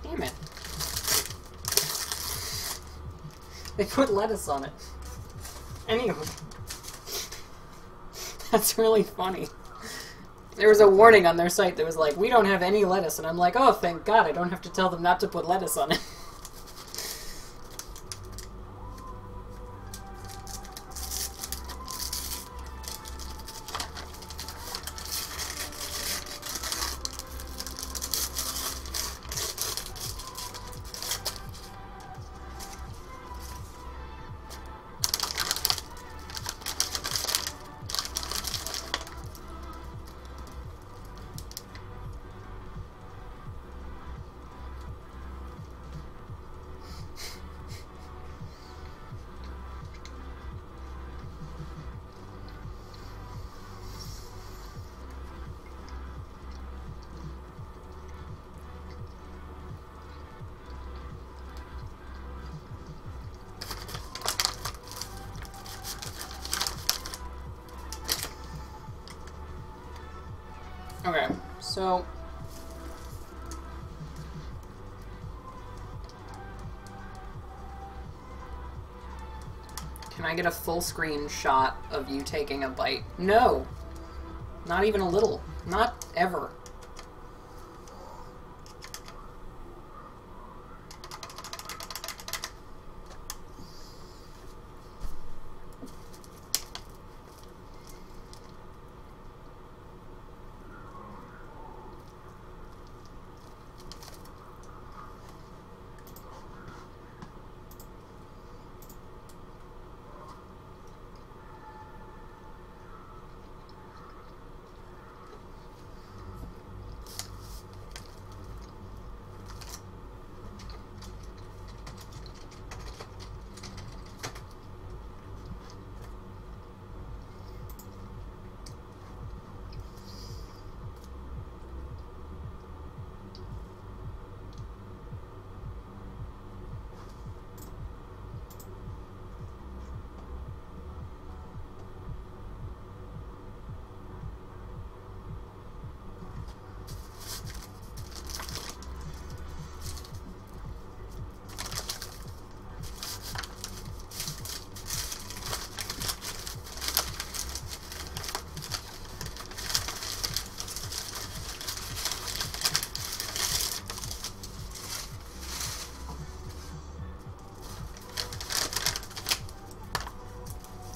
Damn it. They put lettuce on it. Anyway. That's really funny. There was a warning on their site that was like, we don't have any lettuce, and I'm like, oh, thank God, I don't have to tell them not to put lettuce on it. Okay, so can I get a full screen shot of you taking a bite? No, not even a little, not ever.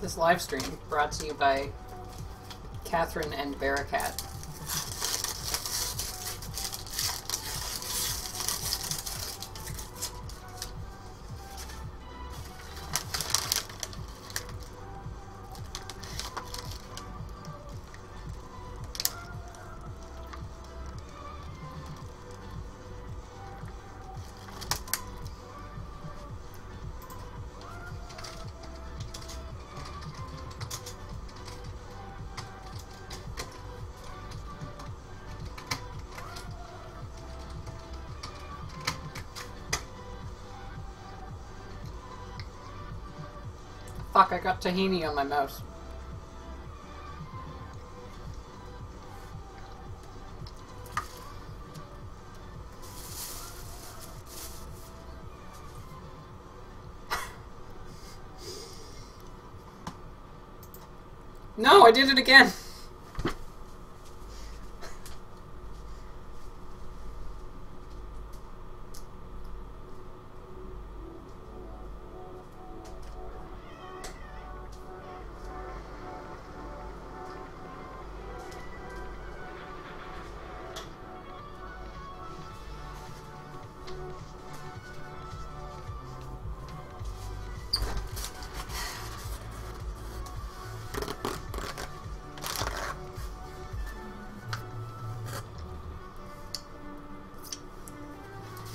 This live stream brought to you by Catherine and Bearcat. Fuck, I got tahini on my mouse. No, I did it again!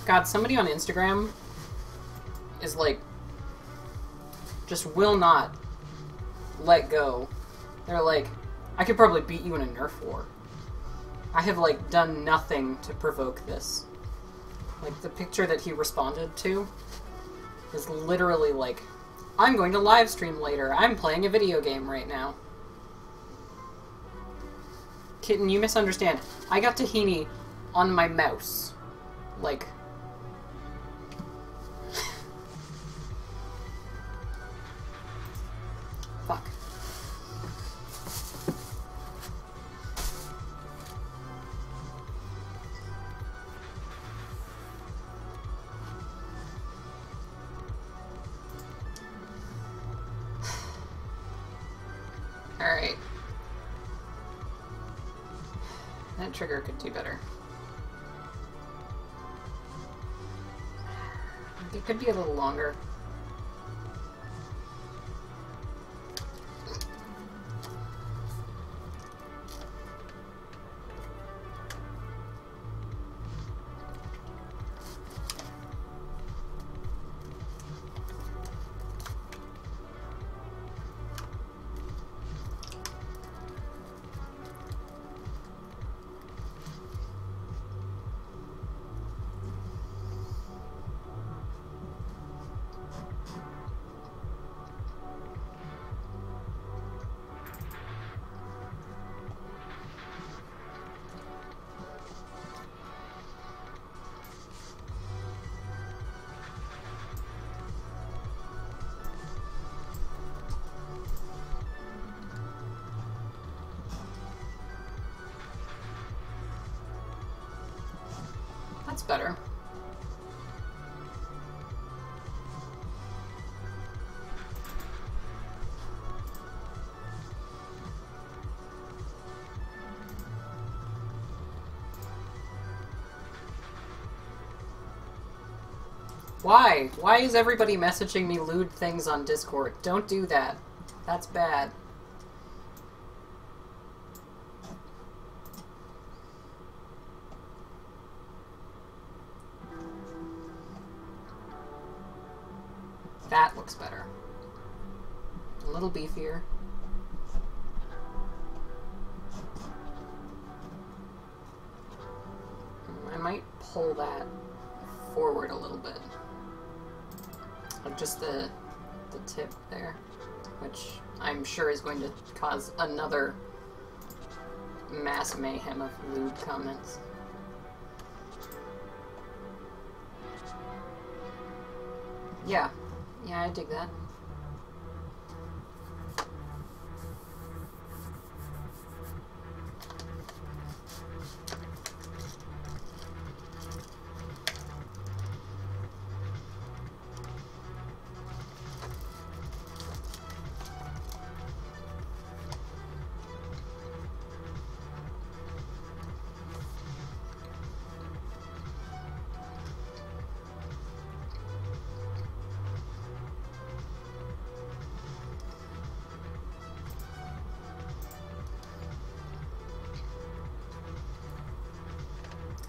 God, somebody on Instagram is like, just will not let go. They're like, I could probably beat you in a Nerf war. I have, like, done nothing to provoke this. Like, the picture that he responded to is literally like, I'm going to live stream later. I'm playing a video game right now. Kitten, you misunderstand. I got tahini on my mouse. Like... Fuck. Alright. That trigger could do better. It could be a little longer. That's better. Why? Why is everybody messaging me lewd things on Discord? Don't do that. That's bad. That looks better. A little beefier. I might pull that forward a little bit. Like just the tip there, which I'm sure is going to cause another mass mayhem of lewd comments. Yeah. Yeah, I dig that.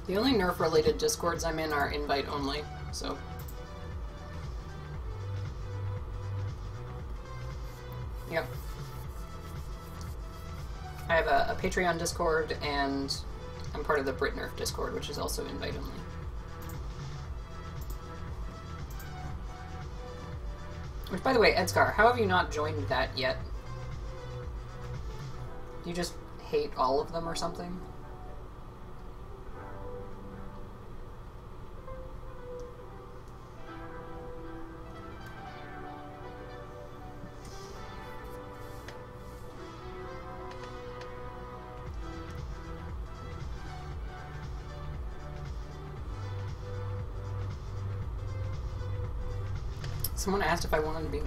The only Nerf-related Discords I'm in are invite-only, so... Yep. I have a Patreon Discord, and I'm part of the Brit Nerf Discord, which is also invite-only. Which, by the way, Edskar, how have you not joined that yet? Do you just hate all of them or something? Someone asked if I wanted to be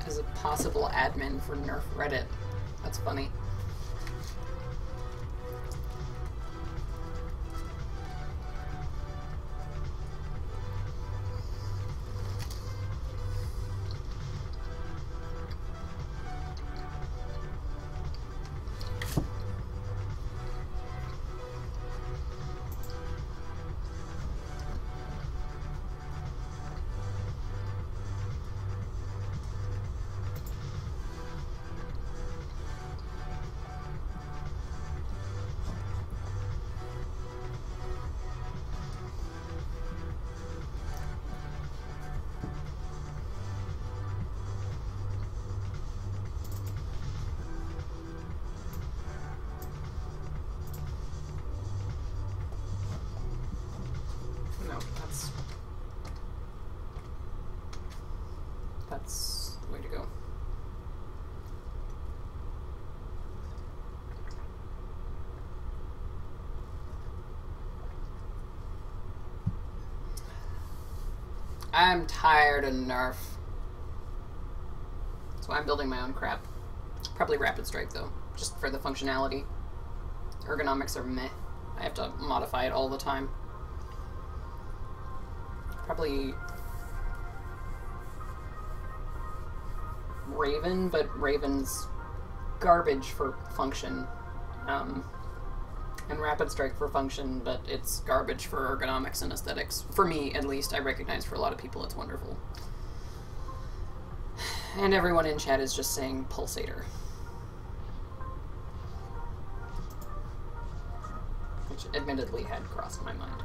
as a possible admin for Nerf Reddit. That's funny. That's the way to go. I'm tired of Nerf. So I'm building my own crap. Probably Rapid Strike though, just for the functionality. Ergonomics are meh. I have to modify it all the time. Probably Raven, but Raven's garbage for function. And Rapid Strike for function, but it's garbage for ergonomics and aesthetics. For me, at least. I recognize for a lot of people it's wonderful. And everyone in chat is just saying Pulsator. Which admittedly had crossed my mind.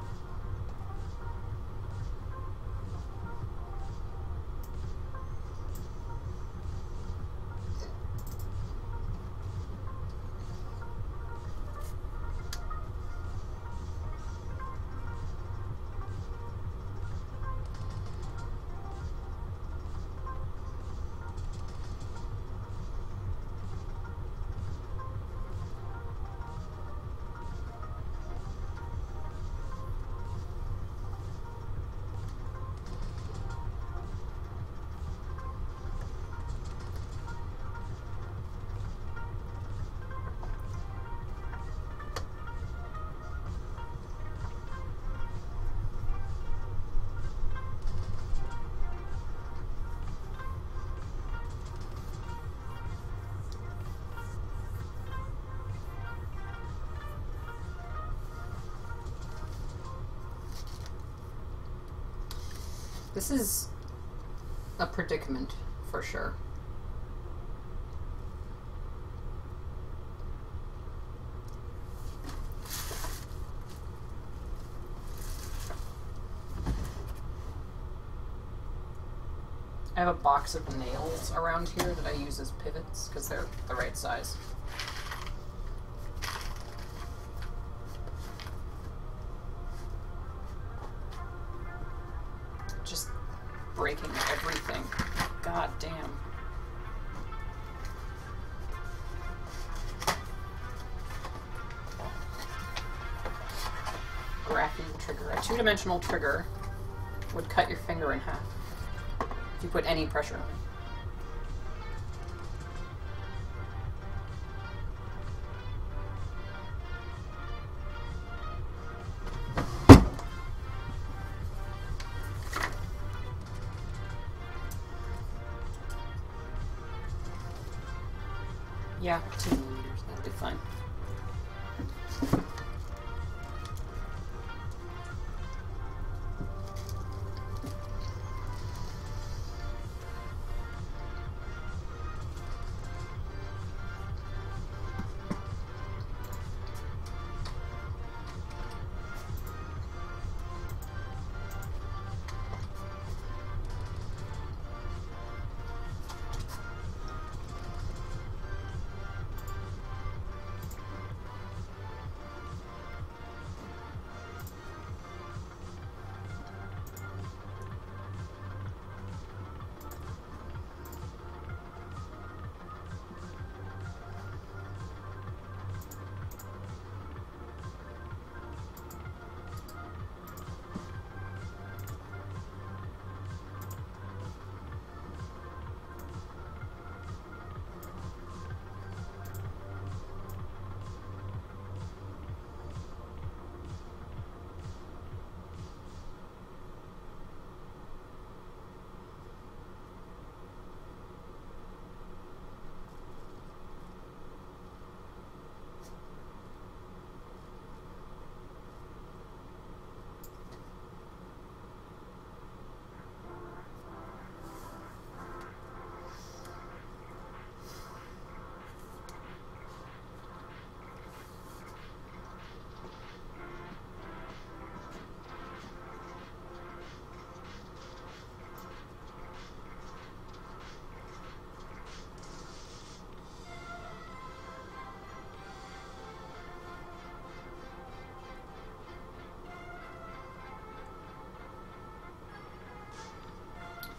This is a predicament, for sure. I have a box of nails around here that I use as pivots, because they're the right size. Breaking everything. God damn. Graphene trigger. A two-dimensional trigger would cut your finger in half if you put any pressure on it. Yeah, 2 millimeters, that'll be fine.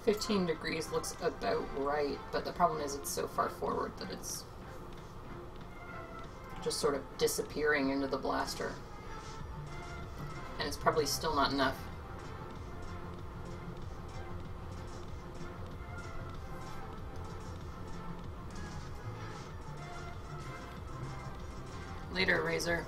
15 degrees looks about right, but the problem is it's so far forward that it's just sort of disappearing into the blaster. And it's probably still not enough. Later, Razor.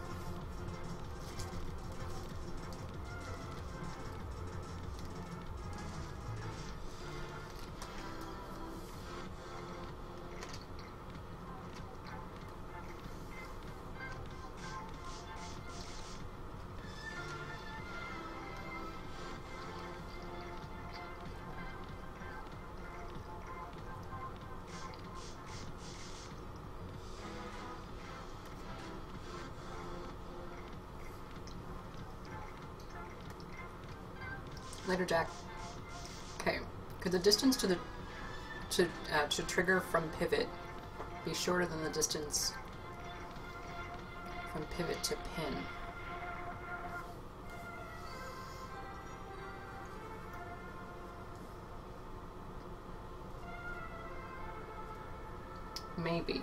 Later, Jack. Okay. Could the distance to trigger from pivot be shorter than the distance from pivot to pin? Maybe.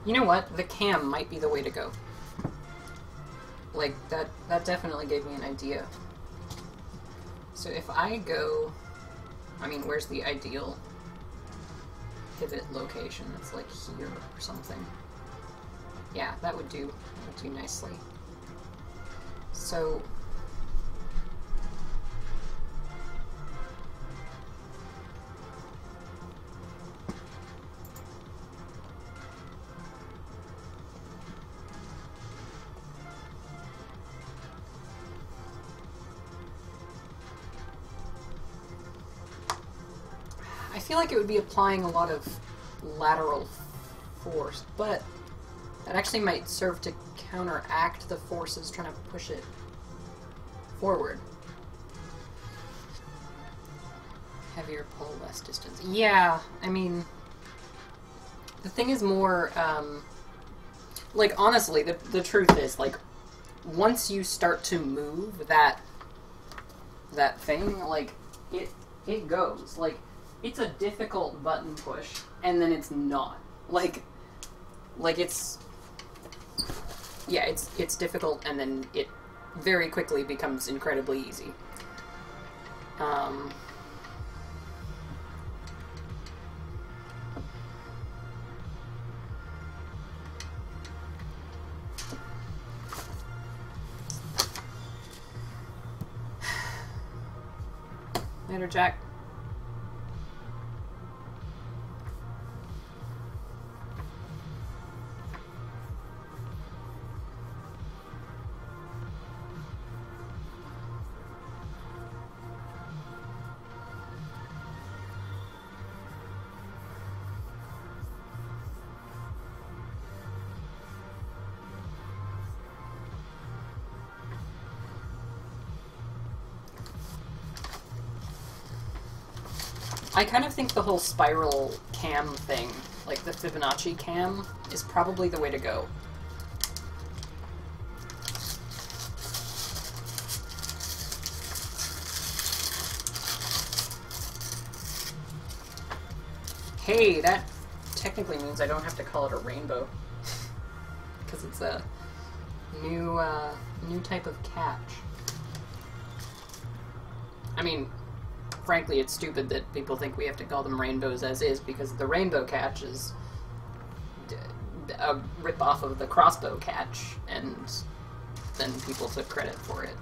You know what? The cam might be the way to go. Like, that definitely gave me an idea. So if I go... I mean, where's the ideal pivot location? It's like here or something. Yeah, that would do nicely. So... I feel like it would be applying a lot of lateral force, but that actually might serve to counteract the forces trying to push it forward. Heavier pull, less distance. Yeah, I mean, the thing is more, like, honestly, the truth is, like, once you start to move that thing, like, it goes. Like, it's a difficult button push, and then it's not. Like it's... Yeah, it's difficult, and then it very quickly becomes incredibly easy. Later, Jack. I kind of think the whole spiral cam thing, like the Fibonacci cam, is probably the way to go. Hey, that technically means I don't have to call it a rainbow. Because it's a new type of catch. I mean, frankly, it's stupid that people think we have to call them rainbows as is, because the rainbow catch is a rip-off of the crossbow catch, and then people took credit for it.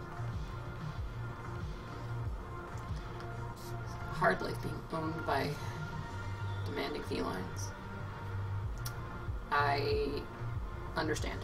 Hard life being owned by demanding felines. I understand.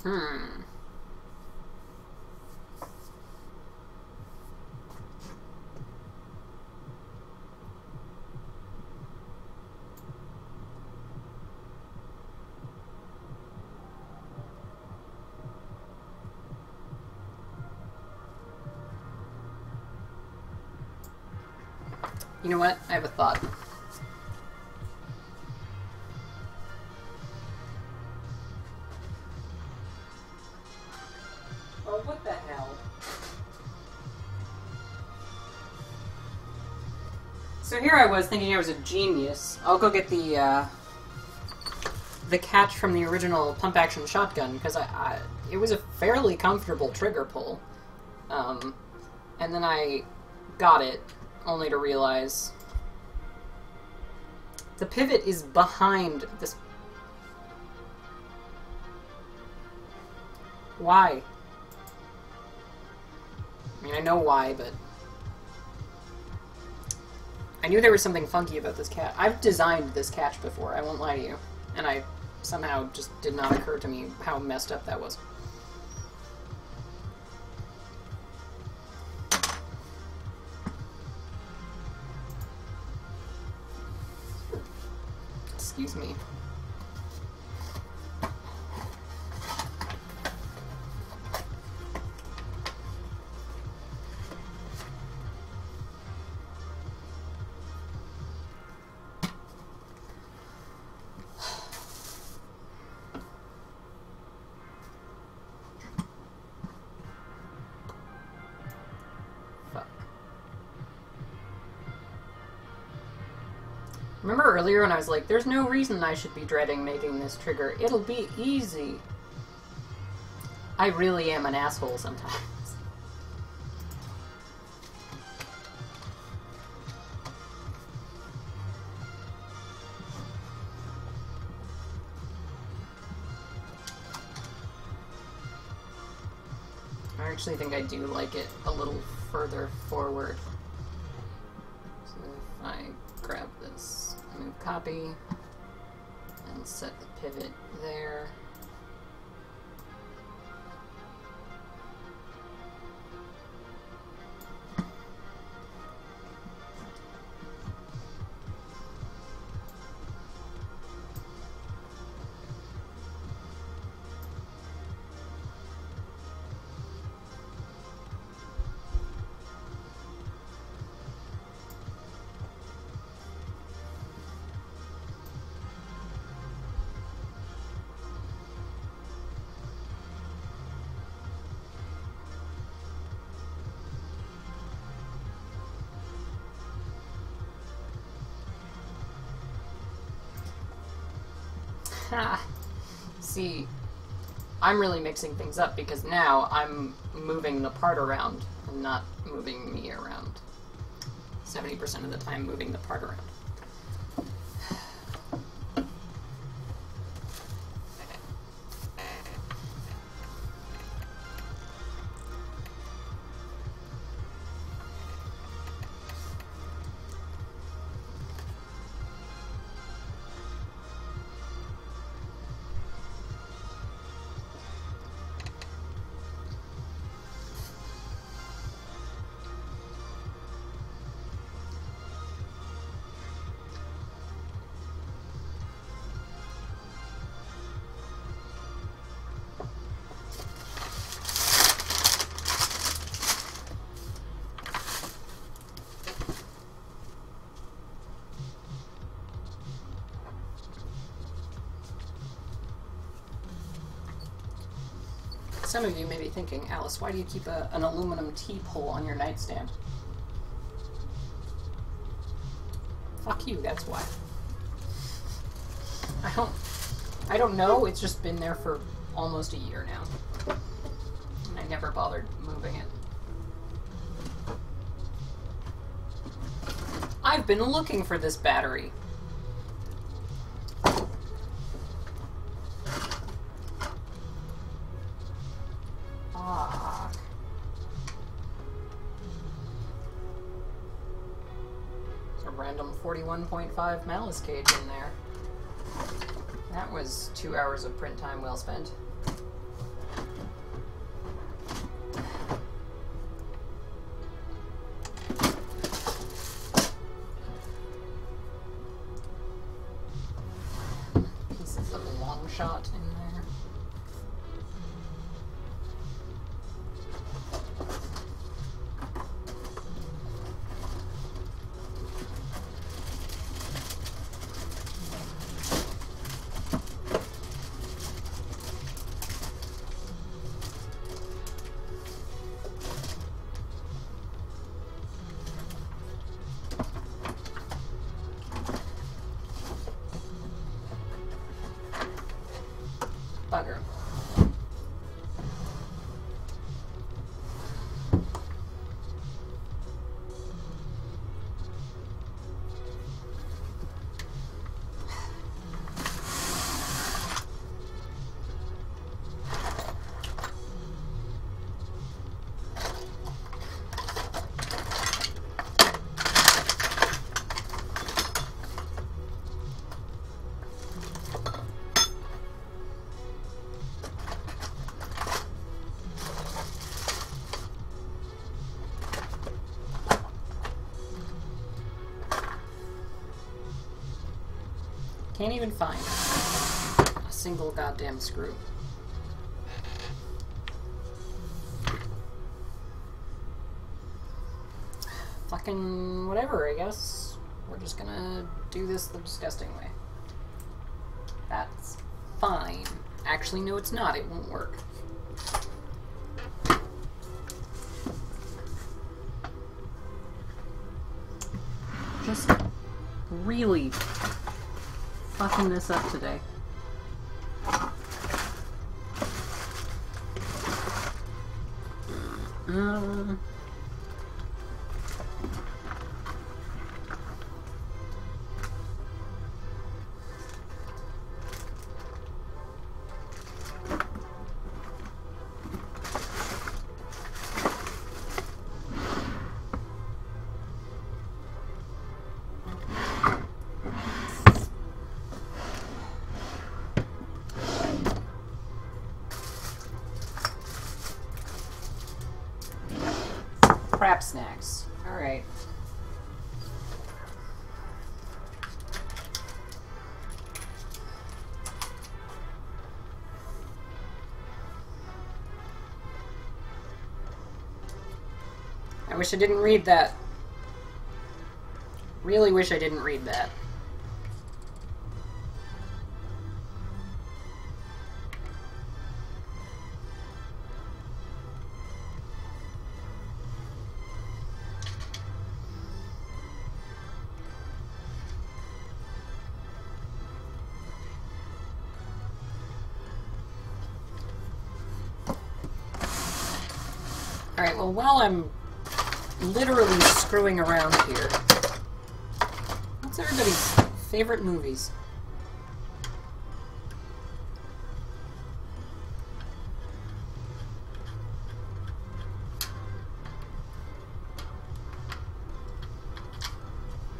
Hmm. You know what? I have a thought. Oh, what the hell? So here I was thinking I was a genius. I'll go get the catch from the original pump-action shotgun, because it was a fairly comfortable trigger pull. And then I got it, only to realize the pivot is behind this. Why? I mean, I know why, but I knew there was something funky about this catch. I've designed this catch before, I won't lie to you, and I somehow just did not occur to me how messed up that was. Excuse me. Remember earlier when I was like, there's no reason I should be dreading making this trigger. It'll be easy. I really am an asshole sometimes. I actually think I do like it a little further forward. So if I grab this, move copy, and set the pivot there. See, I'm really mixing things up because now I'm moving the part around and not moving me around. 70% of the time moving the part around. Some of you may be thinking, Alice, why do you keep an aluminum T-pole on your nightstand? Fuck you, that's why. I don't know, it's just been there for almost a year now. And I never bothered moving it. I've been looking for this battery. There's a random 41.5 malice cage in there. That was 2 hours of print time well spent. shot in there. Bugger. Can't even find a single goddamn screw. Fucking whatever, I guess. We're just gonna do this the disgusting way. That's fine. Actually, no, it's not. It won't work. Just really fucking this up today. Crap snacks. Alright. I wish I didn't read that. Really wish I didn't read that. Alright, well, while I'm literally screwing around here, what's everybody's favorite movies?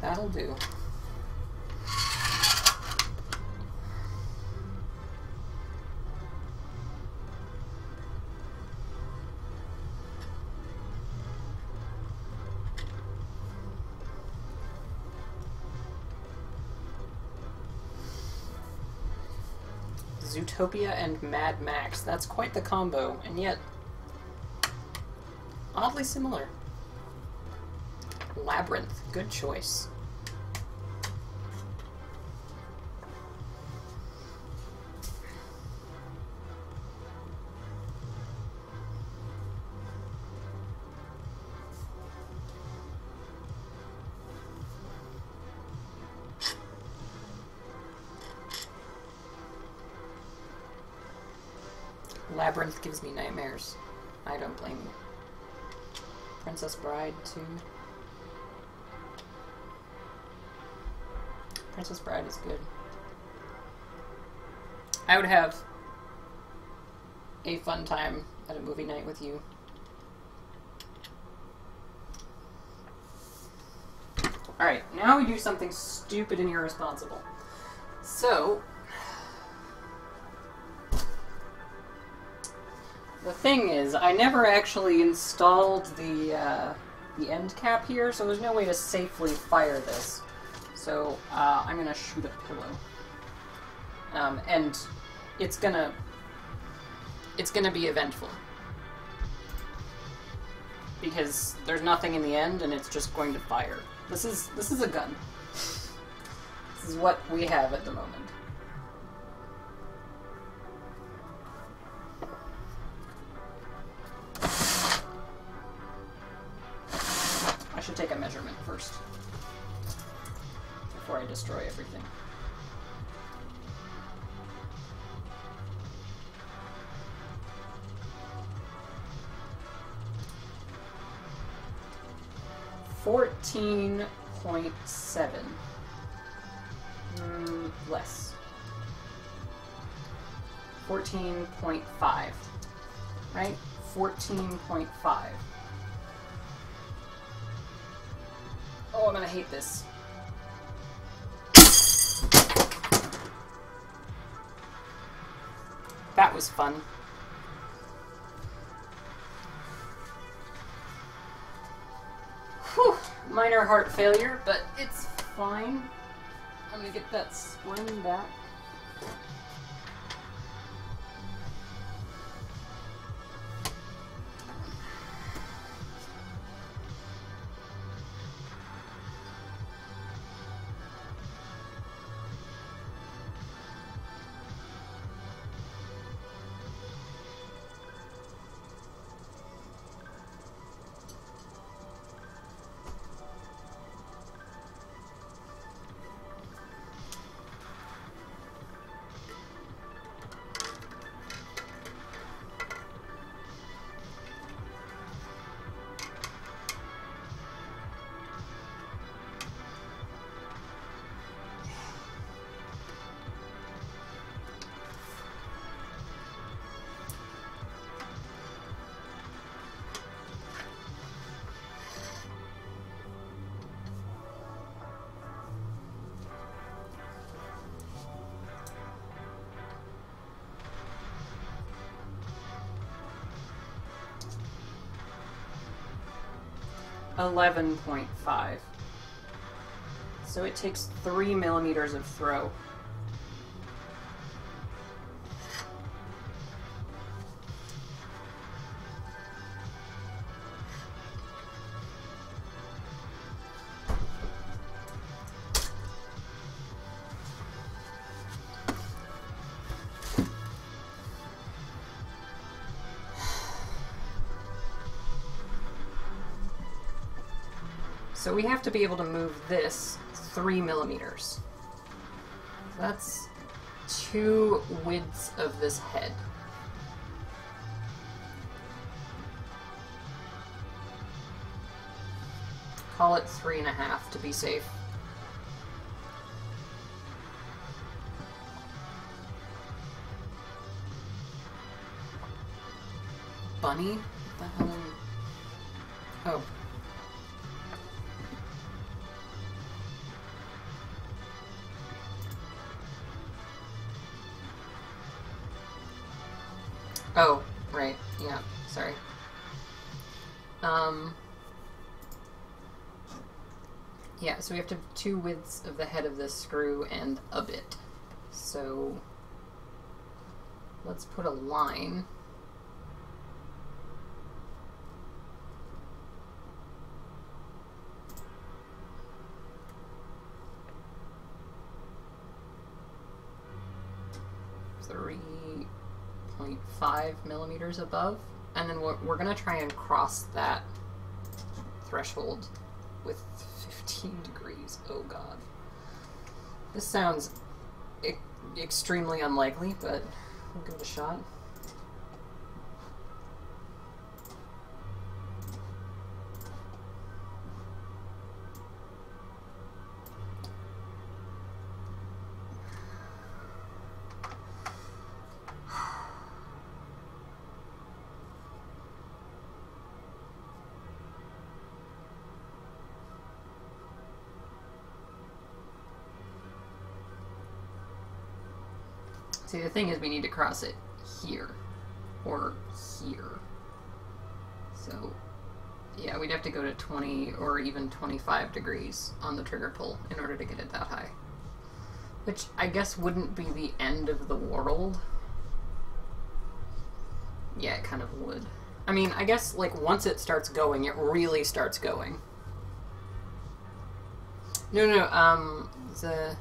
That'll do. Zootopia and Mad Max. That's quite the combo, and yet oddly similar. Labyrinth. Good choice. Labyrinth gives me nightmares. I don't blame you. Princess Bride, too. Princess Bride is good. I would have a fun time at a movie night with you. Alright, now we do something stupid and irresponsible. So, the thing is, I never actually installed the end cap here, so there's no way to safely fire this. So, I'm gonna shoot a pillow. And it's gonna be eventful. Because there's nothing in the end, and it's just going to fire. This is a gun. This is what we have at the moment. I should take a measurement first before I destroy everything. $14.7. Less. 14.5. Right? 14.5. Oh, I'm gonna hate this. That was fun. Whew. Minor heart failure, but it's fine. I'm gonna get that spring back. $11.5. So it takes 3 millimeters of throw. So we have to be able to move this 3 millimeters. That's 2 widths of this head. Call it 3.5 to be safe. Bunny? What the hell? Oh. Oh, right. Yeah, sorry. Yeah, so we have to have 2 widths of the head of this screw and a bit. So let's put a line. Three 0.5 millimeters above, and then we're going to try and cross that threshold with 15 degrees. Oh god. This sounds extremely unlikely, but we'll give it a shot. See, the thing is we need to cross it here, or here. So, yeah, we'd have to go to 20 or even 25 degrees on the trigger pull in order to get it that high. Which I guess wouldn't be the end of the world, Yeah, it kind of would. I mean, I guess, like, once it starts going, it really starts going. No, the...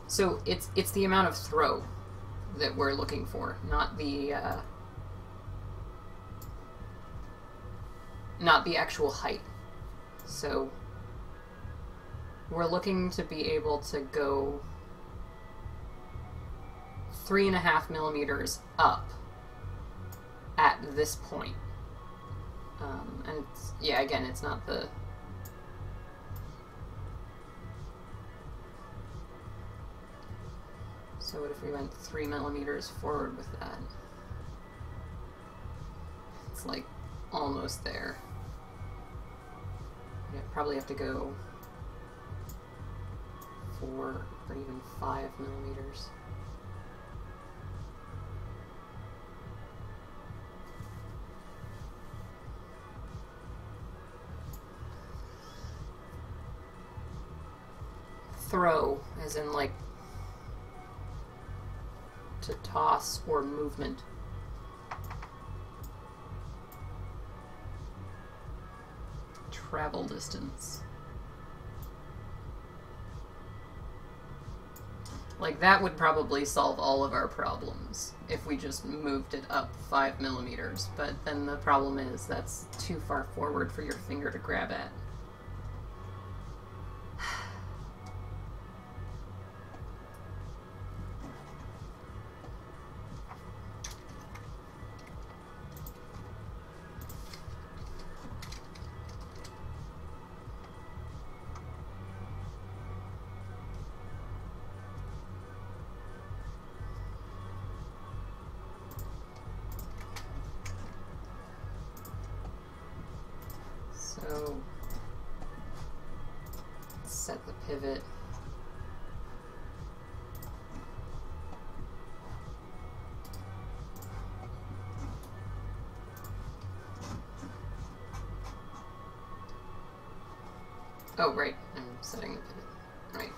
So it's the amount of throw that we're looking for, not the actual height. So we're looking to be able to go 3.5 millimeters up at this point. And it's, yeah, again, it's not the... So what if we went 3 millimeters forward with that? It's like almost there. We'd probably have to go 4 or even 5 millimeters. Throw, as in like to toss or movement. Travel distance. Like, that would probably solve all of our problems if we just moved it up 5 millimeters, but then the problem is that's too far forward for your finger to grab at. So, set the pivot. Oh, right, I'm setting the pivot. Right.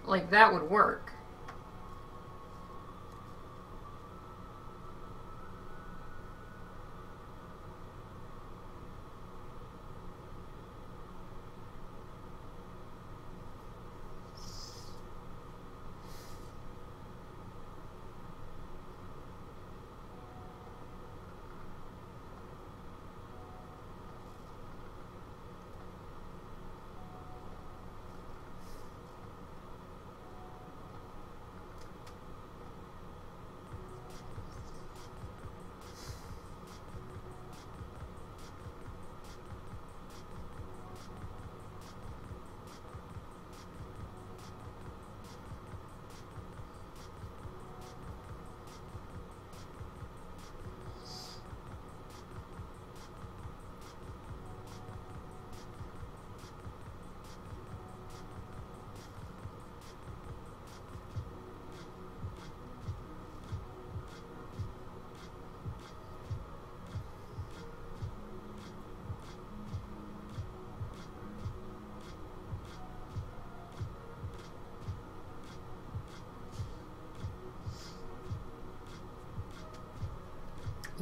Like, that would work.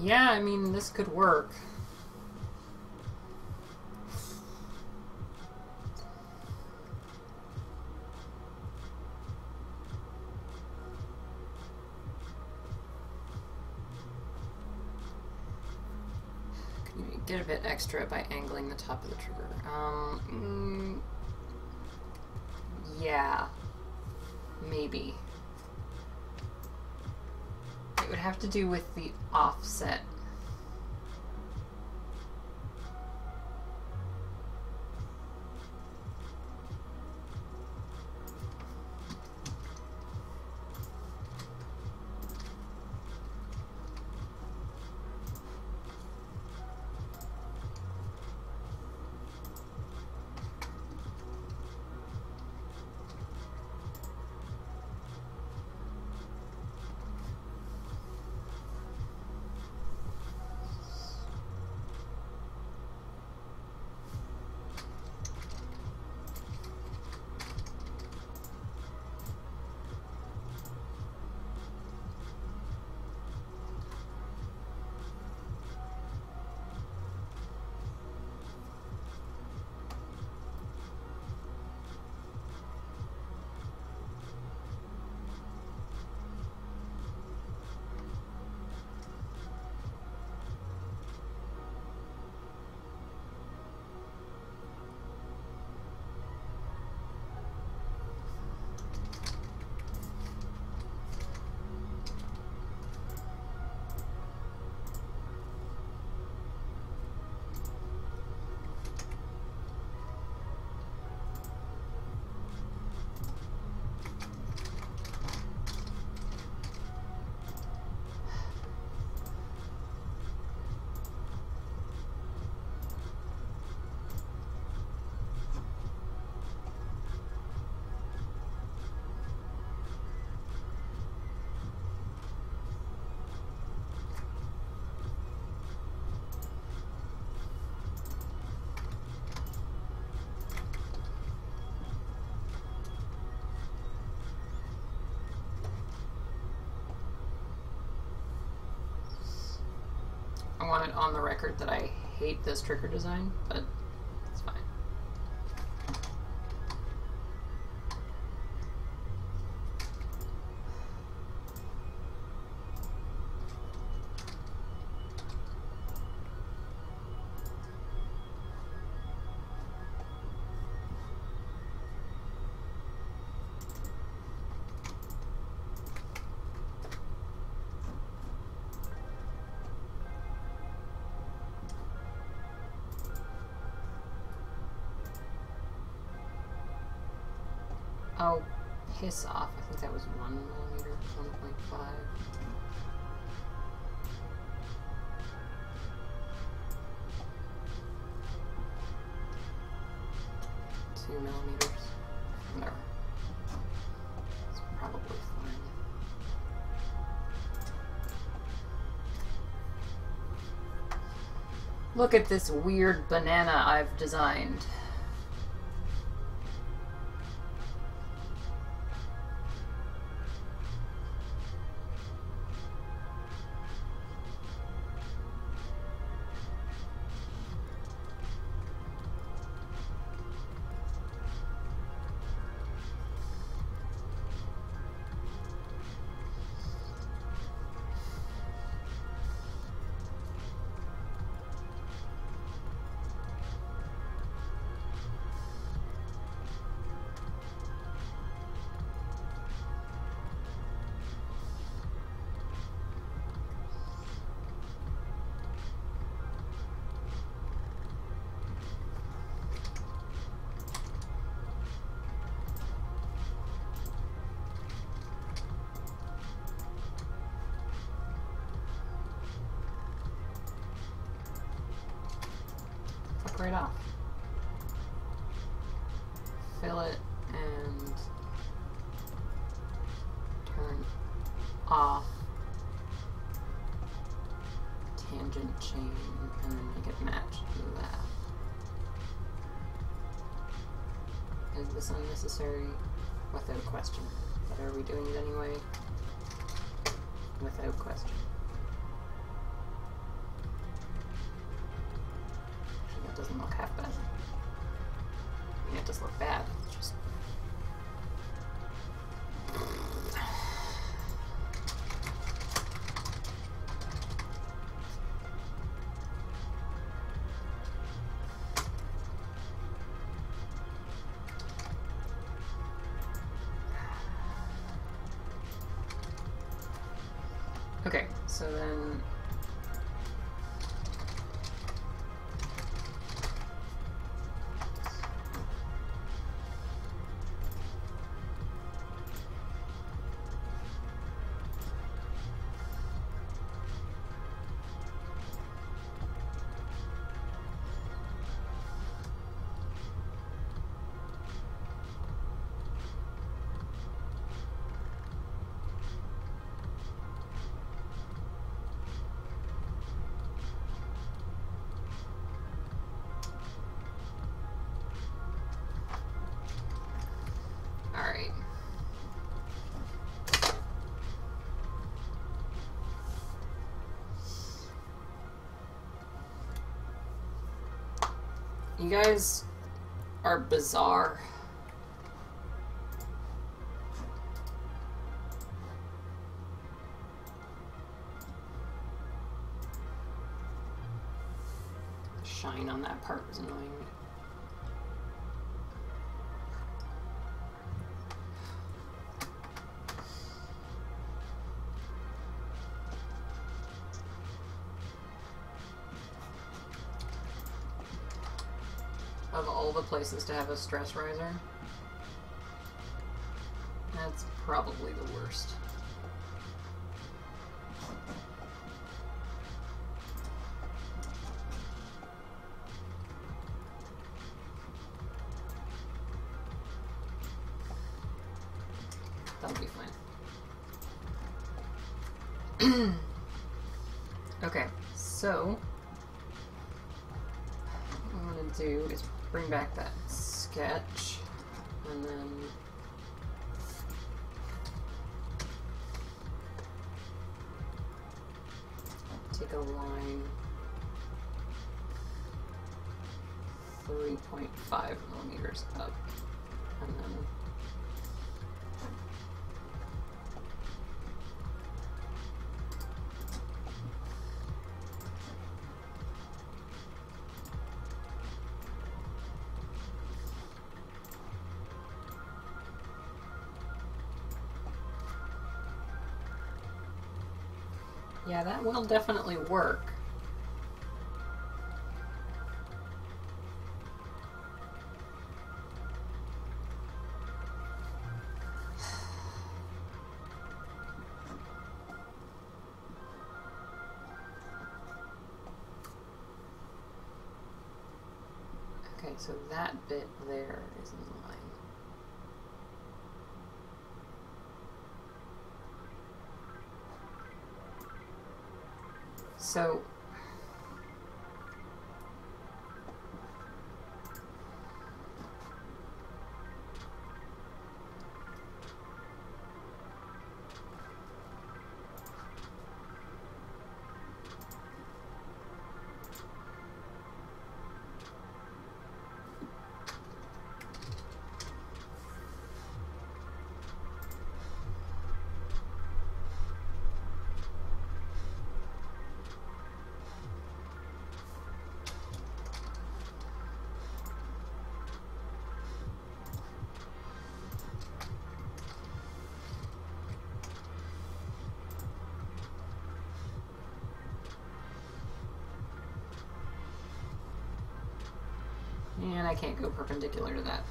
Yeah, I mean, this could work. Can you get a bit extra by angling the top of the trigger? Yeah. Maybe. It would have to do with the offset. want it on the record that I hate this trigger design, but it's fine. Oh, piss off. I think that was 1 millimeter, 1.5. 2 millimeters. Whatever. It's probably fine. Look at this weird banana I've designed. Right off. Fill it and turn off tangent chain and then make it match that. Is this unnecessary? Without question. But are we doing it anyway? Without question. Doesn't look half bad. I mean, it does look bad. It's just... Okay, so then... Alright. You guys are bizarre. The shine on that part was annoying me. Of all the places to have a stress riser, that's probably the worst. That'll be fine. Okay, so what I'm gonna do is bring back that sketch and then take a line 3.5 millimeters up. And then yeah, that will definitely work. Okay, so that bit there is in line. So and I can't go perpendicular to that.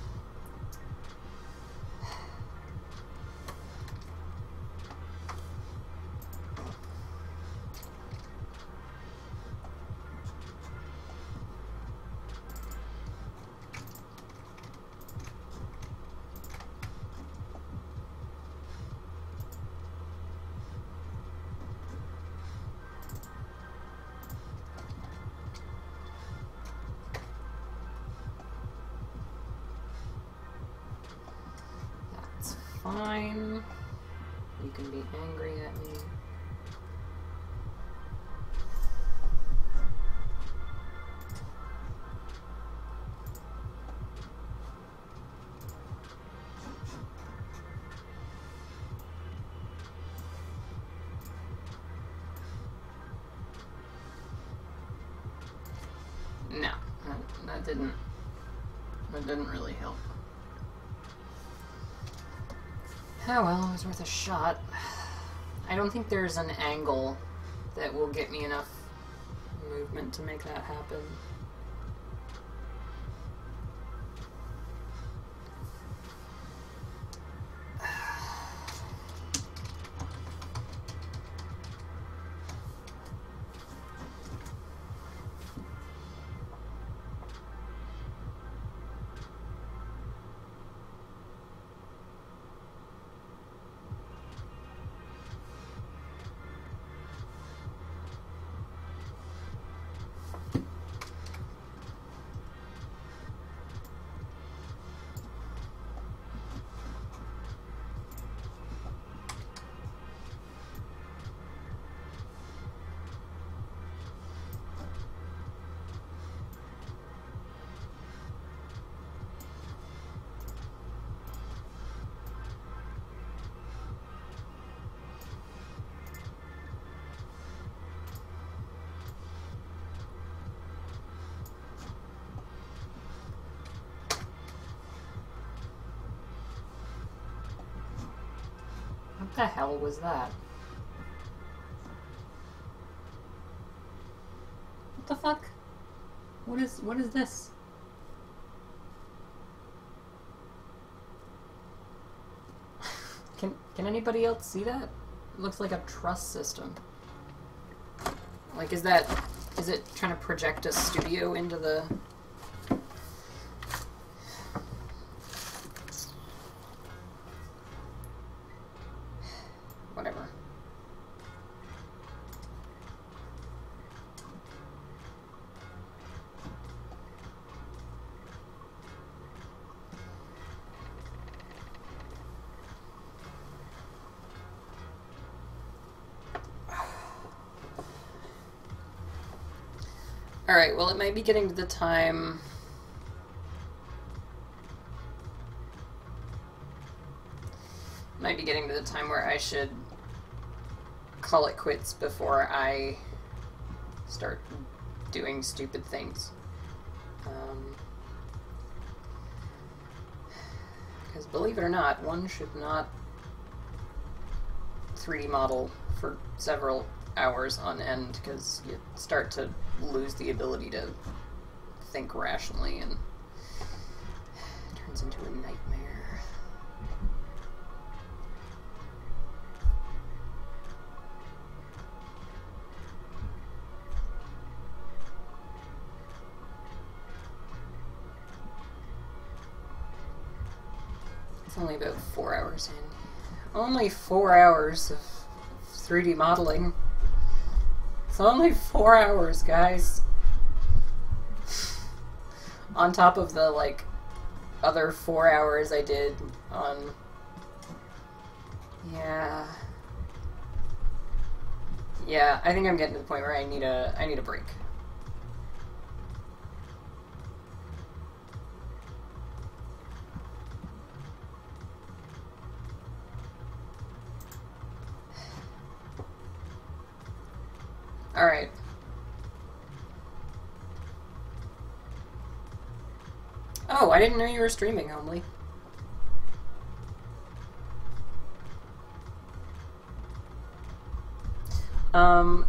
Fine. You can be angry at me. No, that didn't really help. Oh well, it was worth a shot. I don't think there's an angle that will get me enough movement to make that happen. What the hell was that? What the fuck? What is this? Can anybody else see that? It looks like a truss system. Like, is it trying to project a studio into the... Whatever. Alright, well, it might be getting to the time Might be getting to the time where I should call it quits before I start doing stupid things. Because believe it or not, one should not 3D model for several hours on end, because you start to lose the ability to think rationally, and it turns into a nightmare. It's only about 4 hours in. Only 4 hours of 3D modeling. It's only 4 hours, guys. On top of the, like, other 4 hours I did on... Yeah. Yeah, I think I'm getting to the point where I need a break. Alright. Oh, I didn't know you were streaming, Homely.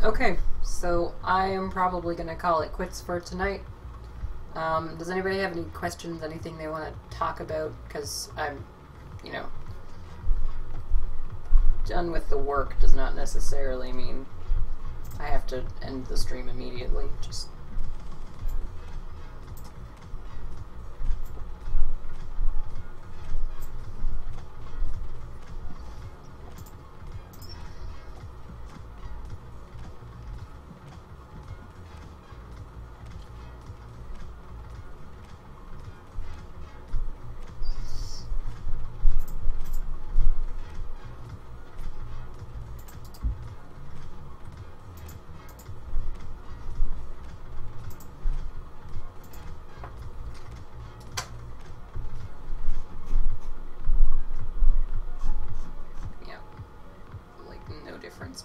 Okay, so I am probably gonna call it quits for tonight. Does anybody have any questions, anything they want to talk about? Because I'm, you know, done with the work does not necessarily mean I have to end the stream immediately. Just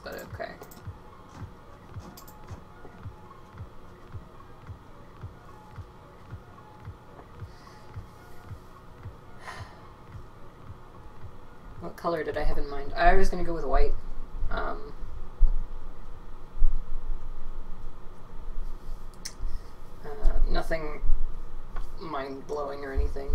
but okay. What color did I have in mind? I was gonna go with white. Nothing mind-blowing or anything.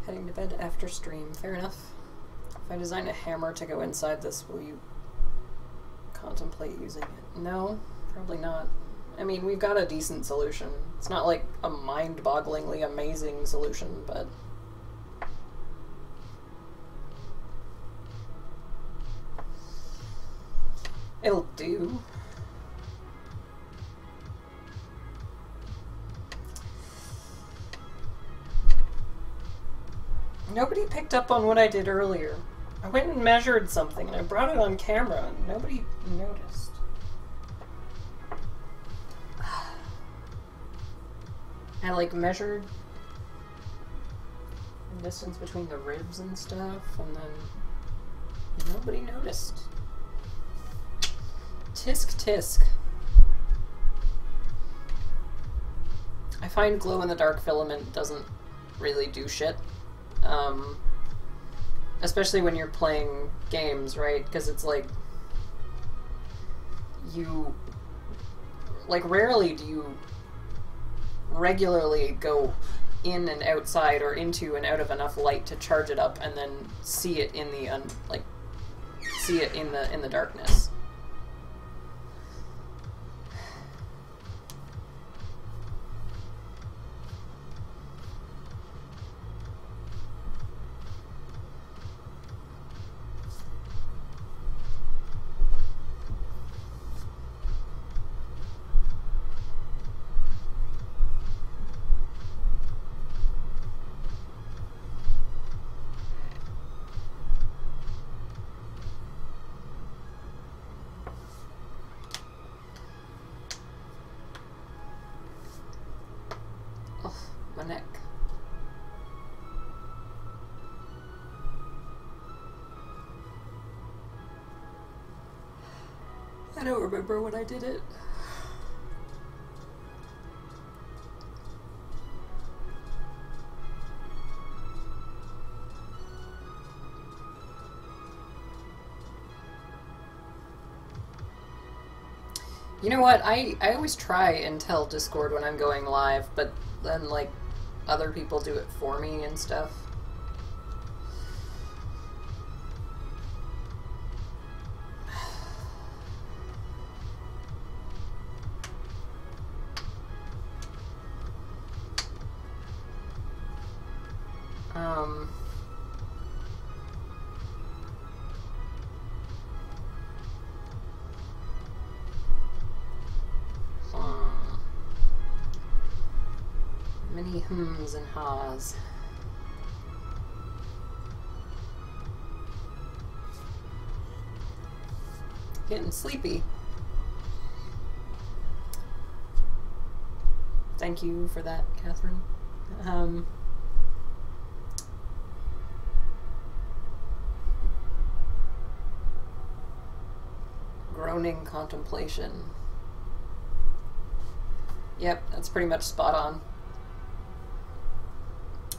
Heading to bed after stream. Fair enough. If I design a hammer to go inside this, will you contemplate using it? No, probably not. I mean, we've got a decent solution. It's not like a mind-bogglingly amazing solution, but... it'll do. Nobody picked up on what I did earlier. I went and measured something, and I brought it on camera, and nobody noticed. I, like, measured the distance between the ribs and stuff, and then nobody noticed. Tisk tisk. I find glow-in-the-dark filament doesn't really do shit. Especially when you're playing games, right? Because it's like, you, like, rarely do you regularly go in and outside or into and out of enough light to charge it up and then see it in the, see it in the darkness. my neck. I don't remember when I did it. You know what? I always try and tell Discord when I'm going live, but then, like, other people do it for me and stuff. Many hums and haws. Getting sleepy. Thank you for that, Catherine. Groaning contemplation. Yep, that's pretty much spot on.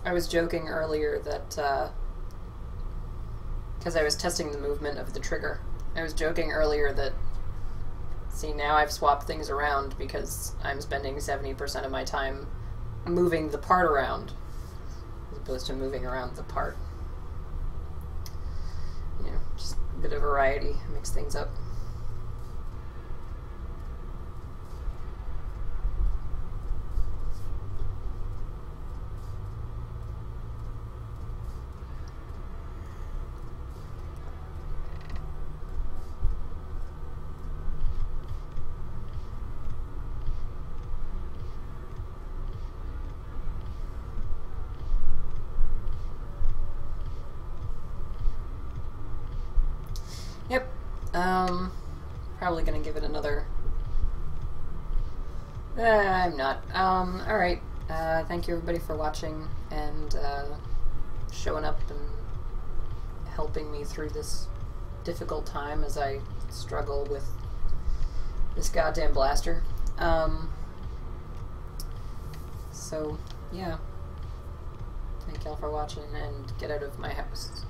I was joking earlier that, because I was testing the movement of the trigger. I was joking earlier that, see, now I've swapped things around because I'm spending 70% of my time moving the part around, as opposed to moving around the part. You know, just a bit of variety, mix things up. Yep. Probably gonna give it another... I'm not. Alright. Thank you everybody for watching and showing up and helping me through this difficult time as I struggle with this goddamn blaster. So, yeah. Thank y'all for watching and get out of my house.